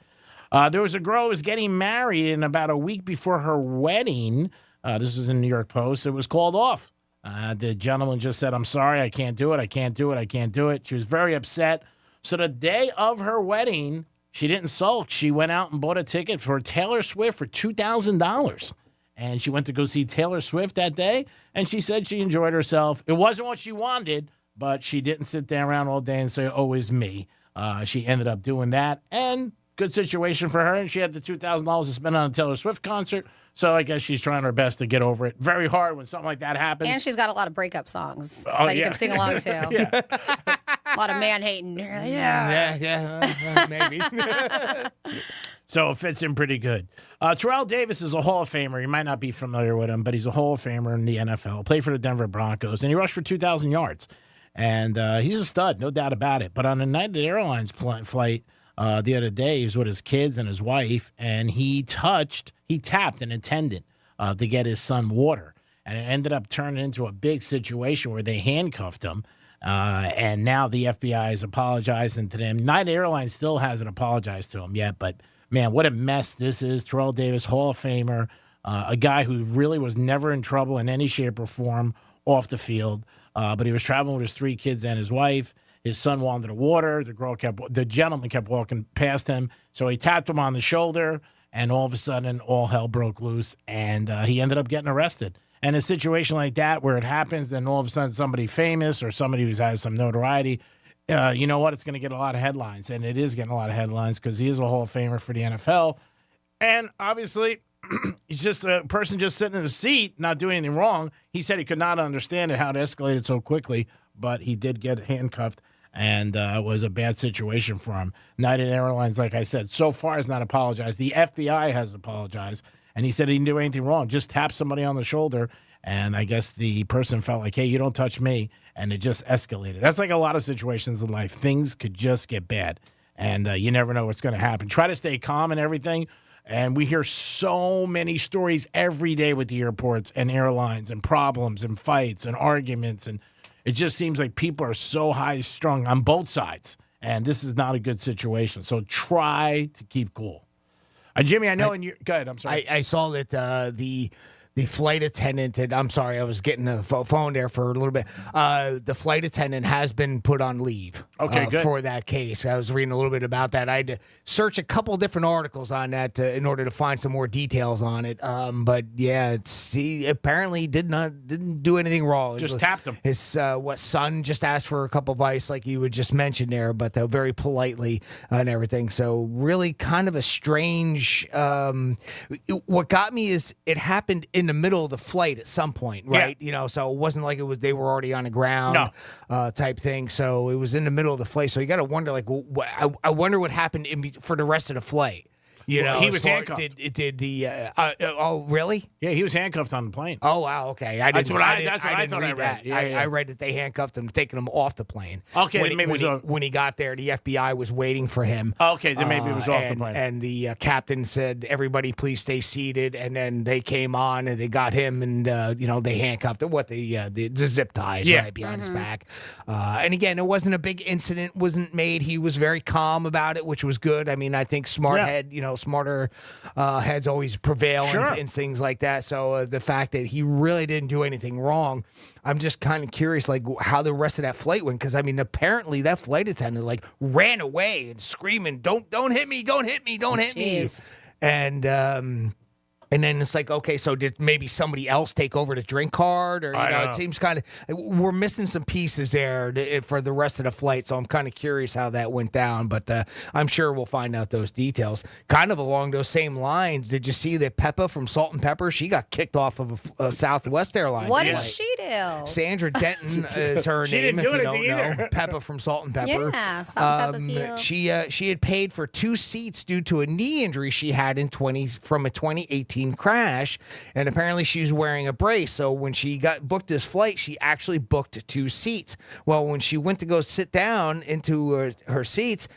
There was a girl who was getting married, and about a week before her wedding, this was in the New York Post, it was called off. The gentleman just said, I'm sorry, I can't do it, I can't do it, I can't do it. She was very upset. So the day of her wedding, she didn't sulk. She went out and bought a ticket for Taylor Swift for $2,000. And she went to go see Taylor Swift that day, and she said she enjoyed herself. It wasn't what she wanted, but she didn't sit there around all day and say, oh, it's me. She ended up doing that, and good situation for her, and she had the $2,000 to spend on a Taylor Swift concert, so I guess she's trying her best to get over it. Very hard when something like that happens. And she's got a lot of breakup songs that you can sing along to. Yeah. A lot of man-hating. Yeah, maybe. So it fits in pretty good. Terrell Davis is a Hall of Famer. You might not be familiar with him, but he's a Hall of Famer in the NFL. Played for the Denver Broncos, and he rushed for 2,000 yards. And he's a stud, no doubt about it. But on a United Airlines flight the other day, he was with his kids and his wife, and he tapped an attendant to get his son water. And it ended up turning into a big situation where they handcuffed him. And now the FBI is apologizing to them. United Airlines still hasn't apologized to him yet, but man, what a mess this is. Terrell Davis, Hall of Famer, a guy who really was never in trouble in any shape or form off the field. But he was traveling with his 3 kids and his wife. His son wanted the water. The gentleman kept walking past him. So he tapped him on the shoulder, and all of a sudden, all hell broke loose, and he ended up getting arrested. And a situation like that where it happens, then all of a sudden somebody famous or somebody who has some notoriety, you know what? It's going to get a lot of headlines, and it is getting a lot of headlines because he is a Hall of Famer for the NFL. And obviously, he's just a person just sitting in the seat, not doing anything wrong. He said he could not understand it, how it escalated so quickly, but he did get handcuffed, and it was a bad situation for him. United Airlines, like I said, so far has not apologized. The FBI has apologized. And he said he didn't do anything wrong, just tapped somebody on the shoulder. And I guess the person felt like, hey, you don't touch me. And it just escalated. That's like a lot of situations in life. Things could just get bad. And you never know what's going to happen. Try to stay calm and everything. And we hear so many stories every day with the airports and airlines and problems and fights and arguments. And it just seems like people are so high-strung on both sides. And this is not a good situation. So try to keep cool. Jimmy, I know go ahead, I'm sorry. I saw that the flight attendant, and I'm sorry, I was getting a phone there for a little bit. The flight attendant has been put on leave good. For that case. I was reading a little bit about that. I had to search a couple different articles on that in order to find some more details on it. But yeah, he apparently didn't do anything wrong. Just tapped him. His son just asked for a cup of ice, like you would just mention there, but very politely and everything. So really, kind of a strange. What got me is it happened in the middle of the flight at some point, right? Yeah. You know, so it wasn't like they were already on the ground, type thing. So it was in the middle of the flight. So you got to wonder, like, I wonder what happened for the rest of the flight. You know, he was handcuffed. Oh, really? Yeah, he was handcuffed on the plane. Oh, wow. Okay, That's what I thought I read. Yeah, I read that they handcuffed him, taking him off the plane. Okay, when he got there, the FBI was waiting for him. Okay, then maybe it was off the plane. And the captain said, "Everybody, please stay seated." And then they came on and they got him, and they handcuffed him. The zip ties right behind his back. And again, it wasn't a big incident. Wasn't made. He was very calm about it, which was good. I mean, I think smarter heads always prevail in things like that. So the fact that he really didn't do anything wrong, I'm just kind of curious, like, how the rest of that flight went. Because I mean, apparently that flight attendant ran away and screaming, "Don't hit me! Don't hit me! Don't hit me!" And then it's like, okay, so did maybe somebody else take over the drink card? Or, it seems kind of, we're missing some pieces there for the rest of the flight. So I'm kind of curious how that went down. But I'm sure we'll find out those details. Kind of along those same lines, did you see that Peppa from Salt and Pepper, she got kicked off of a Southwest Airlines What flight. did she do? Sandra Denton is her name, if you don't know. Peppa from Salt and Pepper. Yeah, Salt and Peppa's heel. She had paid for 2 seats due to a knee injury she had from a 2018 crash, and apparently she's wearing a brace. So when she booked this flight, she actually booked 2 seats. Well, when she went to go sit down into her seats,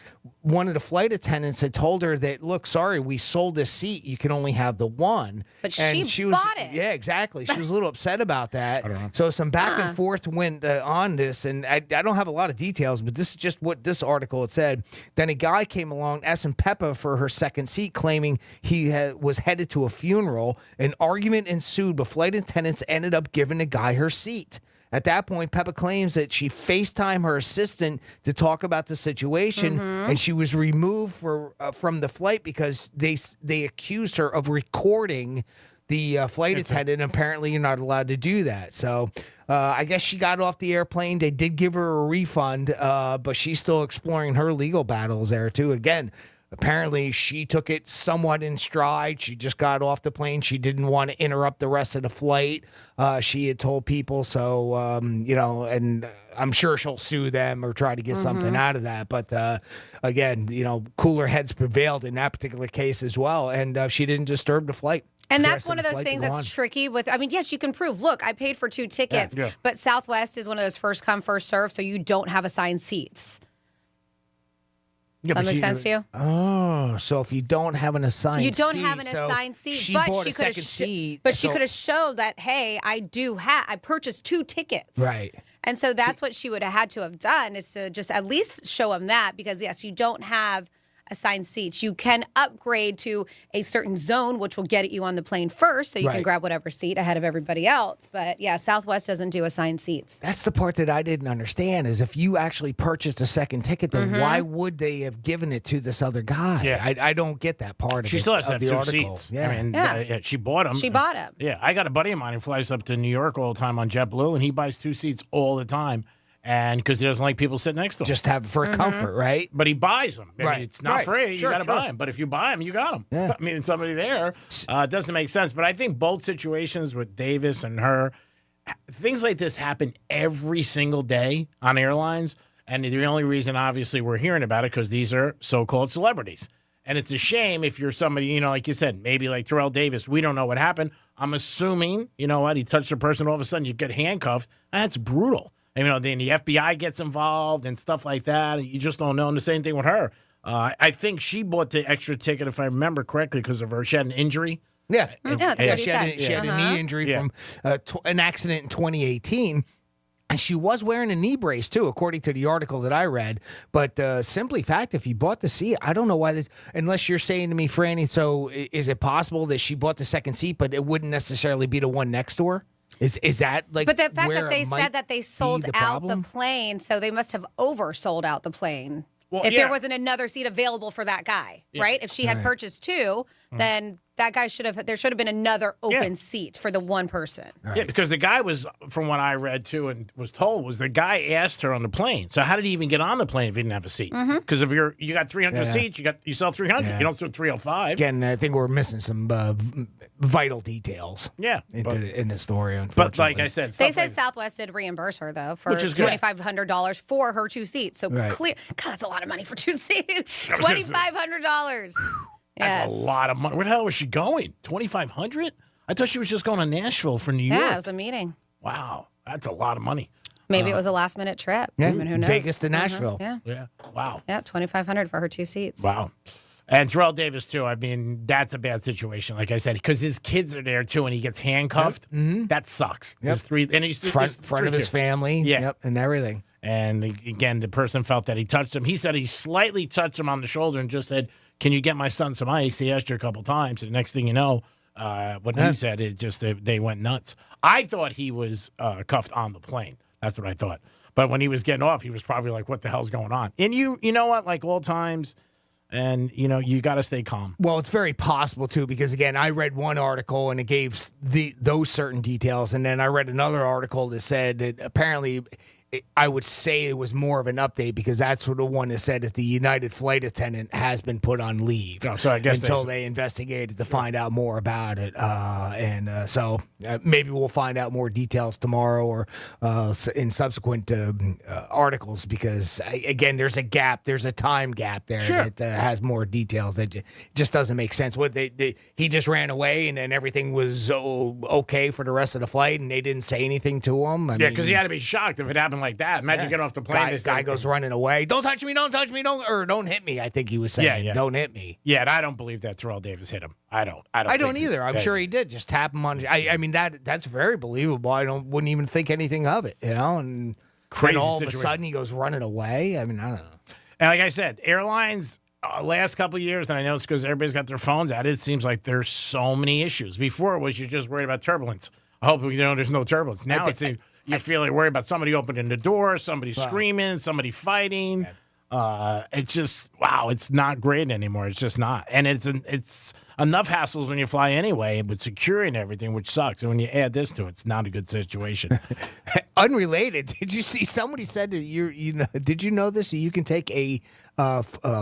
one of the flight attendants had told her that, look, sorry, we sold this seat. You can only have the one. But and she bought it. Yeah, exactly. She was a little upset about that. I don't know. So some back and forth went on this, and I don't have a lot of details, but this is just what this article had said. Then a guy came along, asking Peppa for her second seat, claiming he was headed to a funeral. An argument ensued, but flight attendants ended up giving the guy her seat. At that point, Peppa claims that she FaceTimed her assistant to talk about the situation, and she was removed from the flight because they accused her of recording the flight attendant. Apparently, you're not allowed to do that. So I guess she got off the airplane. They did give her a refund, but she's still exploring her legal battles there, too. Again, apparently, she took it somewhat in stride. She just got off the plane. She didn't want to interrupt the rest of the flight. She had told people. So, and I'm sure she'll sue them or try to get something out of that. But, again, cooler heads prevailed in that particular case as well. And she didn't disturb the flight. And the that's rest one of the those flight things to go that's on. tricky with, I mean, yes, you can prove, look, I paid for 2 tickets, Yeah. but Southwest is one of those first come, first serve, so you don't have assigned seats. Yeah, That makes sense to you? Oh, so if you don't have an assigned seat. You don't have an assigned seat, she but bought she a could have second seat. but she so- could have showed that, hey, I purchased 2 tickets. Right. And so that's what she would have had to have done, is to just at least show him that, because yes, you don't have assigned seats. You can upgrade to a certain zone, which will get you on the plane first, so you can Right. grab whatever seat ahead of everybody else. But yeah, Southwest doesn't do assigned seats. That's the part that I didn't understand, is if you actually purchased a second ticket, then Mhm. why would they have given it to this other guy? Yeah. I don't get that part of She it, still has to of have the 2 article. seats. Yeah. I mean, Yeah. she bought them. She bought 'em. Yeah, I got a buddy of mine who flies up to New York all the time on JetBlue, and he buys 2 seats all the time, and because he doesn't like people sitting next to him. Just have for comfort, right? But he buys them. I Right. mean, it's not Right. free. Sure, you got to sure. buy them. But if you buy them, you got them. Yeah. I mean, it's somebody there. It doesn't make sense. But I think both situations with Davis and her, things like this happen every single day on airlines. And the only reason, obviously, we're hearing about it because these are so-called celebrities. And it's a shame if you're somebody, you know, like you said, maybe like Terrell Davis. We don't know what happened. I'm assuming, you know what, he touched a person, all of a sudden you get handcuffed. That's brutal. And, you know, then the FBI gets involved and stuff like that. You just don't know. And the same thing with her. I think she bought the extra ticket, if I remember correctly, because of her. She had an injury. Yeah. Yeah, that's what he she had, said. she had a knee injury from an accident in 2018. And she was wearing a knee brace, too, according to the article that I read. But simply fact, if you bought the seat, I don't know why this, unless you're saying to me, Franny, so is it possible that she bought the second seat, but it wouldn't necessarily be the one next to her? Is that like? But the fact where that they it might said that they sold be the out the problem? plane, so they must have oversold out the plane. Well, if yeah. there wasn't another seat available for that guy, right? If she had Right. purchased 2, then that guy there should have been another open Yeah. seat for the one person. Yeah, because the guy was, from what I read too and was told, was the guy asked her on the plane. So how did he even get on the plane if he didn't have a seat? Because if you got 300 Yeah. seats, you sell 300. Yeah. You don't sell 305. Again, I think we're missing some vital details. Yeah, in the story. But like I unfortunately. said, They stuff said like- Southwest did reimburse her though for Which is good. $2,500 for her 2 seats. So Right. clear. God, that's a lot of money for 2 seats. $2,500. that's a lot of money. Where the hell was she going? 2,500? I thought she was just going to Nashville for New York. Yeah, it was a meeting. Wow, that's a lot of money. Maybe it was a last minute trip. Yeah, I mean, who knows? Vegas to Nashville. Yeah. Yeah. Wow. Yeah, $2,500 for her 2 seats. Wow. And Terrell Davis, too. I mean, that's a bad situation, like I said, because his kids are there, too, and he gets handcuffed. That sucks. Yep. There's 3, and he's front there's of 3 his kids. family. Yeah. Yep, and everything. And again, the person felt that he touched him. He said he slightly touched him on the shoulder and just said, "Can you get my son some ice?" He asked her a couple times. And the next thing you know, what he said, it just they went nuts. I thought he was cuffed on the plane. That's what I thought. But when he was getting off, he was probably like, "What the hell's going on?" And you know what? Like all times, and you know you got to stay calm. Well, it's very possible too, because again, I read one article and it gave those certain details, and then I read another article that said that apparently, I would say it was more of an update, because that's the one that said that the United flight attendant has been put on leave Oh, so I guess until they investigated to find out more about it. So maybe we'll find out more details tomorrow or in subsequent articles, because again, there's a gap, there's a time gap there that has more details that just doesn't make sense. What he just ran away and then everything was okay for the rest of the flight, and they didn't say anything to him. Yeah, because he had to be shocked if it happened like that. Imagine getting off the plane. Guy goes running away. Don't touch me, don't hit me. I think he was saying, don't hit me. Yeah, and I don't believe that Terrell Davis hit him. I don't don't think either. I'm sure he did. Just tap him on. I mean that's very believable. Wouldn't even think anything of it, you know. And Crazy then all situation. of a sudden he goes running away. I mean, I don't know. And like I said, airlines last couple of years, and I know it's because everybody's got their phones out. It seems like there's so many issues. Before it was you're just worried about turbulence. I hope there's no turbulence. Now it seems you feel like worried about somebody opening the door, somebody screaming, somebody fighting. It's just it's not great anymore. It's just not, and it's enough hassles when you fly anyway with security and everything, which sucks. And when you add this to it, it's not a good situation. Unrelated, did you see somebody said that did you know this? You can take a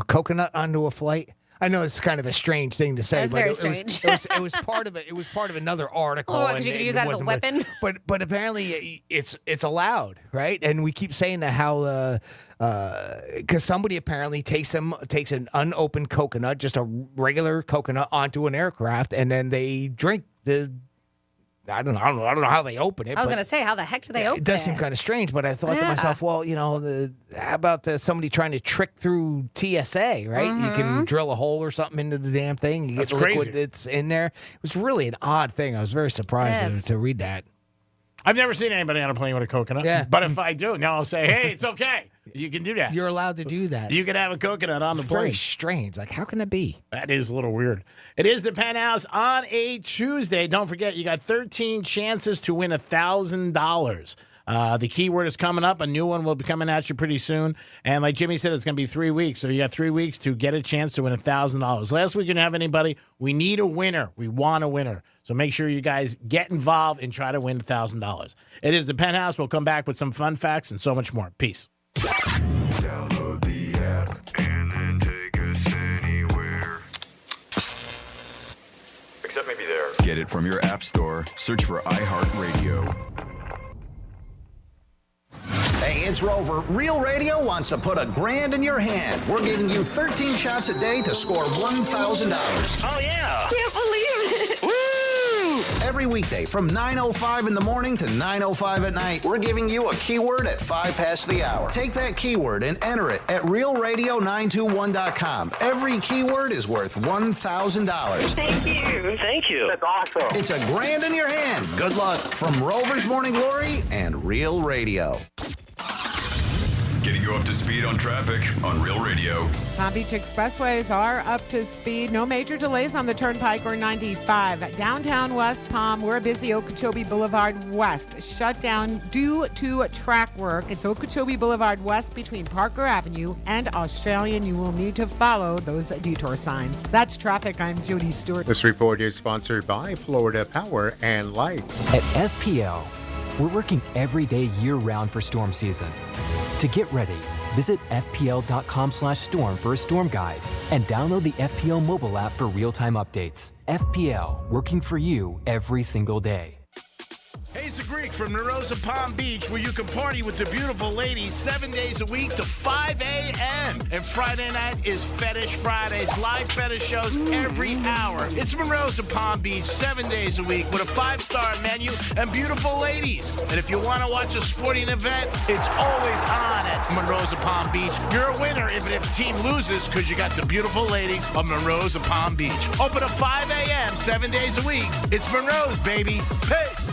coconut onto a flight. I know it's kind of a strange thing to say. That's but very strange. It was part of it. It was part of another article. Oh, because you could use that as a weapon. But apparently it's allowed, right? And we keep saying that how because somebody apparently takes an unopened coconut, just a regular coconut, onto an aircraft, and then they drink the. I don't know how they open it. I was going to say, how the heck do they open it? It does seem kind of strange, but I thought to myself, well, how about somebody trying to trick through TSA, right? You can drill a hole or something into the damn thing. You get the liquid that's in there. It was really an odd thing. I was very surprised to read that. I've never seen anybody on a plane with a coconut. Yeah. But if I do, now I'll say, hey, it's okay. You can do that. You're allowed to do that. You can have a coconut on the plane. Very strange. Like, how can it be? That is a little weird. It is the Penthouse on a Tuesday. Don't forget, you got 13 chances to win $1,000. The keyword is coming up. A new one will be coming at you pretty soon. And like Jimmy said, it's going to be 3 weeks. So you got 3 weeks to get a chance to win $1,000. Last week, we didn't have anybody. We need a winner. We want a winner. So make sure you guys get involved and try to win $1,000. It is the Penthouse. We'll come back with some fun facts and so much more. Peace. Download the app and then take us anywhere. Except maybe there. Get it from your app store. Search for iHeartRadio. Hey, it's Rover. Real Radio wants to put $1,000 in your hand. We're giving you 13 shots a day to score $1,000. Oh, yeah. Can't believe it. Woo! Every weekday from 9:05 in the morning to 9:05 at night, we're giving you a keyword at 5 past the hour. Take that keyword and enter it at realradio921.com. Every keyword is worth $1,000. Thank you. Thank you. That's awesome. It's $1,000 in your hand. Good luck from Rover's Morning Glory and Real Radio. Getting you up to speed on traffic on Real Radio. Palm Beach expressways are up to speed. No major delays on the Turnpike or 95. Downtown West Palm, we're busy. Okeechobee Boulevard West shut down due to track work. It's Okeechobee Boulevard West between Parker Avenue and Australian. You will need to follow those detour signs. That's traffic. I'm Judy Stewart. This report is sponsored by Florida Power and Light. At FPL, we're working every day year-round for storm season. To get ready, visit fpl.com/storm for a storm guide and download the FPL mobile app for real-time updates. FPL, working for you every single day. Hey, it's the Greek from Narosa Palm Beach, where you can party with the beautiful ladies 7 days a week to 5 a.m. And Friday night is Fetish Fridays, live fetish shows every hour. It's Narosa Palm Beach 7 days a week with a 5-star menu and beautiful ladies. And if you want to watch a sporting event, it's always on at Narosa Palm Beach. You're a winner even if the team loses because you got the beautiful ladies of Narosa Palm Beach. Open at 5 a.m. 7 days a week. It's Monroe's, baby. Peace.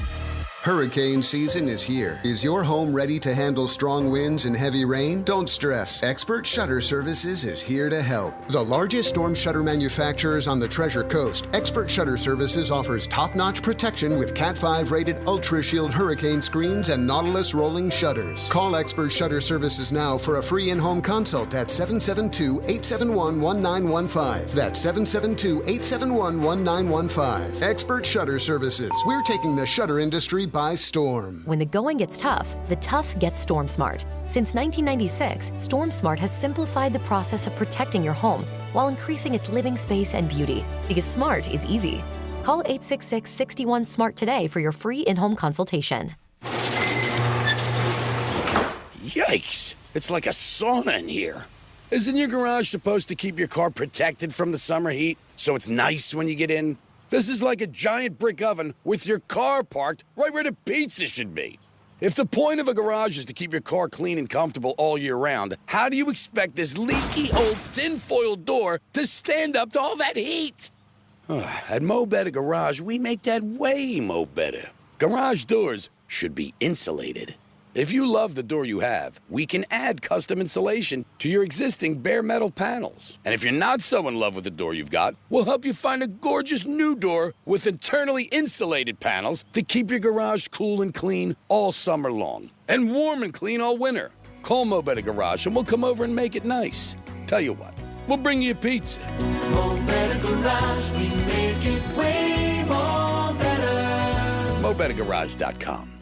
Hurricane season is here. Is your home ready to handle strong winds and heavy rain? Don't stress. Expert Shutter Services is here to help. The largest storm shutter manufacturers on the Treasure Coast, Expert Shutter Services offers top-notch protection with Cat 5 rated Ultra Shield hurricane screens and Nautilus rolling shutters. Call Expert Shutter Services now for a free in-home consult at 772-871-1915. That's 772-871-1915. Expert Shutter Services. We're taking the shutter industry by storm. When the going gets tough, the tough gets StormSmart. Since 1996, StormSmart has simplified the process of protecting your home while increasing its living space and beauty. Because smart is easy. Call 866-61-SMART today for your free in-home consultation. Yikes! It's like a sauna in here. Isn't your garage supposed to keep your car protected from the summer heat so it's nice when you get in? This is like a giant brick oven with your car parked right where the pizza should be. If the point of a garage is to keep your car clean and comfortable all year round, how do you expect this leaky old tinfoil door to stand up to all that heat? At Mo Better Garage, we make that way mo better. Garage doors should be insulated. If you love the door you have, we can add custom insulation to your existing bare metal panels. And if you're not so in love with the door you've got, we'll help you find a gorgeous new door with internally insulated panels to keep your garage cool and clean all summer long. And warm and clean all winter. Call Mo Better Garage and we'll come over and make it nice. Tell you what, we'll bring you a pizza. Mo Better Garage, we make it way more better. MoBetterGarage.com.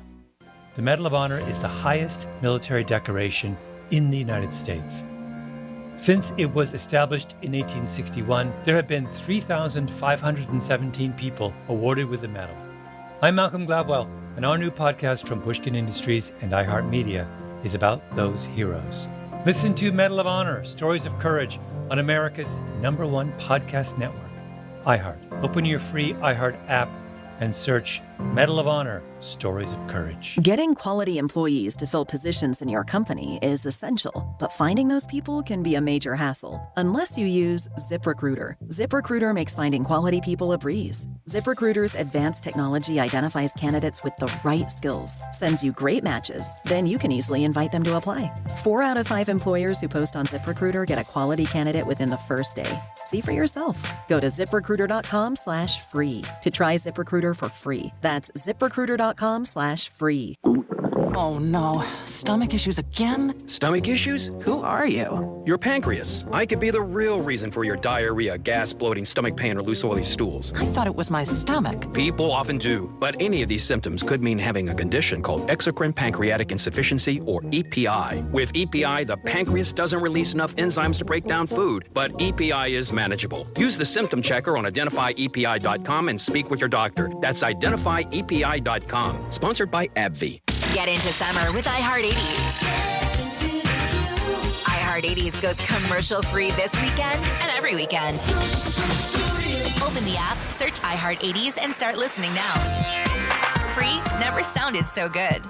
The Medal of Honor is the highest military decoration in the United States. Since it was established in 1861, there have been 3,517 people awarded with the medal. I'm Malcolm Gladwell, and our new podcast from Pushkin Industries and iHeartMedia is about those heroes. Listen to Medal of Honor, Stories of Courage on America's #1 podcast network, iHeart. Open your free iHeart app and search Medal of Honor, Stories of Courage. Getting quality employees to fill positions in your company is essential, but finding those people can be a major hassle unless you use ZipRecruiter. ZipRecruiter makes finding quality people a breeze. ZipRecruiter's advanced technology identifies candidates with the right skills, sends you great matches, then you can easily invite them to apply. 4 out of 5 employers who post on ZipRecruiter get a quality candidate within the first day. See for yourself. Go to ZipRecruiter.com/free to try ZipRecruiter for free. That's ZipRecruiter.com/free. Oh no, stomach issues again? Stomach issues? Who are you? Your pancreas. I could be the real reason for your diarrhea, gas, bloating, stomach pain, or loose oily stools. I thought it was my stomach. People often do, but any of these symptoms could mean having a condition called exocrine pancreatic insufficiency, or EPI. With EPI, the pancreas doesn't release enough enzymes to break down food, but EPI is manageable. Use the symptom checker on identifyepi.com and speak with your doctor. That's identifyepi.com. Sponsored by AbbVie. Get into summer with iHeart 80s. iHeart 80s goes commercial free this weekend and every weekend. Open the app, search iHeart 80s, and start listening now. Free never sounded so good.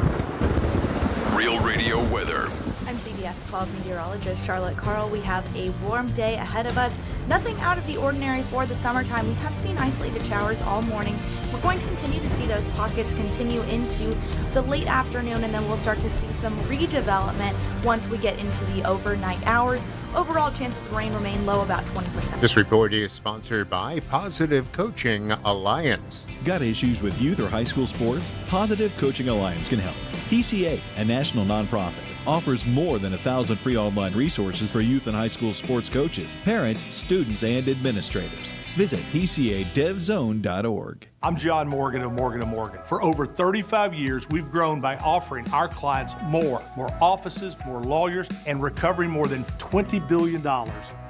Real Radio weather. I'm CBS 12 meteorologist Charlotte Carl. We have a warm day ahead of us. Nothing out of the ordinary for the summertime. We have seen isolated showers all morning. We're going to continue to see those pockets continue into the late afternoon, and then we'll start to see some redevelopment once we get into the overnight hours. Overall, chances of rain remain low, about 20%. This report is sponsored by Positive Coaching Alliance. Got issues with youth or high school sports? Positive Coaching Alliance can help. PCA, a national nonprofit, offers more than 1,000 free online resources for youth and high school sports coaches, parents, students, and administrators. Visit PCADevZone.org. I'm John Morgan of Morgan & Morgan. For over 35 years, we've grown by offering our clients more offices, more lawyers, and recovering more than $20 billion.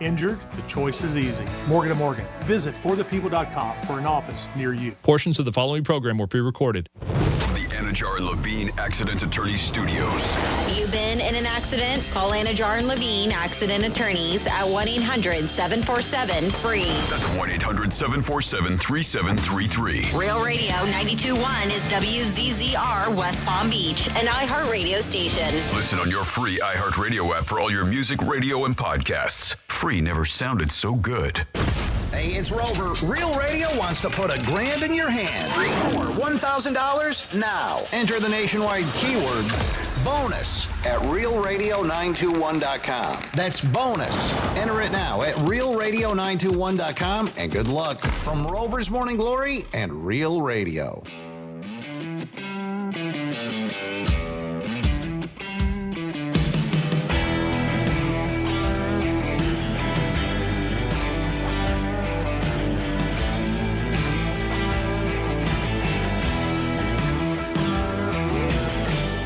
Injured? The choice is easy. Morgan & Morgan. Visit forthepeople.com for an office near you. Portions of the following program were pre-recorded. From the Anajar and Levine Accident Attorney Studios. You've been in an accident? Call Anajar and Levine Accident Attorneys at 1-800-747-FREE. That's 1-800-747-3733. Real Radio 92.1 is WZZR West Palm Beach, an iHeart radio station. Listen on your free iHeartRadio app for all your music, radio, and podcasts. Free never sounded so good. Hey, it's Rover. Real Radio wants to put $1,000 in your hand. For $1,000 now. Enter the nationwide keyword bonus at realradio921.com. That's bonus. Enter it now at realradio921.com, and good luck from Rover's Morning Glory and Real Radio.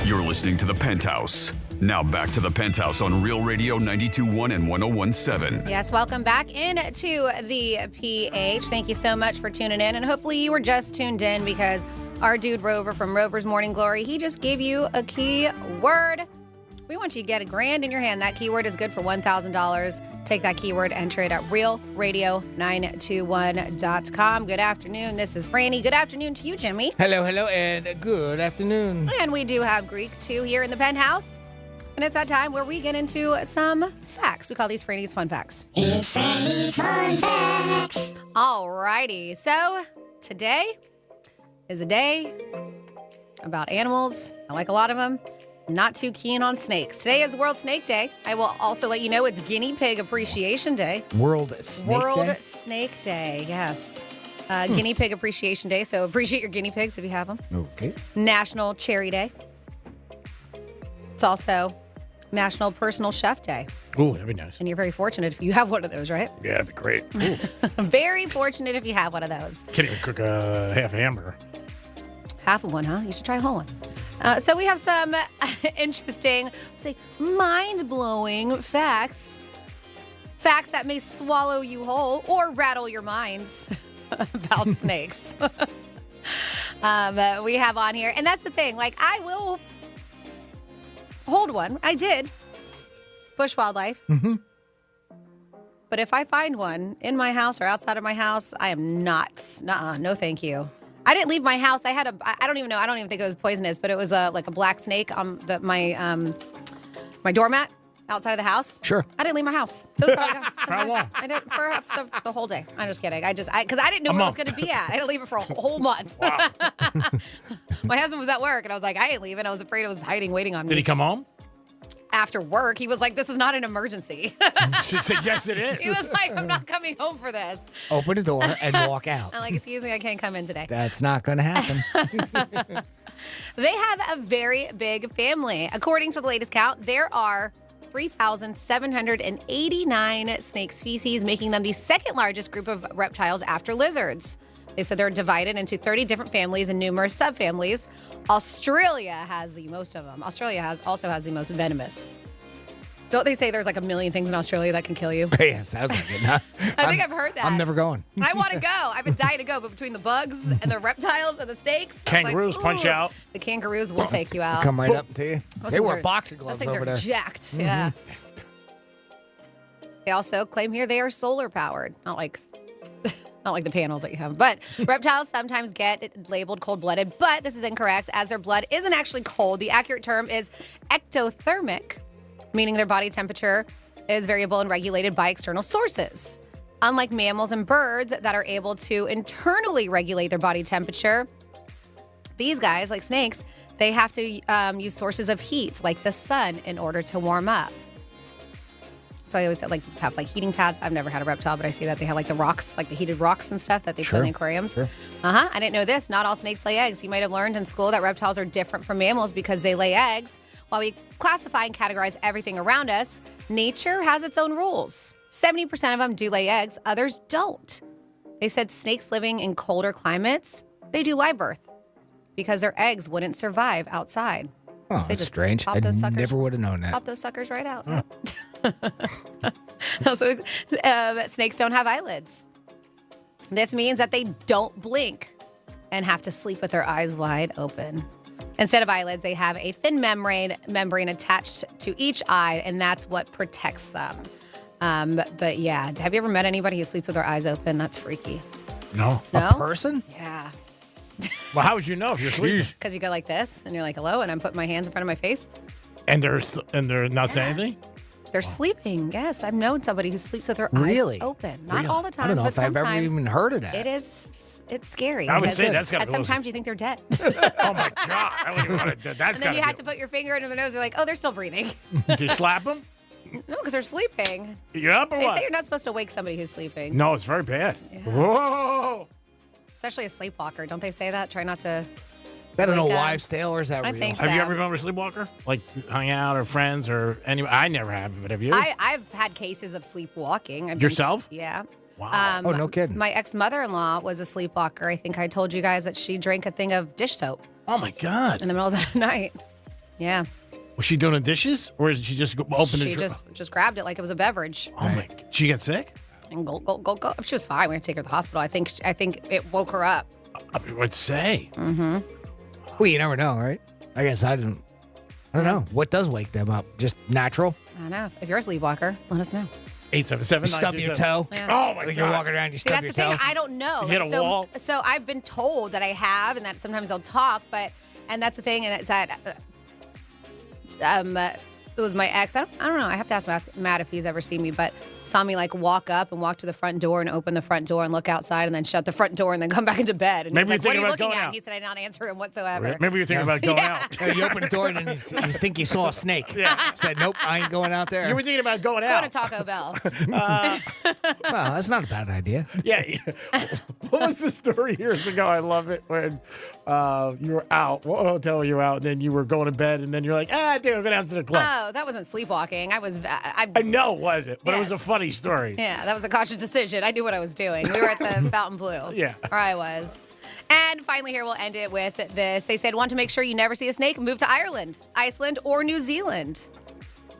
You're listening to The Penthouse. Now back to The Penthouse on Real Radio 92.1 and 101.7. Yes, welcome back into the PH. Thank you so much for tuning in, and hopefully you were just tuned in because our dude Rover from Rover's Morning Glory, he just gave you a key word. We want you to get $1,000 in your hand. That keyword is good for $1,000. Take that keyword, enter it at realradio921.com. Good afternoon. This is Franny. Good afternoon to you, Jimmy. Hello, and good afternoon. And we do have Greek, too, here in the Penthouse. And it's that time where we get into some facts. We call these Franny's Fun Facts. It's Franny's Fun Facts. All righty. So today is a day about animals. I like a lot of them. Not too keen on snakes. Today is World Snake Day. I will also let you know it's Guinea Pig Appreciation Day. World Snake Snake Day, yes. Guinea Pig Appreciation Day, so appreciate your guinea pigs if you have them. Okay. National Cherry Day. It's also National Personal Chef Day. Ooh, that'd be nice. And you're very fortunate if you have one of those, right? Yeah, that'd be great. Very fortunate if you have one of those. Can't even cook a half hamburger. Half of one, huh? You should try a whole one. So we have some interesting, say, mind-blowing facts Facts that may swallow you whole or rattle your mind about snakes. We have on here. And that's the thing. Like, I will hold one. I did. Bush wildlife. Mm-hmm. But if I find one in my house or outside of my house, I am not. No, thank you. I didn't leave my house. I don't even know. I don't even think it was poisonous, but it was like a black snake on my doormat outside of the house. Sure. I didn't leave my house. Those probably How long? I did for the whole day. I'm just kidding. Because I didn't know where it was going to be at. I didn't leave it for a whole month. Wow. My husband was at work, and I was like, I ain't leaving. I was afraid it was hiding, waiting on me. Did he come home? After work, he was like, this is not an emergency. She said, yes, it is. He was like, I'm not coming home for this. Open the door and walk out. I'm like, excuse me, I can't come in today. That's not going to happen. They have a very big family. According to the latest count, there are 3,789 snake species, making them the second largest group of reptiles after lizards. They said they're divided into 30 different families and numerous subfamilies. Australia has the most of them. Australia also has the most venomous. Don't they say there's like a million things in Australia that can kill you? Yeah, sounds like it. I think I've heard that. I'm never going. I want to go. I've been dying to go, but between the bugs and the reptiles and the snakes, I was Kangaroos like, punch "Ooh." out. The kangaroos will take you out. Come right up to you. Those They things wear are- boxing gloves Those things over are there. jacked. Yeah. They also claim here they are solar powered, not like the panels that you have. But reptiles sometimes get labeled cold-blooded, but this is incorrect as their blood isn't actually cold. The accurate term is ectothermic, meaning their body temperature is variable and regulated by external sources. Unlike mammals and birds that are able to internally regulate their body temperature, these guys, like snakes, they have to use sources of heat, like the sun, in order to warm up. So I always like to have like heating pads. I've never had a reptile, but I see that they have like the rocks, like the heated rocks and stuff that they put in the aquariums. Sure. I didn't know this. Not all snakes lay eggs. You might have learned in school that reptiles are different from mammals because they lay eggs. While we classify and categorize everything around us, nature has its own rules. 70% of them do lay eggs, others don't. They said snakes living in colder climates, they do live birth because their eggs wouldn't survive outside. Oh, So they that's just strange. pop I those suckers- never would have known that. Pop those suckers right out. Also, snakes don't have eyelids. This means that they don't blink and have to sleep with their eyes wide open. Instead of eyelids, they have a thin membrane attached to each eye, and that's what protects them. But yeah, have you ever met anybody who sleeps with their eyes open? That's freaky. No. No? A person? Yeah. Well, how would you know if you're sleeping? Because you go like this, and you're like, hello, and I'm putting my hands in front of my face. And they're not saying anything? They're sleeping. Yes, I've known somebody who sleeps with her Really? eyes open. Not Really? all the time, I don't know but if I've sometimes ever even heard of that. it's scary. I would because- say that's gotta and be- sometimes you think they're dead. Oh, my God. I wouldn't even want to. That's And then got you to have to put your finger under their nose. They're like, oh, they're still breathing. Do you slap them? No, because they're sleeping. You up or They what? say you're not supposed to wake somebody who's sleeping. No, it's very bad. Whoa. Especially a sleepwalker. Don't they say that? Try not to. I don't know wake up. wives' tale, or is that I real? think Have you so. ever been with a sleepwalker? Like hung out or friends or any? I never have, but have you? I've had cases of sleepwalking. I've been- Yourself? Yeah. Wow. Oh, no kidding. My ex-mother-in-law was a sleepwalker. I think I told you guys that she drank a thing of dish soap Oh my God. in the middle of the night. Yeah. Was she doing the dishes or did she just open She the? just grabbed it like it was a beverage. Oh my! She got sick? And go. She was fine. We had to take her to the hospital. I think it woke her up. I would say. Mm-hmm. Well, you never know, right? I guess I don't know. What does wake them up? Just natural? I don't know. If you're a sleepwalker, let us know. 877. Stub your toe? Yeah. Oh my Like God! you're walking around, you See, stub that's your the toe? thing. I don't know. You hit a so, wall? So I've been told that I have, and that sometimes they'll talk, and that's the thing, and it's that. It was my ex. I don't know. I have to ask Matt if he's ever seen me, but saw me like walk up and walk to the front door and open the front door and look outside and then shut the front door and then come back into bed. And Maybe he's like, you're "What are you thinking looking about at?" going out. He said, "I did not answer him whatsoever." Maybe you're thinking about going out. Yeah, you open the door and then you think you saw a snake. Yeah. Said, nope, I ain't going out there. You were thinking about going Let's out. go to Taco Bell. Well, that's not a bad idea. Yeah. What was the story years ago? I love it when you were out. What hotel were you out? And then you were going to bed, and then you're like, dude, I'm going down to the club. Oh, that wasn't sleepwalking. I know it wasn't, but it was a Yes. funny story. Yeah, that was a conscious decision. I knew what I was doing. We were at the Fountain Blue. Yeah. Or I was. And finally, here we'll end it with this. They said, want to make sure you never see a snake? Move to Ireland, Iceland, or New Zealand.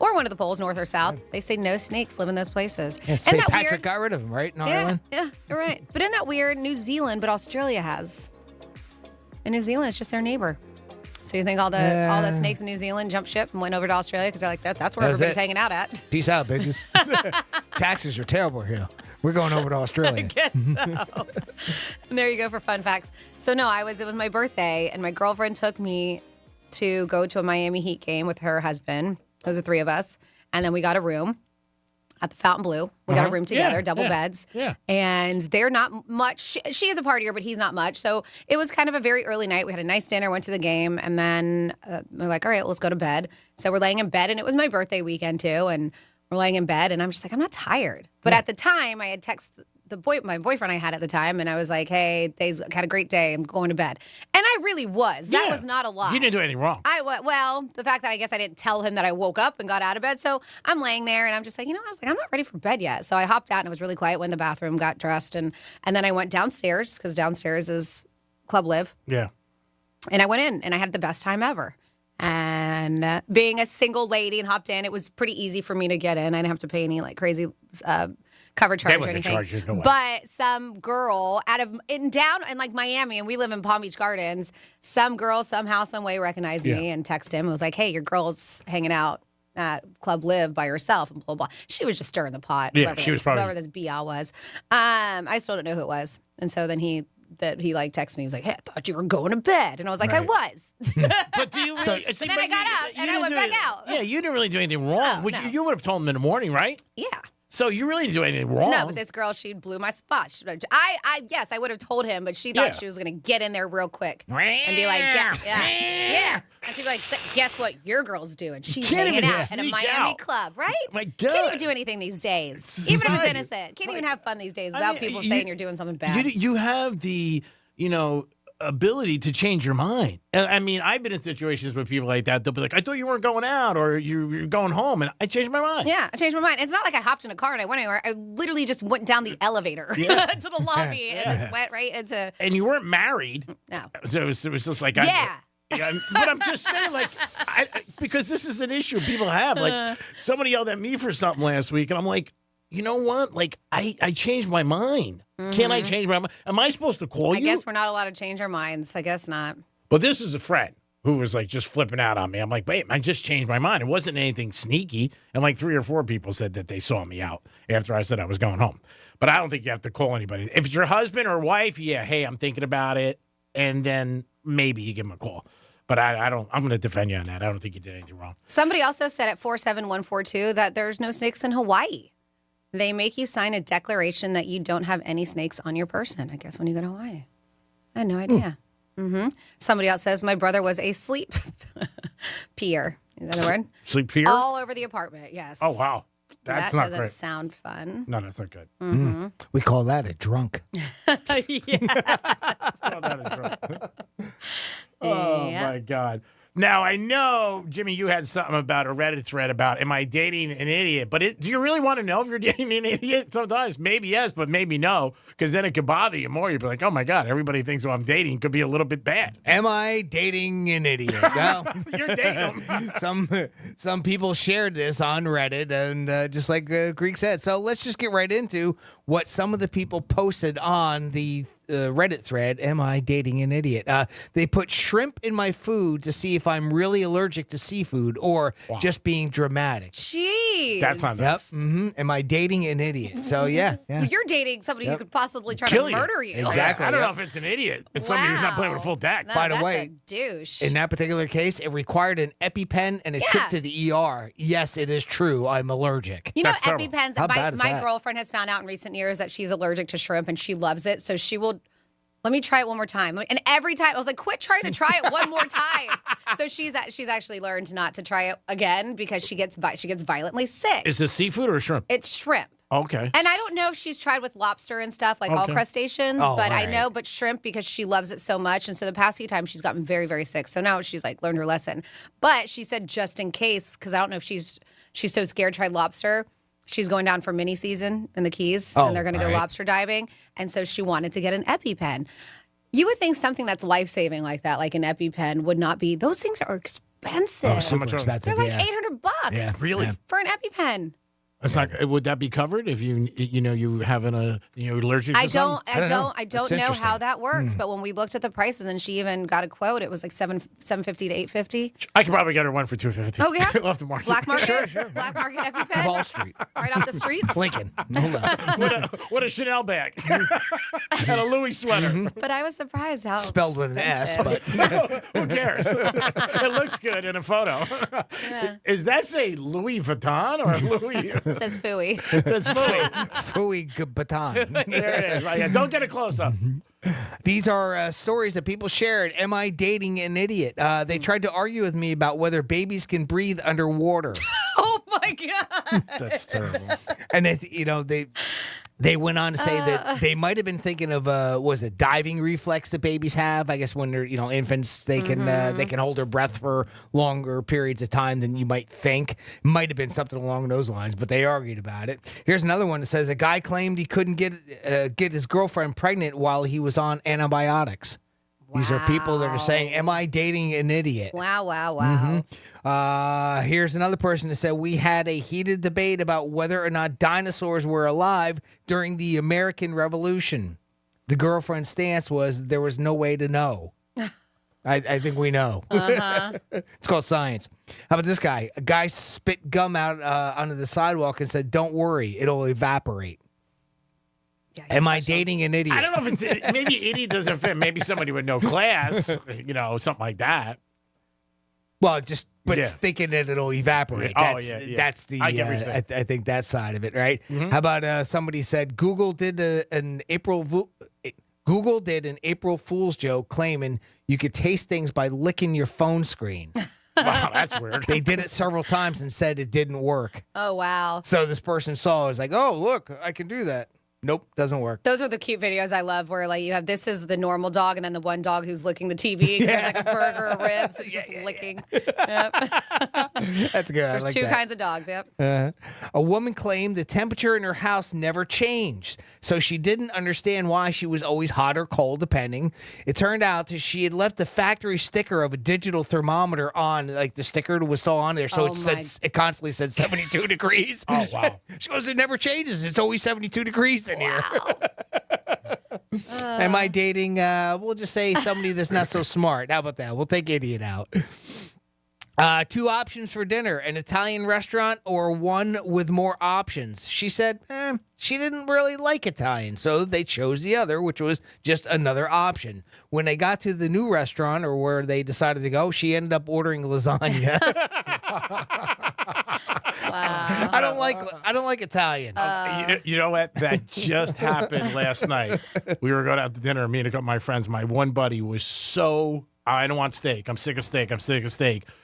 or one of the poles, north or south. They say no snakes live in those places. Yeah, Isn't St. that Patrick weird? got rid of them, right? In Yeah, Ireland? yeah, you're right. But isn't that weird? New Zealand, but Australia has. And New Zealand is just their neighbor. So you think all the snakes in New Zealand jumped ship and went over to Australia because they're like, that's where everybody's hanging out at. Peace out, bitches. Taxes are terrible here. We're going over to Australia. I guess so. And there you go for fun facts. So no, it was my birthday, and my girlfriend took me to go to a Miami Heat game with her husband. It was the three of us. And then we got a room at the Fountain Blue. We got a room together, double beds. Yeah. And they're not much. She is a partier, but he's not much. So it was kind of a very early night. We had a nice dinner, went to the game, and then we're like, all right, let's go to bed. So we're laying in bed, and it was my birthday weekend too. And we're laying in bed, and I'm just like, I'm not tired. But at the time, I had texted my boyfriend I had at the time, and I was like, hey, they's had a great day. I'm going to bed. And I really was. That was not a lie. You didn't do anything wrong. Well, the fact that I guess I didn't tell him that I woke up and got out of bed. So I'm laying there, and I'm just like, I was like, I'm not ready for bed yet. So I hopped out, and it was really quiet, went in the bathroom, got dressed, and then I went downstairs, because downstairs is Club Live. Yeah. And I went in, and I had the best time ever. And being a single lady and hopped in, it was pretty easy for me to get in. I didn't have to pay any crazy cover charge or anything. Charge you, no way. But some girl in Miami, and we live in Palm Beach Gardens, some girl somehow, some way recognized me and texted him and was like, hey, your girl's hanging out at Club Live by herself and blah, blah. She was just stirring the pot. Yeah, she was probably... whoever this BL was. I still don't know who it was. And so then he texted me. He was like, hey, I thought you were going to bed. And I was like, I was. But do you really... But then I got up and I went back out. Yeah, you didn't really do anything wrong. You would have told him in the morning, right? Yeah. So you really didn't do anything wrong. No, but this girl, she blew my spot. Yes, I would have told him, but she thought she was going to get in there real quick and be like, yeah. And she'd be like, guess what your girl's doing? She's hanging out at a Miami club, right? My God. Can't even do anything these days. Even if it's innocent. Can't even have fun these days without people saying you're doing something bad. You have the, ability to change your mind. And I mean, I've been in situations with people like that. They'll be like, I thought you weren't going out or you're going home. And I changed my mind. Yeah, I changed my mind. It's not like I hopped in a car and I went anywhere. I literally just went down the elevator to the lobby and just went right into... And you weren't married. No. So it was just like... Yeah. But I'm just saying, because this is an issue people have. Like, somebody yelled at me for something last week, and I'm like, you know what? Like, I changed my mind. Mm-hmm. Can't I change my mind? Am I supposed to call you? I guess we're not allowed to change our minds. I guess not. Well, this is a friend who was like just flipping out on me. I'm like, wait, I just changed my mind. It wasn't anything sneaky. And like 3 or 4 people said that they saw me out after I said I was going home. But I don't think you have to call anybody. If it's your husband or wife, hey, I'm thinking about it. And then maybe you give them a call. But I'm going to defend you on that. I don't think you did anything wrong. Somebody also said at 47142 that there's no snakes in Hawaii. They make you sign a declaration that you don't have any snakes on your person, I guess, when you go to Hawaii. I had no idea. Mm-hmm. Somebody else says, my brother was a sleep peer. Is that a word? Sleep peer? All over the apartment, yes. Oh, wow. That's that not doesn't great. sound fun. No, that's not good. Mm-hmm. We call that a drunk. Oh, my God. Now, I know, Jimmy, you had something about a Reddit thread about, am I dating an idiot? But do you really want to know if you're dating an idiot? Sometimes, maybe yes, but maybe no, because then it could bother you more. You'd be like, oh, my God, everybody thinks who I'm dating could be a little bit bad. Am I dating an idiot? Well, you're dating them. Some people shared this on Reddit, and just like Greek said. So let's just get right into what some of the people posted on the Reddit thread, am I dating an idiot? They put shrimp in my food to see if I'm really allergic to seafood or just being dramatic. Jeez. That's not Yep. Mm-hmm. Am I dating an idiot? So, yeah. You're dating somebody who could possibly try to murder you. Exactly. I don't know if it's an idiot. It's somebody who's not playing with a full deck. No, By the that's way, a douche. in that particular case, it required an EpiPen and a trip to the ER. Yes, it is true. I'm allergic. You know, That's terrible. EpiPens, How bad is my that? girlfriend has found out in recent years that she's allergic to shrimp and she loves it. So she will, let me try it one more time. And every time I was like, quit trying to try it one more time. So she's actually learned not to try it again because she gets violently sick. Is this seafood or shrimp? It's shrimp. Okay. And I don't know if she's tried with lobster and stuff, like all crustaceans, but I know, but shrimp because she loves it so much. And so the past few times she's gotten very, very sick. So now she's like learned her lesson. But she said just in case, because I don't know if she's so scared to try lobster. She's going down for mini season in the Keys, and they're going to go lobster diving. And so she wanted to get an EpiPen. You would think something that's life-saving like that, like an EpiPen, would not be. Those things are expensive. Oh, super expensive. They're like $800. Yeah. Really? Yeah. For an EpiPen. It's not. Would that be covered if you having a allergic? To I don't know interesting. how that works, but when we looked at the prices and she even got a quote, it was like $750 to $850. I could probably get her one for $250. Oh yeah, off the market. Black market, Sure. Black market EpiPen, Wall Street, right off the streets. Lincoln. Hold on. What a Chanel bag and a Louis sweater. But I was surprised how Spelled with an S, expensive. but Who cares? It looks good in a photo. Yeah. Is that say Louis Vuitton or Louis? It says Fooey. It says Fooey. Fooey baton. There it is. Yeah, don't get a close up. These are stories that people shared. Am I dating an idiot? They tried to argue with me about whether babies can breathe underwater. Oh my God. That's terrible. And they went on to say that they might have been thinking of was it diving reflex that babies have? I guess when they're infants, they can hold their breath for longer periods of time than you might think. Might have been something along those lines, but they argued about it. Here's another one that says a guy claimed he couldn't get his girlfriend pregnant while he was on antibiotics. These are people that are saying, am I dating an idiot? Wow. Here's another person that said, we had a heated debate about whether or not dinosaurs were alive during the American Revolution. The girlfriend's stance was there was no way to know. I think we know. It's called science. How about this guy? A guy spit gum out onto the sidewalk and said, don't worry, it'll evaporate. Yeah, am I dating an idiot? I don't know if it's maybe idiot doesn't fit. Maybe somebody with no class, something like that. Well, thinking that it'll evaporate. That's the. I think that side of it, right? Mm-hmm. How about somebody said Google did an April Fool's joke claiming you could taste things by licking your phone screen. Wow, that's weird. They did it several times and said it didn't work. Oh wow. So this person saw it, was like, oh look, I can do that. Nope, doesn't work. Those are the cute videos I love where like you have this is the normal dog and then the one dog who's licking the TV. There's like a burger or ribs. It's just licking. Yep. That's good. There's I like two that. kinds of dogs. Yep. A woman claimed the temperature in her house never changed, so she didn't understand why she was always hot or cold, depending. It turned out that she had left the factory sticker of a digital thermometer on, like the sticker was still on there, so it constantly said 72 degrees. Oh, wow. She goes, it never changes. It's always 72 degrees in here. Am I dating, we'll just say somebody that's not so smart. How about that? We'll take idiot out. Two options for dinner, an Italian restaurant or one with more options. She said she didn't really like Italian, so they chose the other, which was just another option. When they got to the new restaurant or where they decided to go, she ended up ordering lasagna. Wow. I don't like Italian. You know what? That just happened last night. We were going out to dinner, me and a couple of my friends. My one buddy was so, I don't want steak. I'm sick of steak.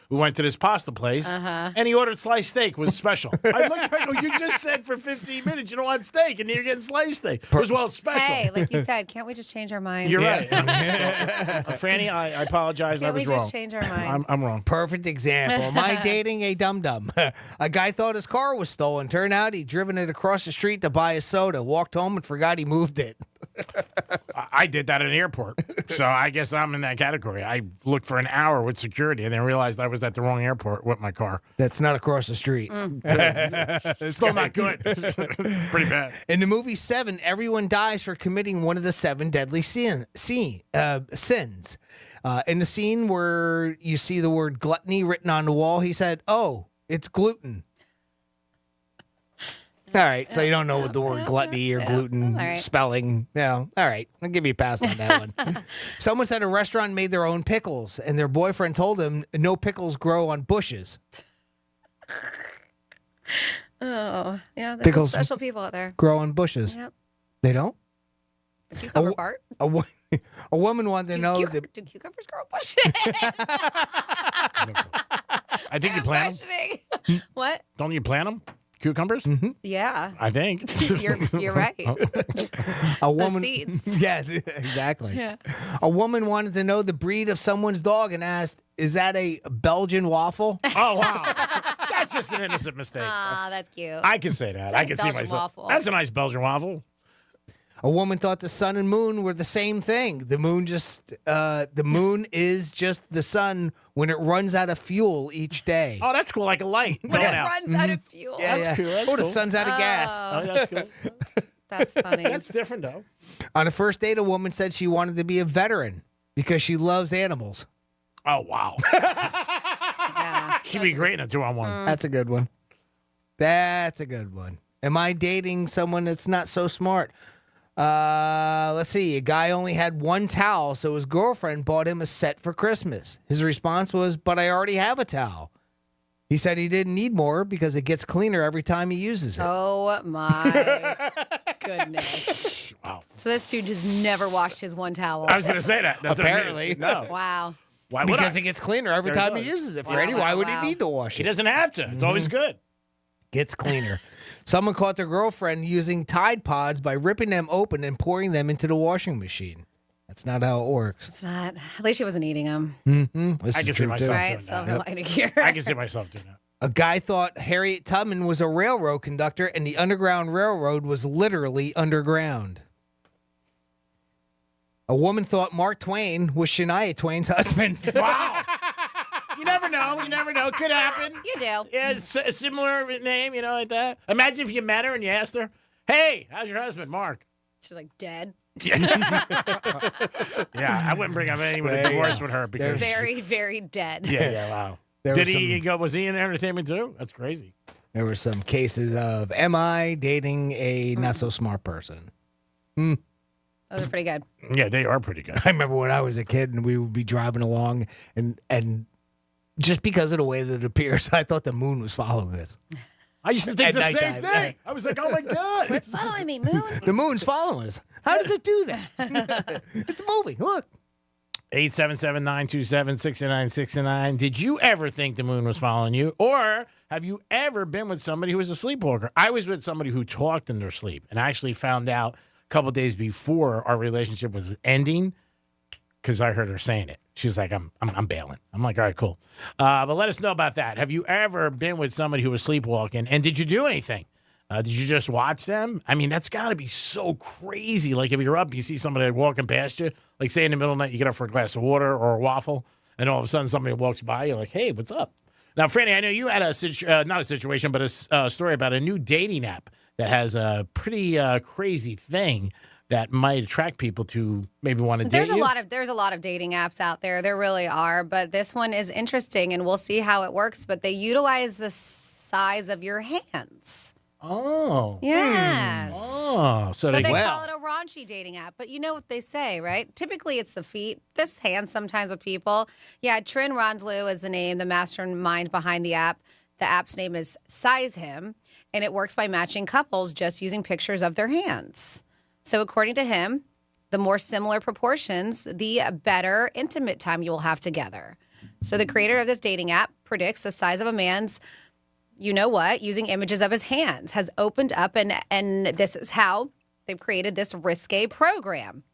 We went to this pasta place, and he ordered sliced steak. It was special. I looked at him, you just said for 15 minutes you don't want steak, and you're getting sliced steak. It was, well, it's special. Hey, like you said, can't we just change our minds? You're right. Franny, I apologize. I was wrong. Can't we just change our minds? I'm wrong. Perfect example. Am I dating a dum-dum? A guy thought his car was stolen. Turned out he'd driven it across the street to buy a soda. Walked home and forgot he moved it. I did that at an airport, so I guess I'm in that category. I looked for an hour with security and then realized I was at the wrong airport with my car. That's not across the street. Still not good. Pretty bad. In the movie Seven, everyone dies for committing one of the 7 deadly sins. In the scene where you see the word gluttony written on the wall, he said, "Oh, it's gluten." All right, so you don't know what the word gluttony or gluten spelling. No, all right, I'll give you a pass on that one. Someone said a restaurant made their own pickles, and their boyfriend told them no pickles grow on bushes. Oh, yeah, there's Pickles some special people out there. Grow on bushes. Yep. They don't? The cucumber part. A woman wanted to know that. Do cucumbers grow on bushes? I think you plant them. What? Don't you plant them? Cucumbers? Mm-hmm. Yeah. I think. You're right. A woman. The seeds. Yeah, exactly. Yeah. A woman wanted to know the breed of someone's dog and asked, "Is that a Belgian waffle?" Oh, wow. That's just an innocent mistake. Ah, that's cute. I can say that. It's I like can see Belgian myself. waffle. That's a nice Belgian waffle. A woman thought the sun and moon were the same thing. The moon is just the sun when it runs out of fuel each day. Oh, that's cool, like a light. When it runs out of fuel. Yeah, That's cool. That's the cool. sun's out of gas. Oh, that's cool. That's funny. That's different, though. On a first date, a woman said she wanted to be a veteran because she loves animals. Oh, wow. Yeah. She'd be great in a 2-on-1. That's a good one. That's a good one. Am I dating someone that's not so smart? Let's see. A guy only had one towel, so his girlfriend bought him a set for Christmas. His response was, "But I already have a towel." He said he didn't need more because it gets cleaner every time he uses it. Oh, my goodness. Wow. So this dude has never washed his one towel. I was going to say that. That's Apparently. No. Wow. Why would Because I? it gets cleaner every There it time he goes. uses it. Wow, Freddie, why would wow. he need to wash He it? doesn't have to. It's always good. Gets cleaner. Someone caught their girlfriend using Tide Pods by ripping them open and pouring them into the washing machine. That's not how it works. It's not. At least she wasn't eating them. Mm-hmm. I can see myself Right? doing Silver that. lining here. I can see myself doing that. A guy thought Harriet Tubman was a railroad conductor, and the Underground Railroad was literally underground. A woman thought Mark Twain was Shania Twain's husband. Wow. You never know. You never know. Could happen. You do. Yeah, it's a similar name, like that. Imagine if you met her and you asked her, "Hey, how's your husband, Mark?" She's like dead. Yeah, I wouldn't bring up anyone to divorce with her because Very, very dead. Yeah, wow. Did he go? Was he in entertainment too? That's crazy. There were some cases of, am I dating a not so smart person? Those are pretty good. Yeah, they are pretty good. I remember when I was a kid and we would be driving along and just because of the way that it appears, I thought the moon was following us. I used to think At the same nighttime. thing. I was like, oh my God. Quit following me, moon. The moon's following us. How does it do that? It's moving. Look. 877-927-6969. Did you ever think the moon was following you? Or have you ever been with somebody who was a sleepwalker? I was with somebody who talked in their sleep and I actually found out a couple days before our relationship was ending because I heard her saying it. She was like, I'm bailing. I'm like, all right, cool. But let us know about that. Have you ever been with somebody who was sleepwalking and did you do anything? Did you just watch them? I mean, that's got to be so crazy. Like if you're up, you see somebody walking past you, like say in the middle of the night, you get up for a glass of water or a waffle, and all of a sudden somebody walks by, you're like, hey, what's up? Now, Franny, I know you had not a situation, but a story about a new dating app that has a pretty crazy thing that might attract people to maybe want to date There's you. a lot of dating apps out there. There really are, but this one is interesting, and we'll see how it works. But they utilize the size of your hands. Oh. Yes. Oh. So But they call it a raunchy dating app. But you know what they say, right? Typically, it's the feet. This hand sometimes with people. Yeah, Trin Ronsloo is the name, the mastermind behind the app. The app's name is Size Him, and it works by matching couples just using pictures of their hands. So according to him, the more similar proportions, the better intimate time you will have together. So the creator of this dating app predicts the size of a man's using images of his hands has opened up, and this is how they've created this risque program.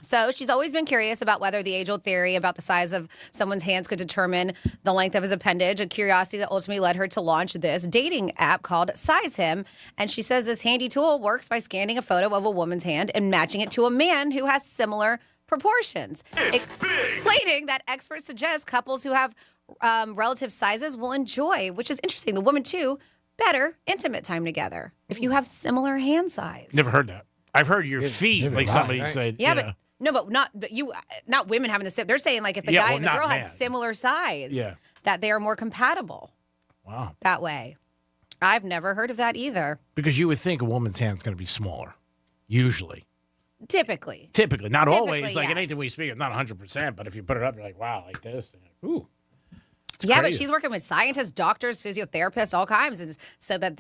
So she's always been curious about whether the age-old theory about the size of someone's hands could determine the length of his appendage, a curiosity that ultimately led her to launch this dating app called Size Him. And she says this handy tool works by scanning a photo of a woman's hand and matching it to a man who has similar proportions. Explaining that experts suggest couples who have relative sizes will enjoy, which is interesting, the woman too, better intimate time together if you have similar hand size. Never heard that. I've heard your feet, like somebody said. Yeah, you know. but not women having the same. They're saying like if the guy and the girl had similar size, that they are more compatible. Wow. That way. I've never heard of that either. Because you would think a woman's hand's going to be smaller, usually. Typically. Not always. Like yes. anything we speak of, not 100%, but if you put it up, you're like, wow, like this. Ooh. Yeah, but she's working with scientists, doctors, physiotherapists, all kinds, and so that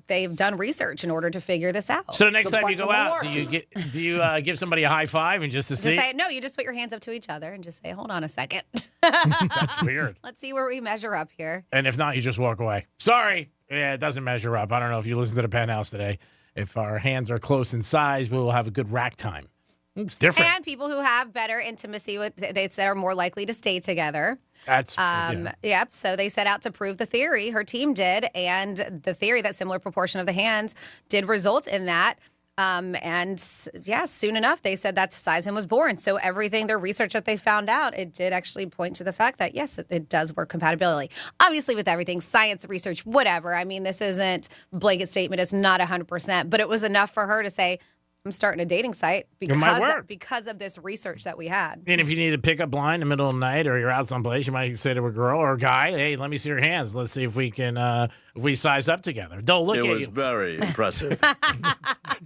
they've done research in order to figure this out. So the next time you go out, do you give somebody a high five and just to see? You just put your hands up to each other and just say, hold on a second. That's weird. Let's see where we measure up here. And if not, you just walk away. Sorry. Yeah, it doesn't measure up. I don't know if you listen to the Penthouse today. If our hands are close in size, we will have a good rack time. It's different. And people who have better intimacy with, they said, are more likely to stay together. That's Yep. So they set out to prove the theory. Her team did, and the theory that similar proportion of the hands did result in that. And yeah, soon enough, they said that's the size and was born. So everything, their research that they found out, it did actually point to the fact that, yes, it does work compatibility. Obviously, with everything, science, research, whatever. I mean, this isn't blanket statement. It's not 100%. But it was enough for her to say, I'm starting a dating site because of this research that we had. And if you need a pickup line in the middle of the night or you're out someplace, you might say to a girl or a guy, hey, let me see your hands. Let's see if we can if we size up together. They'll look at you. It was very impressive.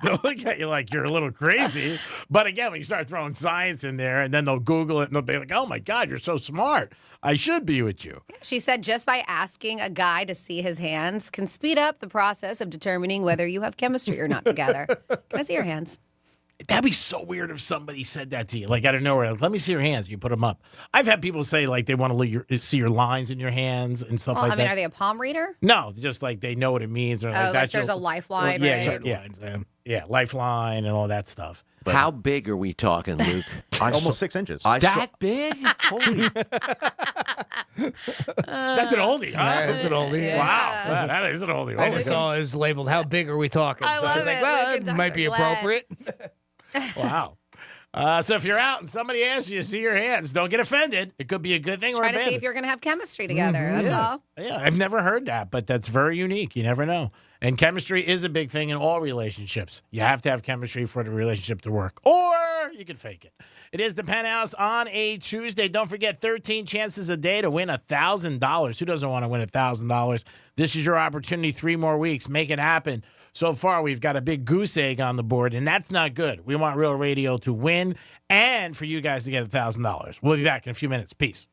They'll look at you like you're a little crazy. But again, when you start throwing science in there, and then they'll Google it, and they'll be like, oh, my God, you're so smart. I should be with you. She said just by asking a guy to see his hands can speed up the process of determining whether you have chemistry or not together. Can I see your hands? That'd be so weird if somebody said that to you, like out of nowhere. Like, let me see your hands. You put them up. I've had people say like they want to see your lines in your hands and stuff like that. I mean, are they a palm reader? No, just like they know what it means. Or like there's a lifeline, right? Yeah, lifeline and all that stuff. But how big are we talking, Luke? Almost 6 inches. That big? Holy. That's an oldie, huh? Yeah, that's an oldie. Yeah. Wow, that is an oldie. I just saw it was labeled, how big are we talking? I love was like, it. well, Look it at might Dr. be Glenn. appropriate. Wow. So if you're out and somebody asks you to see your hands, don't get offended. It could be a good thing Just or a try bad to see thing. if you're going to have chemistry together. That's all. Yeah, I've never heard that, but that's very unique. You never know. And chemistry is a big thing in all relationships. You have to have chemistry for the relationship to work, or you can fake it. It is the Penthouse on a Tuesday. Don't forget, 13 chances a day to win $1,000. Who doesn't want to win $1,000? This is your opportunity. 3 more weeks. Make it happen. So far, we've got a big goose egg on the board, and that's not good. We want Real Radio to win and for you guys to get $1,000. We'll be back in a few minutes. Peace.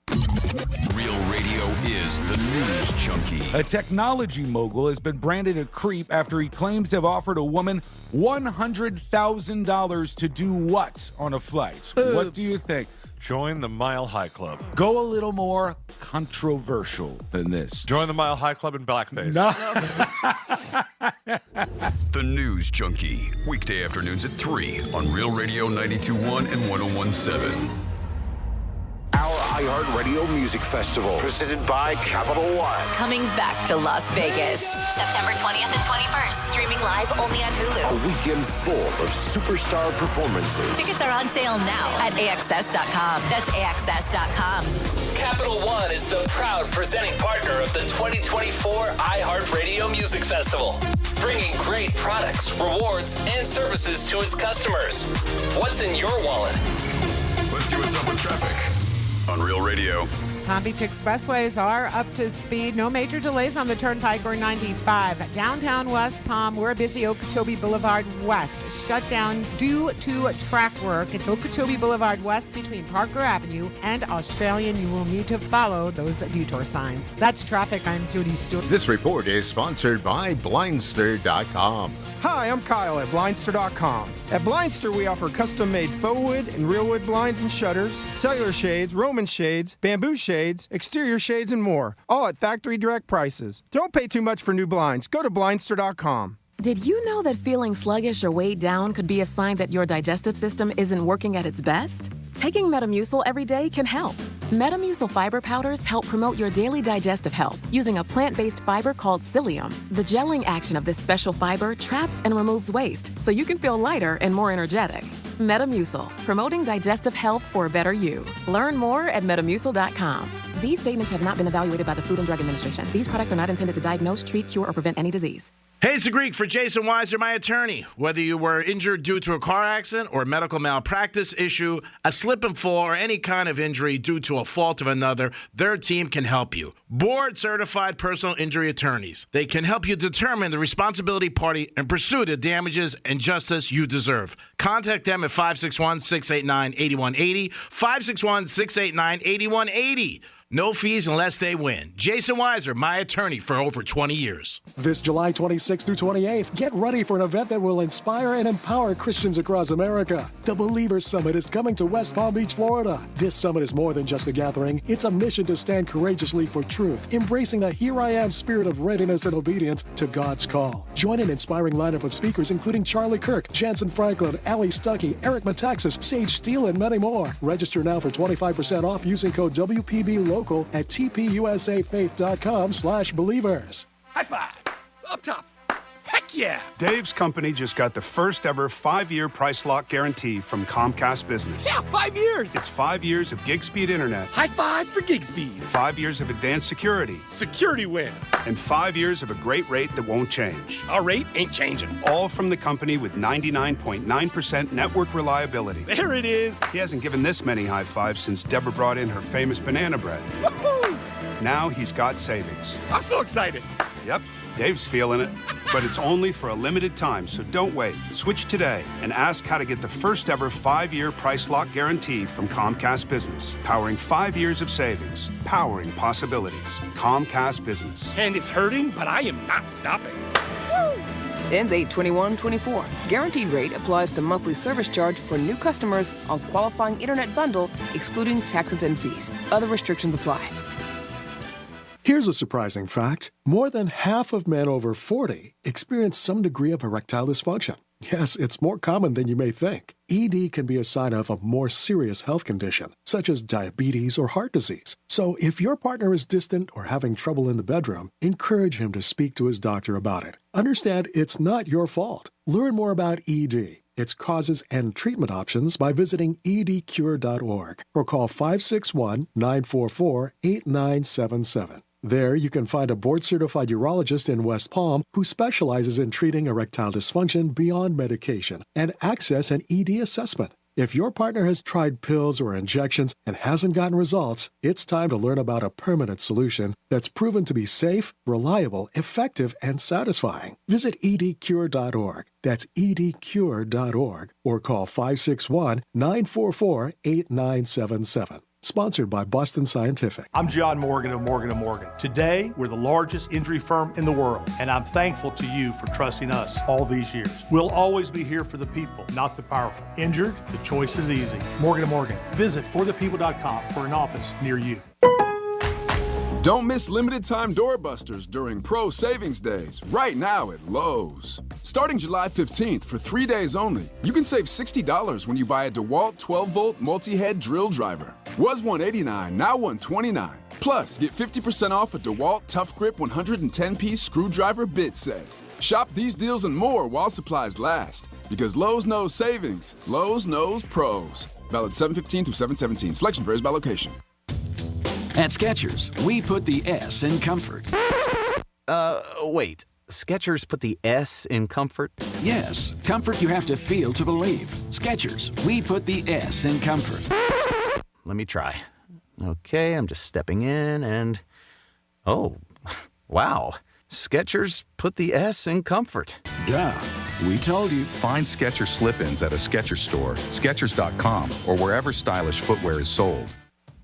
Real Radio is the news junkie. A technology mogul has been branded a creep after he claims to have offered a woman $100,000 to do what on a flight? Oops. What do you think? Join the Mile High Club. Go a little more controversial than this. Join the Mile High Club in blackface. No. The News Junkie. Weekday afternoons at 3 on Real Radio 92.1 and 101.7. Our iHeartRadio Music Festival, presented by Capital One. Coming back to Las Vegas. September 20th and 21st. Streaming live only on Hulu. A weekend full of superstar performances. Tickets are on sale now at AXS.com. That's AXS.com. Capital One is the proud presenting partner of the 2024 iHeartRadio Music Festival, bringing great products, rewards, and services to its customers. What's in your wallet? Let's see what's up with traffic on Real Radio. Palm Beach expressways are up to speed. No major delays on the Turnpike or 95. Downtown West Palm, we're busy. Okeechobee Boulevard West shut down due to track work. It's Okeechobee Boulevard West between Parker Avenue and Australian. You will need to follow those detour signs. That's traffic. I'm Judy Stewart. This report is sponsored by Blindster.com. Hi, I'm Kyle at Blindster.com. At Blindster, we offer custom-made faux wood and real wood blinds and shutters, cellular shades, Roman shades, bamboo shades, exterior shades, and more, all at factory direct prices. Don't pay too much for new blinds. Go to Blindster.com. Did you know that feeling sluggish or weighed down could be a sign that your digestive system isn't working at its best? Taking Metamucil every day can help. Metamucil fiber powders help promote your daily digestive health using a plant-based fiber called psyllium. The gelling action of this special fiber traps and removes waste, so you can feel lighter and more energetic. Metamucil, promoting digestive health for a better you. Learn more at Metamucil.com. These statements have not been evaluated by the Food and Drug Administration. These products are not intended to diagnose, treat, cure, or prevent any disease. Hey, it's the Greek for Jason Weiser, my attorney. Whether you were injured due to a car accident or a medical malpractice issue, a slip and fall, or any kind of injury due to a fault of another, their team can help you. Board-certified personal injury attorneys. They can help you determine the responsibility party and pursue the damages and justice you deserve. Contact them at 561-689-8180, 561-689-8180. No fees unless they win. Jason Weiser, my attorney for over 20 years. This July 26th through 28th, get ready for an event that will inspire and empower Christians across America. The Believers Summit is coming to West Palm Beach, Florida. This summit is more than just a gathering. It's a mission to stand courageously for truth, embracing a here I am spirit of readiness and obedience to God's call. Join an inspiring lineup of speakers including Charlie Kirk, Jansen Franklin, Ali Stuckey, Eric Metaxas, Sage Steele, and many more. Register now for 25% off using code WPBLOCAL at tpusafaith.com/believers. High five. Up top. Hey. Heck yeah! Dave's company just got the first ever 5-year price lock guarantee from Comcast Business. Yeah, 5 years! It's 5 years of gig speed internet. High five for gig speed. 5 years of advanced security. Security win. And 5 years of a great rate that won't change. Our rate ain't changing. All from the company with 99.9% network reliability. There it is. He hasn't given this many high fives since Deborah brought in her famous banana bread. Woohoo! Now he's got savings. I'm so excited. Yep, Dave's feeling it. But it's only for a limited time, so don't wait. Switch today and ask how to get the first ever 5-year price lock guarantee from Comcast Business. Powering 5 years of savings. Powering possibilities. Comcast Business. And it's hurting, but I am not stopping. Ends 8/21/24. Guaranteed rate applies to monthly service charge for new customers on qualifying internet bundle, excluding taxes and fees. Other restrictions apply. Here's a surprising fact. More than half of men over 40 experience some degree of erectile dysfunction. Yes, it's more common than you may think. ED can be a sign of a more serious health condition, such as diabetes or heart disease. So if your partner is distant or having trouble in the bedroom, encourage him to speak to his doctor about it. Understand it's not your fault. Learn more about ED, its causes and treatment options by visiting edcure.org or call 561-944-8977. There, you can find a board-certified urologist in West Palm who specializes in treating erectile dysfunction beyond medication and access an ED assessment. If your partner has tried pills or injections and hasn't gotten results, it's time to learn about a permanent solution that's proven to be safe, reliable, effective, and satisfying. Visit edcure.org. That's edcure.org or call 561-944-8977. Sponsored by Boston Scientific. I'm John Morgan of Morgan & Morgan. Today, we're the largest injury firm in the world, and I'm thankful to you for trusting us all these years. We'll always be here for the people, not the powerful. Injured? The choice is easy. Morgan & Morgan. Visit forthepeople.com for an office near you. Don't miss limited time doorbusters during Pro Savings Days, right now at Lowe's. Starting July 15th for 3 days only, you can save $60 when you buy a DeWalt 12-volt multi-head drill driver. Was $189, now $129. Plus, get 50% off a DeWalt Tough Grip 110-piece screwdriver bit set. Shop these deals and more while supplies last. Because Lowe's knows savings. Lowe's knows pros. Valid 7/15 through 7/17. Selection varies by location. At Skechers, we put the S in comfort. Wait. Skechers put the S in comfort? Yes, comfort you have to feel to believe. Skechers, we put the S in comfort. Let me try. Okay, I'm just stepping in and... Oh, wow. Skechers put the S in comfort. Duh. We told you. Find Skechers slip-ins at a Skechers store, Skechers.com, or wherever stylish footwear is sold.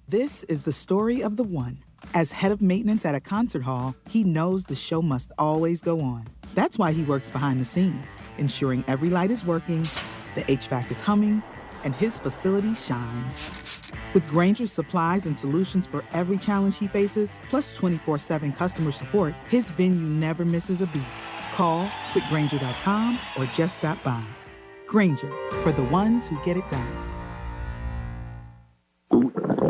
This is the story of the one. As head of maintenance at a concert hall, he knows the show must always go on. That's why he works behind the scenes, ensuring every light is working, the HVAC is humming, and his facility shines. With Grainger's supplies and solutions for every challenge he faces, plus 24/7 customer support, his venue never misses a beat. Call quickgrainger.com or just stop by. Grainger, for the ones who get it done.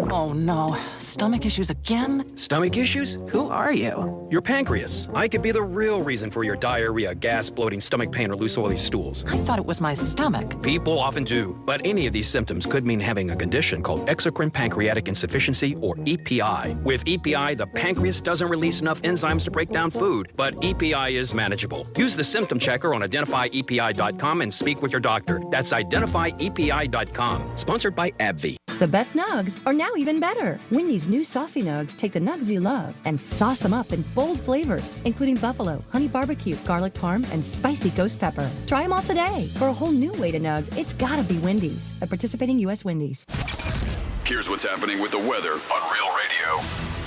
Oh no, stomach issues again? Stomach issues? Who are you? Your pancreas. I could be the real reason for your diarrhea, gas, bloating, stomach pain, or loose oily stools. I thought it was my stomach. People often do, but any of these symptoms could mean having a condition called exocrine pancreatic insufficiency, or EPI. With EPI, the pancreas doesn't release enough enzymes to break down food, but EPI is manageable. Use the symptom checker on identifyepi.com and speak with your doctor. That's identifyepi.com. Sponsored by AbbVie. The best nugs are now even better. Wendy's new saucy nugs take the nugs you love and sauce them up in bold flavors, including buffalo, honey barbecue, garlic parm, and spicy ghost pepper. Try them all today. For a whole new way to nug, it's gotta be Wendy's. At participating U.S. Wendy's. Here's what's happening with the weather on Real Radio.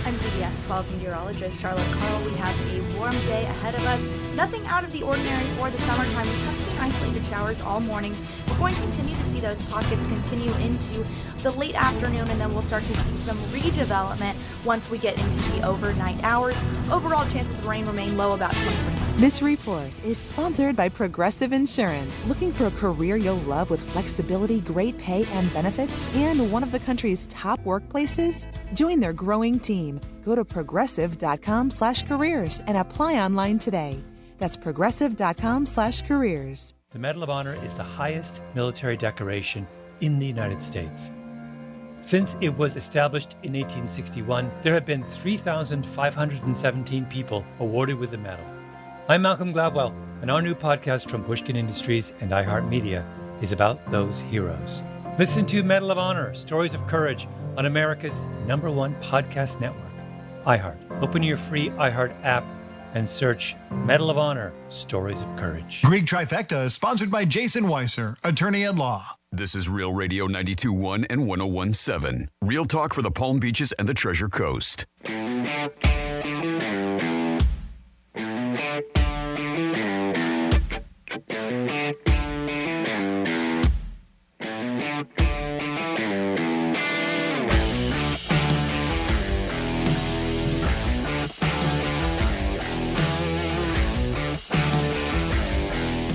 I'm CBS 12 meteorologist Charlotte Carl. We have a warm day ahead of us. Nothing out of the ordinary for the summertime. We have seen isolated showers all morning. We're going to continue to see those pockets continue into the late afternoon, and then we'll start to see some redevelopment once we get into the overnight hours. Overall, chances of rain remain low, about 20%. This report is sponsored by Progressive Insurance. Looking for a career you'll love with flexibility, great pay, and benefits, and one of the country's top workplaces? Join their growing team. Go to progressive.com/careers and apply online today. That's progressive.com/careers. The Medal of Honor is the highest military decoration in the United States. Since it was established in 1861, there have been 3,517 people awarded with the medal. I'm Malcolm Gladwell, and our new podcast from Pushkin Industries and iHeartMedia is about those heroes. Listen to Medal of Honor, Stories of Courage on America's #1 podcast network, iHeart. Open your free iHeart app and search Medal of Honor, Stories of Courage. Greek Trifecta is sponsored by Jason Weiser, attorney at law. This is Real Radio 92.1 and 101.7. Real talk for the Palm Beaches and the Treasure Coast.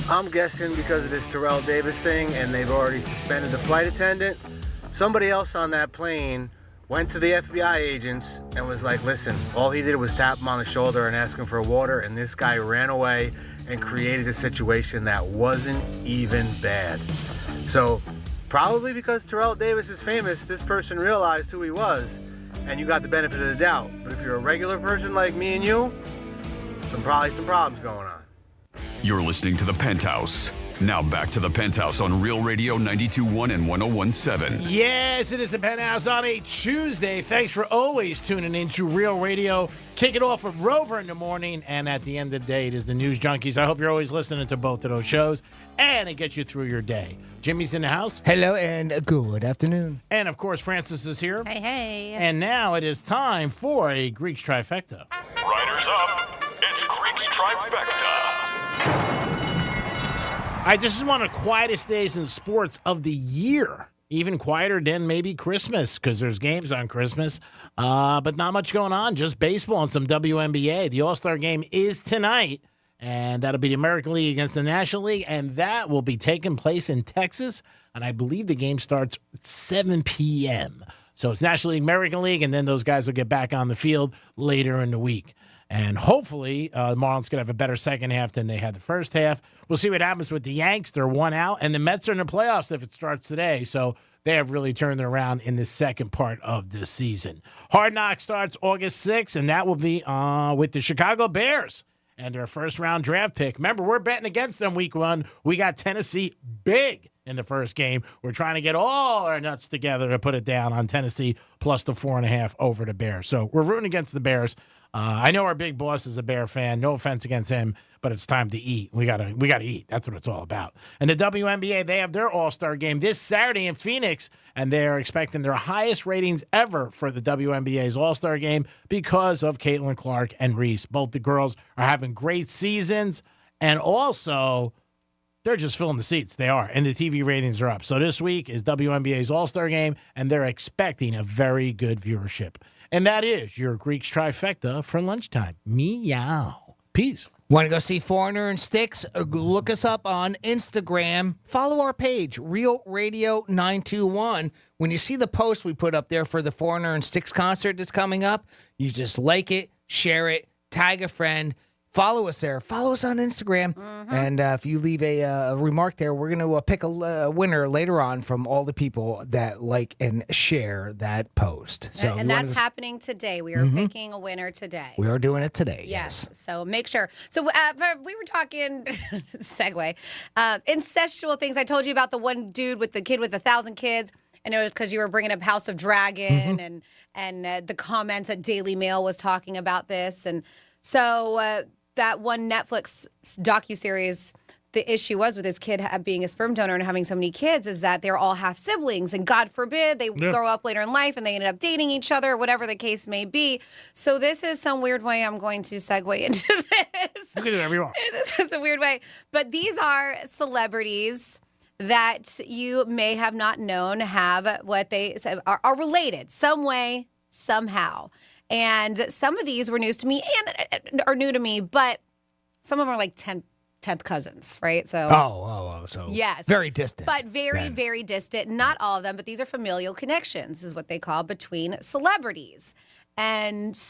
I'm guessing because of this Terrell Davis thing and they've already suspended the flight attendant, somebody else on that plane went to the FBI agents and was like, listen, all he did was tap him on the shoulder and ask him for water, and this guy ran away and created a situation that wasn't even bad. So probably because Terrell Davis is famous, this person realized who he was and you got the benefit of the doubt. But if you're a regular person like me and you, probably some problems going on. You're listening to The Penthouse. Now back to The Penthouse on Real Radio 92.1 and 101.7. Yes, it is The Penthouse on a Tuesday. Thanks for always tuning in to Real Radio. Kick it off with Rover in the morning, and at the end of the day, it is the News Junkies. I hope you're always listening to both of those shows, and it gets you through your day. Jimmy's in the house. Hello, and good afternoon. And, of course, Francis is here. Hey, hey. And now it is time for a Greek's Trifecta. Riders up. It's Greek's Trifecta. All right, this is one of the quietest days in sports of the year. Even quieter than maybe Christmas, because there's games on Christmas. But not much going on, just baseball and some WNBA. The All-Star game is tonight, and that'll be the American League against the National League, and that will be taking place in Texas. And I believe the game starts at 7 p.m. So it's National League, American League, and then those guys will get back on the field later in the week. And hopefully, the Marlins could have a better second half than they had the first half. We'll see what happens with the Yanks. They're one out. And the Mets are in the playoffs if it starts today. So they have really turned it around in the second part of this season. Hard Knocks starts August 6th, and that will be with the Chicago Bears and their first-round draft pick. Remember, we're betting against them week one. We got Tennessee big in the first game. We're trying to get all our nuts together to put it down on Tennessee plus the 4.5 over the Bears. So we're rooting against the Bears. I know our big boss is a Bear fan. No offense against him, but it's time to eat. We gotta eat. That's what it's all about. And the WNBA, they have their All-Star game this Saturday in Phoenix, and they're expecting their highest ratings ever for the WNBA's All-Star game because of Caitlin Clark and Reese. Both the girls are having great seasons, and also they're just filling the seats. They are, and the TV ratings are up. So this week is WNBA's All-Star game, and they're expecting a very good viewership. And that is your Greek's Trifecta for lunchtime. Meow. Peace. Want to go see Foreigner and Sticks? Look us up on Instagram. Follow our page, Real Radio 921. When you see the post we put up there for the Foreigner and Sticks concert that's coming up, you just like it, share it, tag a friend. Follow us there. Follow us on Instagram. Mm-hmm. And if you leave a remark there, we're going to pick a winner later on from all the people that like and share that post. So and that's happening today. We are picking a winner today. We are doing it today. Yes. So make sure. So we were talking, segue, incestual things. I told you about the one dude with the kid with 1,000 kids. And it was because you were bringing up House of Dragon and the comments that Daily Mail was talking about this. And so that one Netflix docuseries, the issue was with his kid being a sperm donor and having so many kids is that they're all half siblings. And God forbid they grow up later in life and they ended up dating each other, whatever the case may be. So this is some weird way I'm going to segue into this. You can do whatever you want. This is a weird way. But these are celebrities that you may have not known have what they are related some way, somehow. And some of these were news to me and are new to me, but some of them are like 10th cousins, right? So so yes, very distant. But very distant. Not all of them, but these are familial connections is what they call between celebrities. And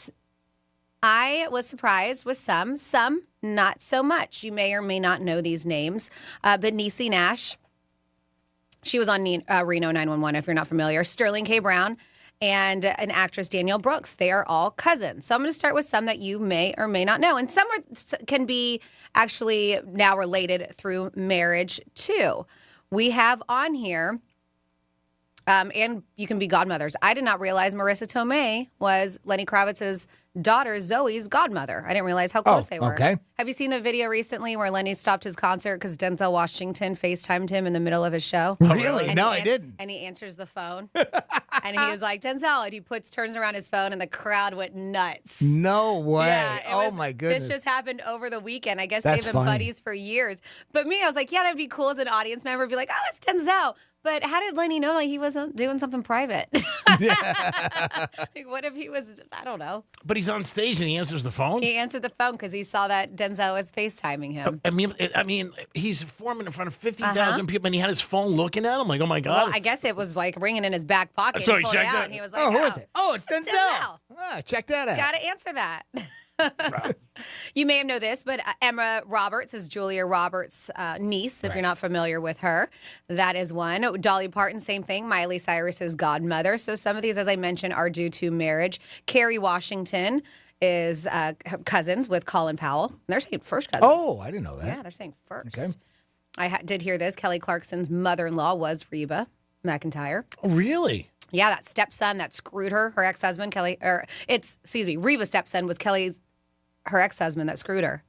I was surprised with some not so much. You may or may not know these names, but Niecy Nash, she was on Reno 911, if you're not familiar. Sterling K. Brown and an actress, Danielle Brooks. They are all cousins. So I'm going to start with some that you may or may not know. And some can be actually now related through marriage, too. We have on here, and you can be godmothers. I did not realize Marissa Tomei was Lenny Kravitz's daughter Zoe's godmother. I didn't realize how close they were. Okay. Have you seen the video recently where Lenny stopped his concert because Denzel Washington FaceTimed him in the middle of his show? Really? And No, he I didn't. And he answers the phone. And he was like, Denzel, and he turns around his phone and the crowd went nuts. No way. Yeah, oh, my goodness. This just happened over the weekend. I guess That's they've been funny. buddies for years. But me, I was like, yeah, that'd be cool as an audience member. Be like, oh, that's Denzel. But how did Lenny know like he wasn't doing something private? Like, what if he was, I don't know. But he's on stage and he answers the phone? He answered the phone because he saw that Denzel was FaceTiming him. I mean, he's performing in front of 50,000 people, and he had his phone looking at him. Like, oh my God! Well, I guess it was like ringing in his back pocket. So and he pulled it checked out, it. and he was like, Oh, who is it? Oh, it's Denzel. Denzel. Check that out. Got to answer that. You may have known this, but Emma Roberts is Julia Roberts' niece, if you're not familiar with her. That is one. Dolly Parton, same thing. Miley Cyrus's godmother. So some of these, as I mentioned, are due to marriage. Kerry Washington is cousins with Colin Powell. They're saying first cousins. Oh, I didn't know that. Yeah, they're saying first. Okay. I did hear this. Kelly Clarkson's mother-in-law was Reba McEntire. Oh, really? Yeah, that stepson that screwed her ex-husband, Reba's stepson was her ex-husband that screwed her.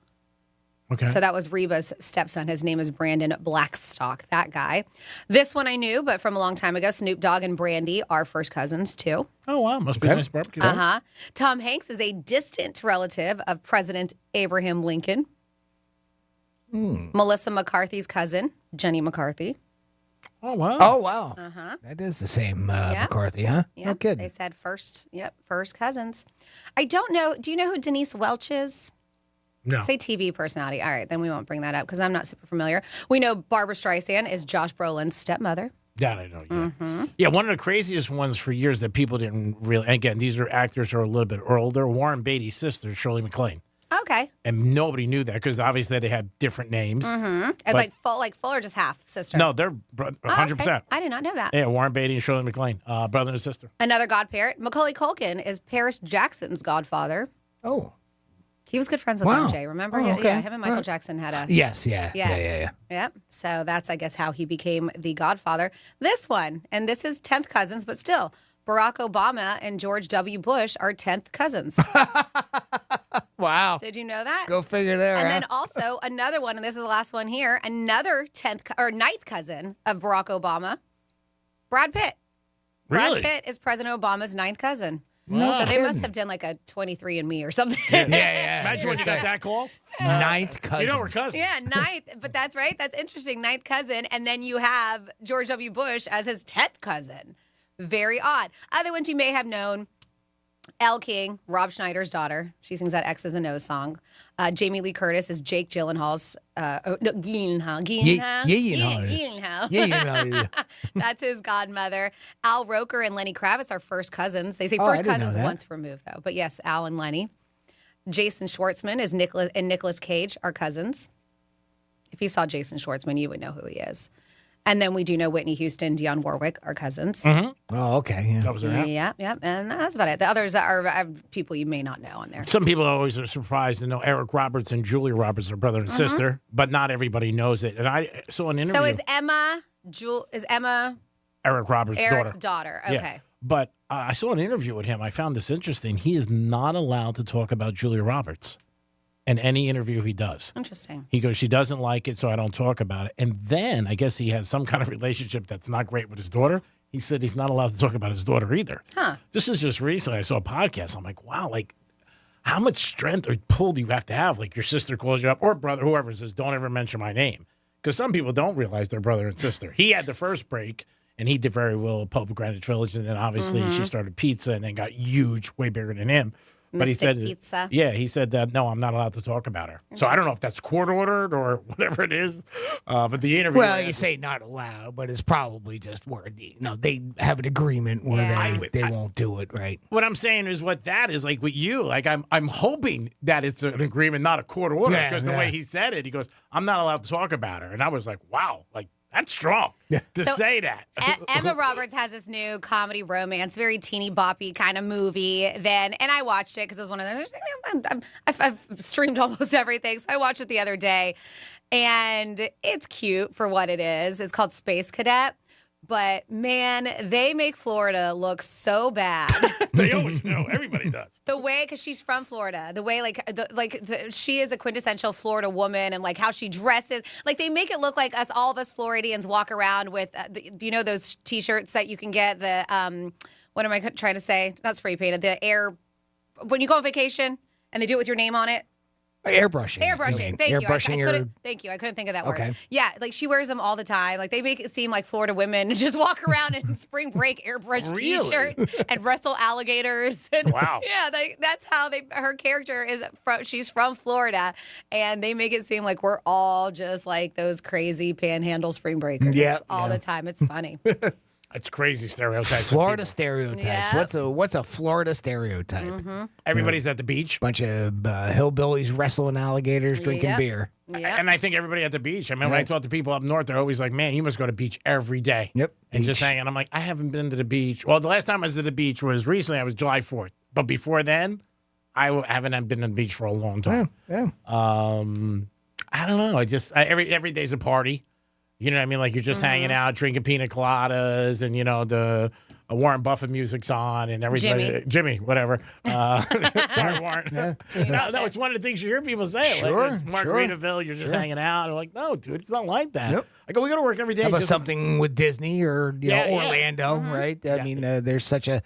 Okay. So that was Reba's stepson. His name is Brandon Blackstock, that guy. This one I knew, but from a long time ago, Snoop Dogg and Brandy are first cousins, too. Oh, wow. Must be a nice barbecue. Uh-huh. Tom Hanks is a distant relative of President Abraham Lincoln. Melissa McCarthy's cousin, Jenny McCarthy. Oh, wow. Oh, wow. Uh-huh. That is the same McCarthy, huh? Yeah, No kidding. they said first cousins. I don't know. Do you know who Denise Welch is? No. Say TV personality. All right, then we won't bring that up because I'm not super familiar. We know Barbara Streisand is Josh Brolin's stepmother. That I know, yeah. Mm-hmm. Yeah, one of the craziest ones for years that people didn't really, again, these are actors who are a little bit older. Warren Beatty's sister, Shirley MacLaine. Okay. And nobody knew that because obviously they had different names. Mm-hmm. But- Like full or just half sister? No, they're 100%. Okay. I did not know that. Yeah, Warren Beatty and Shirley MacLaine, brother and sister. Another godparent, Macaulay Culkin, is Paris Jackson's godfather. Oh. He was good friends with Wow. MJ, remember? Oh, okay. Yeah, him and Michael All right. Jackson had a... Yes, yeah. Yes. Yeah. Yep. So that's, I guess, how he became the godfather. This one, and this is 10th cousins, but still, Barack Obama and George W. Bush are 10th cousins. Wow. Did you know that? Go figure there. And huh? then also another one, and this is the last one here, another 9th cousin of Barack Obama, Brad Pitt. Really? Brad Pitt is President Obama's 9th cousin. No So they kidding. must have done like a 23andMe or something. Yeah. Imagine when you got that call. Ninth cousin. You know we're cousins. Yeah, 9th. But that's right. That's interesting. 9th cousin. And then you have George W. Bush as his 10th cousin. Very odd. Other ones you may have known. Elle King, Rob Schneider's daughter. She sings that X's and O's song. Jamie Lee Curtis is Jake Gyllenhaal's... Gyllenhaal. Yeah. That's his godmother. Al Roker and Lenny Kravitz are first cousins. They say Oh, I first didn't know cousins that. once removed, though. But yes, Al and Lenny. Jason Schwartzman is Nicolas Cage are cousins. If you saw Jason Schwartzman, you would know who he is. And then we do know Whitney Houston, Dionne Warwick are cousins. Mm-hmm. Oh, okay. Yeah. That was her. Yeah. And that's about it. The others are people you may not know on there. Some people always are surprised to know Eric Roberts and Julia Roberts are brother and sister, but not everybody knows it. And I saw an interview. So is Emma Eric Roberts' Eric's daughter? daughter? Yeah. Okay. But I saw an interview with him. I found this interesting. He is not allowed to talk about Julia Roberts in any interview he does. Interesting. He goes, she doesn't like it, so I don't talk about it. And then I guess he has some kind of relationship that's not great with his daughter. He said he's not allowed to talk about his daughter either. Huh. This is just recently. I saw a podcast. I'm like, wow, like how much strength or pull do you have to have? Like your sister calls you up or brother, whoever says, don't ever mention my name. Because some people don't realize they're brother and sister. He had the first break, and he did very well at Pub Greenwich Village. And then obviously she started pizza and then got huge, way bigger than him. But he said, pizza. yeah, he said that, no, I'm not allowed to talk about her. So I don't know if that's court-ordered or whatever it is. But the interview... Well, you say not allowed, but it's probably just where, they have an agreement where they won't do it, right? What I'm saying is what that is like with you. Like, I'm hoping that it's an agreement, not a court order, because the way he said it, he goes, I'm not allowed to talk about her. And I was like, wow, like, that's strong to say that. Emma Roberts has this new comedy romance, very teeny boppy kind of movie. And I watched it because it was one of those. I've streamed almost everything, so I watched it the other day, and it's cute for what it is. It's called Space Cadet. But, man, they make Florida look so bad. They always do. Everybody does. The way, because she's from Florida, the way, she is a quintessential Florida woman, and, how she dresses. Like, they make it look like all of us Floridians walk around with, do you know those T-shirts that you can get, what am I trying to say? Not spray painted, when you go on vacation and they do it with your name on it. Airbrushing. Thank you. I couldn't think of that word. Okay. Yeah, she wears them all the time. They make it seem like Florida women just walk around in spring break airbrush T-shirts and wrestle alligators. And, wow. Yeah, that's how her character is. She's from Florida, and they make it seem like we're all just like those crazy panhandle spring breakers all the time. It's funny. It's crazy stereotypes. Florida stereotypes. Yeah. What's a Florida stereotype? Mm-hmm. Everybody's at the beach. Bunch of hillbillies wrestling alligators, drinking beer. Yep. And I think everybody at the beach. I mean, when I talk to people up north, they're always like, man, you must go to the beach every day. Yep. And just hanging. I'm like, I haven't been to the beach. Well, the last time I was at the beach was recently. I was July 4th. But before then, I haven't been to the beach for a long time. Yeah. I don't know. Every day's a party. You know what I mean? Like, you're just hanging out, drinking pina coladas, and, the Warren Buffett music's on, and everybody. Jimmy, whatever. Sorry, Warren. No, it's one of the things you hear people say. Sure, It's Margaritaville, you're just hanging out. They're like, no, dude, it's not like that. Yep. I go, we go to work every day. How about something with Disney or Orlando, right? I mean, there's such a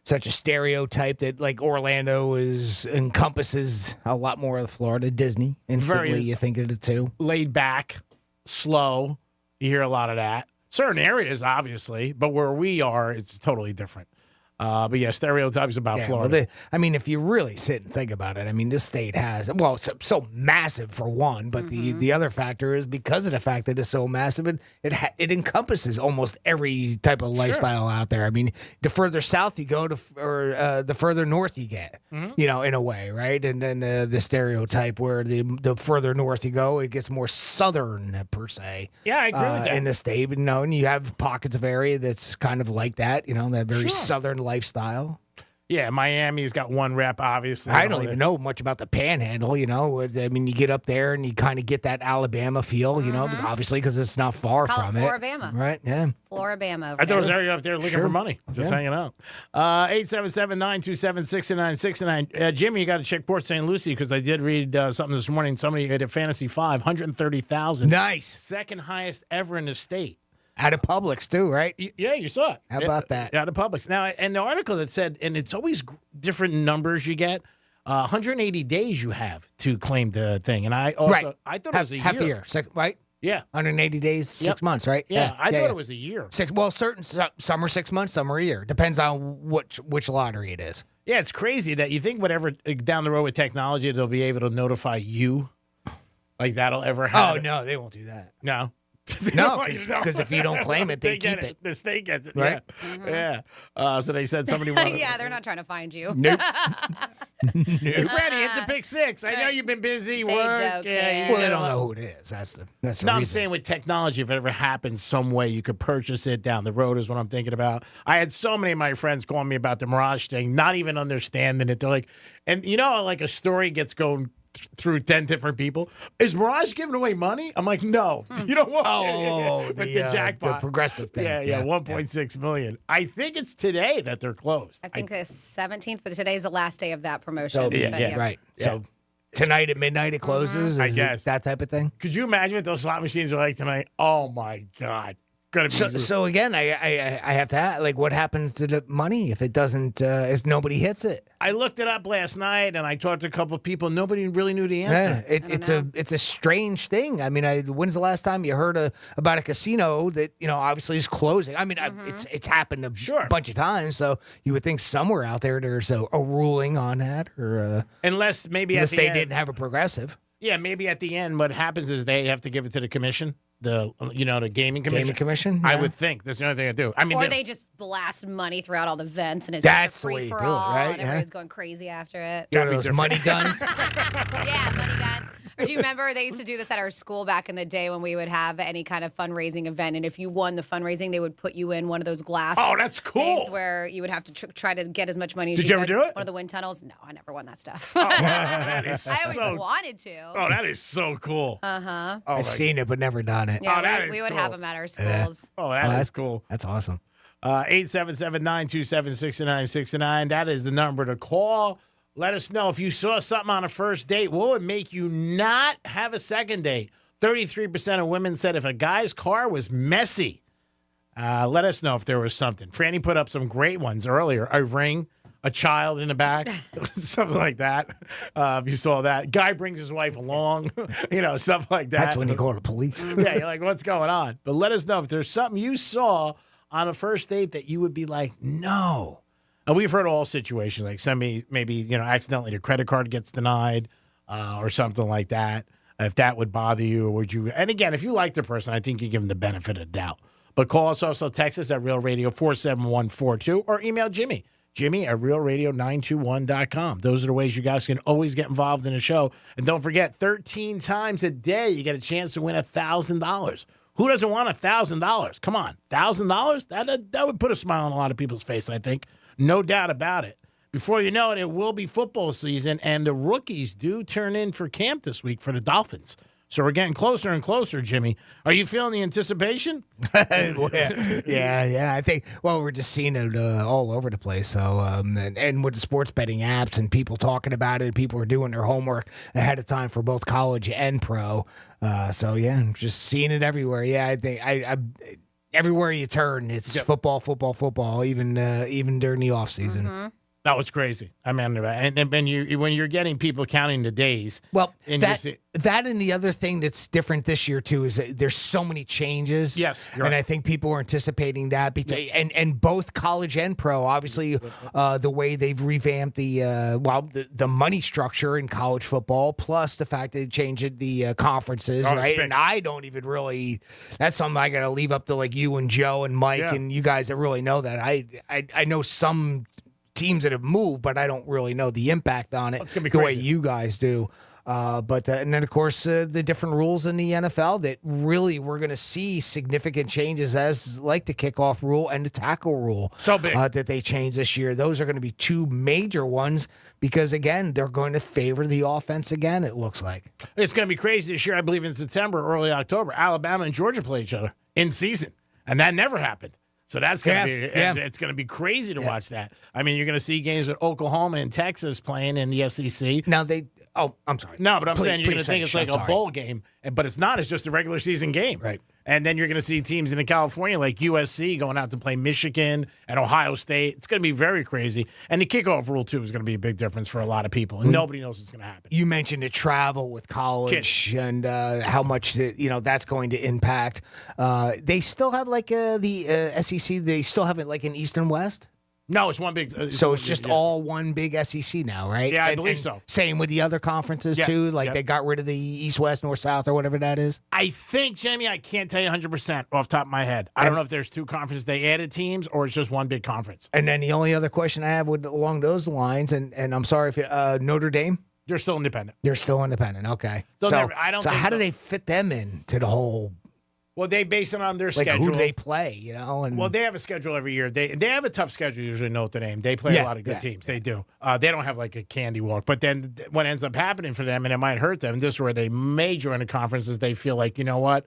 stereotype that Orlando encompasses a lot more of Florida. Disney, instantly you think of it too. Laid back, slow. You hear a lot of that. Certain areas, obviously, but where we are, it's totally different. But yeah, stereotypes about Florida. Well, if you really sit and think about it, I mean, this state has, it's so massive for one, but the other factor is because of the fact that it's so massive, it encompasses almost every type of lifestyle out there. I mean, the further south you go, the further north you get, in a way, right? And then the stereotype where the further north you go, it gets more southern per se. Yeah, I agree with that. In the state, and you have pockets of area that's kind of like that, that very southern lifestyle. Yeah, Miami's got one rep, obviously. I don't even know much about the Panhandle, I mean, you get up there and you kind of get that Alabama feel, obviously because it's not far from it. Floribama. Right, yeah. Floribama. I thought it was area up there looking for money, just hanging out. 877-927-6969. Jimmy, you got to check Port St. Lucie because I did read something this morning. Somebody at a Fantasy 5, 130,000. Nice. Second highest ever in the state. Out of Publix, too, right? Yeah, you saw it. How about that? Out of Publix. Now, and the article that said, and it's always different numbers you get, 180 days you have to claim the thing. And I also, I thought it was a year. Half a year, right? Yeah. 180 days, 6 months, right? Yeah, I thought it was a year. Some are 6 months, some are a year. Depends on which lottery it is. Yeah, it's crazy that you think whatever down the road with technology, they'll be able to notify you. Like that'll ever happen. Oh, no, they won't do that. No. No, because if you don't claim it, they keep it. The state gets it. Right? Yeah. So they said somebody wanted Yeah, they're not trying to find you. Nope. Hey, Freddie, hit the pick six. I know you've been busy. They work. don't care. Well, they don't know who it is. That's the reason. I'm saying with technology, if it ever happens some way, you could purchase it down the road is what I'm thinking about. I had so many of my friends calling me about the Mirage thing, not even understanding it. They're like, and like a story gets going through 10 different people. Is Mirage giving away money? I'm like, no. You don't want the jackpot. The progressive thing. Yeah, 1.6 million. I think it's today that they're closed. I think the 17th, but today's the last day of that promotion. So, right. Yeah. So tonight at midnight it closes? I guess. That type of thing? Could you imagine what those slot machines are like tonight? Oh, my God. Gonna be So again, I have to ask, like, what happens to the money if it doesn't, if nobody hits it? I looked it up last night, and I talked to a couple of people. Nobody really knew the answer. Yeah, it's a strange thing. I mean, when's the last time you heard about a casino that obviously is closing? I mean, it's happened a bunch of times, so you would think somewhere out there there's a ruling on that, or unless they didn't have a progressive. Yeah, maybe at the end, what happens is they have to give it to the commission. The gaming commission. Gaming commission. I Yeah. would think there's no thing to do. I mean, or they just blast money throughout all the vents, and it's That's just the a way you free for do it, all, right? and everybody's going crazy after it. Those money guns. Yeah, money guns. Or do you remember they used to do this at our school back in the day when we would have any kind of fundraising event, and if you won the fundraising, they would put you in one of those glass. Oh, that's cool. Things where you would have to try to get as much money as Did you you ever could. do it? One of the wind tunnels. No, I never won that stuff. Oh, that is I always so. wanted to. Oh, that is so cool. Uh-huh. Oh, I've seen it, but never done it. Yeah, we would cool. have them at our schools. Oh, that is cool. That's awesome. 877-927-6969. That is the number to call. Let us know if you saw something on a first date. What would make you not have a second date? 33% of women said if a guy's car was messy. Let us know if there was something. Franny put up some great ones earlier. A ring, a child in the back, something like that. If you saw that. Guy brings his wife along, stuff like that. That's when you call the police. Yeah, you're like, what's going on? But let us know if there's something you saw on a first date that you would be like, no. And we've heard all situations, like somebody maybe, accidentally their credit card gets denied or something like that. If that would bother you, or would you? And again, if you like the person, I think you give them the benefit of the doubt. But call us, also text us at Real Radio 47142 or email Jimmy at realradio921.com. Those are the ways you guys can always get involved in the show. And don't forget, 13 times a day, you get a chance to win $1,000. Who doesn't want $1,000? Come on, $1,000? That would put a smile on a lot of people's face, I think. No doubt about it. Before you know it, it will be football season, and the rookies do turn in for camp this week for the Dolphins. So we're getting closer and closer, Jimmy. Are you feeling the anticipation? Yeah. I think, we're just seeing it all over the place. So, and with the sports betting apps and people talking about it, people are doing their homework ahead of time for both college and pro. So, yeah, just seeing it everywhere. Yeah, I think everywhere you turn, it's football, even during the off season. Mm-hmm. That was crazy. I mean, and when you're getting people counting the days. Well, that and the other thing that's different this year too is that there's so many changes. Yes, and I think people are anticipating that. And both college and pro, obviously, the way they've revamped the money structure in college football, plus the fact that they changed the conferences, right? And I don't even really. That's something I got to leave up to like you and Joe and Mike and you guys that really know that. I know some teams that have moved, but I don't really know the impact on it the way you guys do. And then, of course, the different rules in the NFL that really we're going to see significant changes as like the kickoff rule and the tackle rule. So big. That they changed this year. Those are going to be two major ones because, again, they're going to favor the offense again, it looks like. It's going to be crazy this year. I believe in September, early October, Alabama and Georgia play each other in season. And that never happened. So that's going to be it's going to be crazy to watch that. I mean, you're going to see games with Oklahoma and Texas playing in the SEC. Now I'm sorry. No, but I'm saying you're going to think it's like a bowl game, but it's not. It's just a regular season game. Right. And then you're going to see teams in California like USC going out to play Michigan and Ohio State. It's going to be very crazy. And the kickoff rule, too, is going to be a big difference for a lot of people. And nobody knows what's going to happen. You mentioned the travel with college and how much that's going to impact. They still have like the SEC. They still have it like in East and West. No, it's one big. So it's just all one big SEC now, right? Yeah, I believe so. Same with the other conferences too. Like they got rid of the East, West, North, South, or whatever that is. I think, Jamie, I can't tell you 100% off the top of my head. I don't know if there's two conferences they added teams or it's just one big conference. And then the only other question I have along those lines, and I'm sorry if Notre Dame. They're still independent. They're still independent. Okay. So how do they fit them into the whole? Well, they base it on their like schedule. Who do they play, And well, they have a schedule every year. They have a tough schedule usually, Notre Dame. They play a lot of good teams. They do. They don't have like a candy walk. But then what ends up happening for them, and it might hurt them, this is where they major in the conference, is they feel like, you know what?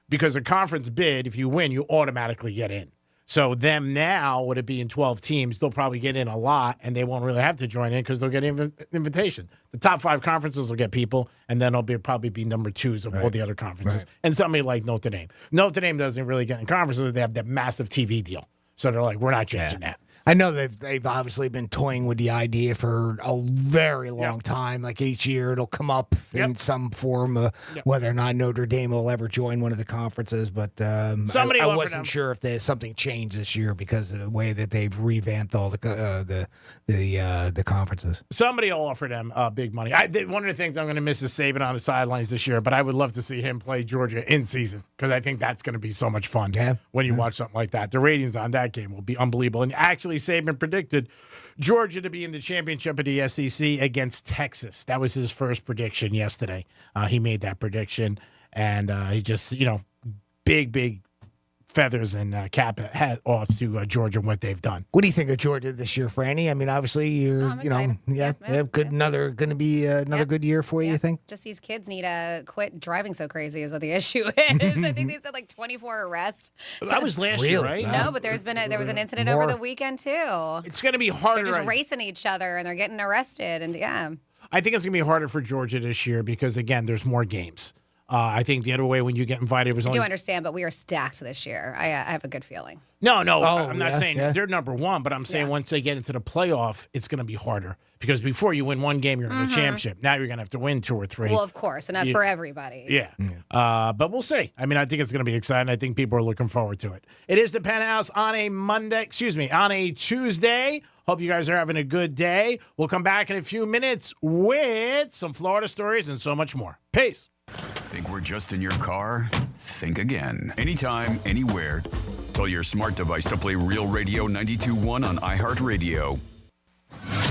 Because a conference bid, if you win, you automatically get in. So them now, with it being 12 teams, they'll probably get in a lot, and they won't really have to join in because they'll get invitation. The top 5 conferences will get people, and then it'll probably be number 2s of all the other conferences. Right. And somebody like Notre Dame. Notre Dame doesn't really get in conferences. They have that massive TV deal. So they're like, we're not changing that. I know they've obviously been toying with the idea for a very long time. Like each year it'll come up in some form, whether or not Notre Dame will ever join one of the conferences. But I wasn't sure if there's something changed this year because of the way that they've revamped all the conferences. Somebody will offer them big money. One of the things I'm going to miss is Saban on the sidelines this year, but I would love to see him play Georgia in season because I think that's going to be so much fun when you watch something like that. The ratings on that game will be unbelievable. And actually, Saban predicted Georgia to be in the championship of the SEC against Texas. That was his first prediction yesterday. He made that prediction, and he just, big feathers and cap hat off to Georgia and what they've done. What do you think of Georgia this year, Franny? I mean, obviously you're, going to be another good year for you. You think? Just these kids need to quit driving so crazy is what the issue is. I think they said like 24 arrests. That was last year, right? No, but there was an incident over the weekend too. It's going to be harder. They're just racing each other and they're getting arrested, and I think it's going to be harder for Georgia this year because again, there's more games. I think the other way when you get invited was only. I do understand, but we are stacked this year. I have a good feeling. No, I'm not saying they're number one, but I'm saying once they get into the playoff, it's going to be harder because before you win one game, you're in the championship. Now you're going to have to win 2 or 3. Well, of course, and that's for everybody. Yeah. But we'll see. I mean, I think it's going to be exciting. I think people are looking forward to it. It is the Penthouse on a Tuesday. Hope you guys are having a good day. We'll come back in a few minutes with some Florida stories and so much more. Peace. Think we're just in your car? Think again. Anytime, anywhere. Tell your smart device to play Real Radio 92.1 on iHeartRadio.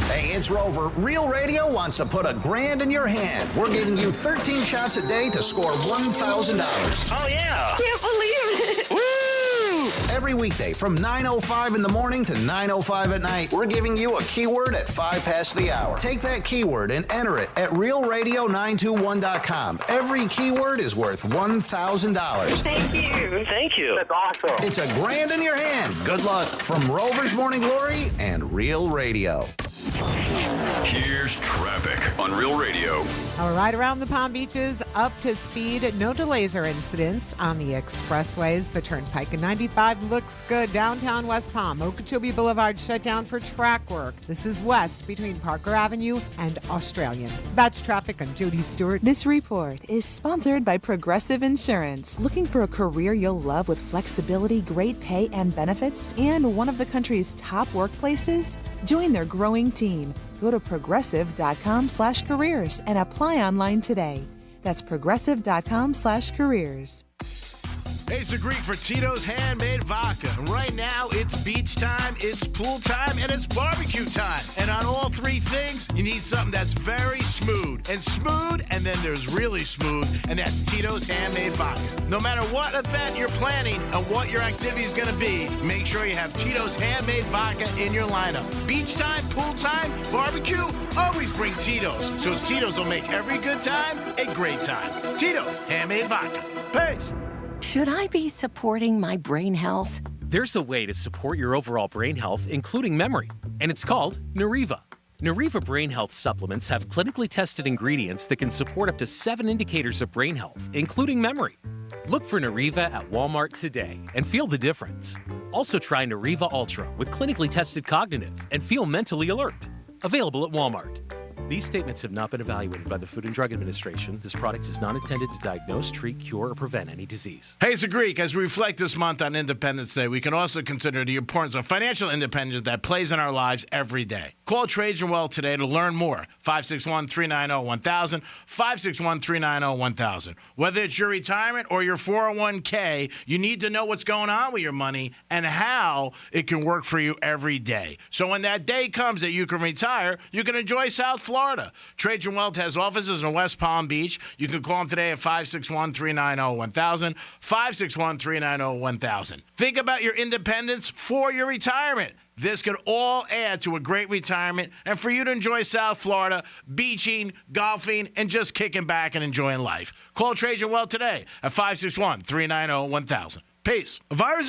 Hey, it's Rover. Real Radio wants to put $1,000 in your hand. We're giving you 13 shots a day to score $1,000. Oh, yeah. Can't believe it. Woo! Every weekday from 9:05 in the morning to 9:05 at night, we're giving you a keyword at 5 past the hour. Take that keyword and enter it at realradio921.com. Every keyword is worth $1,000. Thank you. Thank you. That's awesome. It's $1,000 in your hand. Good luck from Rover's Morning Glory and Real Radio. Here's traffic on Real Radio. Our ride around the Palm Beaches up to speed. No delays or incidents on the expressways. The Turnpike and 95 looks good. Downtown West Palm, Okeechobee Boulevard shut down for track work. This is west between Parker Avenue and Australian. That's traffic. I'm Jody Stewart. This report is sponsored by Progressive Insurance. Looking for a career you'll love with flexibility, great pay and benefits, and one of the country's top workplaces? Join their growing team. Go to progressive.com/careers and apply online today. That's progressive.com/careers. Hey, it's the Greek for Tito's Handmade Vodka. And right now, it's beach time, it's pool time, and it's barbecue time. And on all 3 things, you need something that's very smooth. And then there's really smooth, and that's Tito's Handmade Vodka. No matter what event you're planning and what your activity is going to be, make sure you have Tito's Handmade Vodka in your lineup. Beach time, pool time, barbecue, always bring Tito's. Because Tito's will make every good time a great time. Tito's Handmade Vodka. Peace. Should I be supporting my brain health? There's a way to support your overall brain health, including memory, and it's called Nariva. Nariva Brain Health supplements have clinically tested ingredients that can support up to 7 indicators of brain health, including memory. Look for Nariva at Walmart today and feel the difference. Also try Nariva Ultra with clinically tested cognitive and feel mentally alert. Available at Walmart. These statements have not been evaluated by the Food and Drug Administration. This product is not intended to diagnose, treat, cure, or prevent any disease. Hey, it's a Greek. As we reflect this month on Independence Day, we can also consider the importance of financial independence that plays in our lives every day. Call Trajan Well today to learn more. 561-390-1000, 561-390-1000. Whether it's your retirement or your 401k, you need to know what's going on with your money and how it can work for you every day. So when that day comes that you can retire, you can enjoy South Florida. Trajan Wealth has offices in West Palm Beach. You can call them today at 561-390-1000, 561-390-1000. Think about your independence for your retirement. This could all add to a great retirement and for you to enjoy South Florida, beaching, golfing, and just kicking back and enjoying life. Call Trajan Wealth today at 561-390-1000. Peace. A virus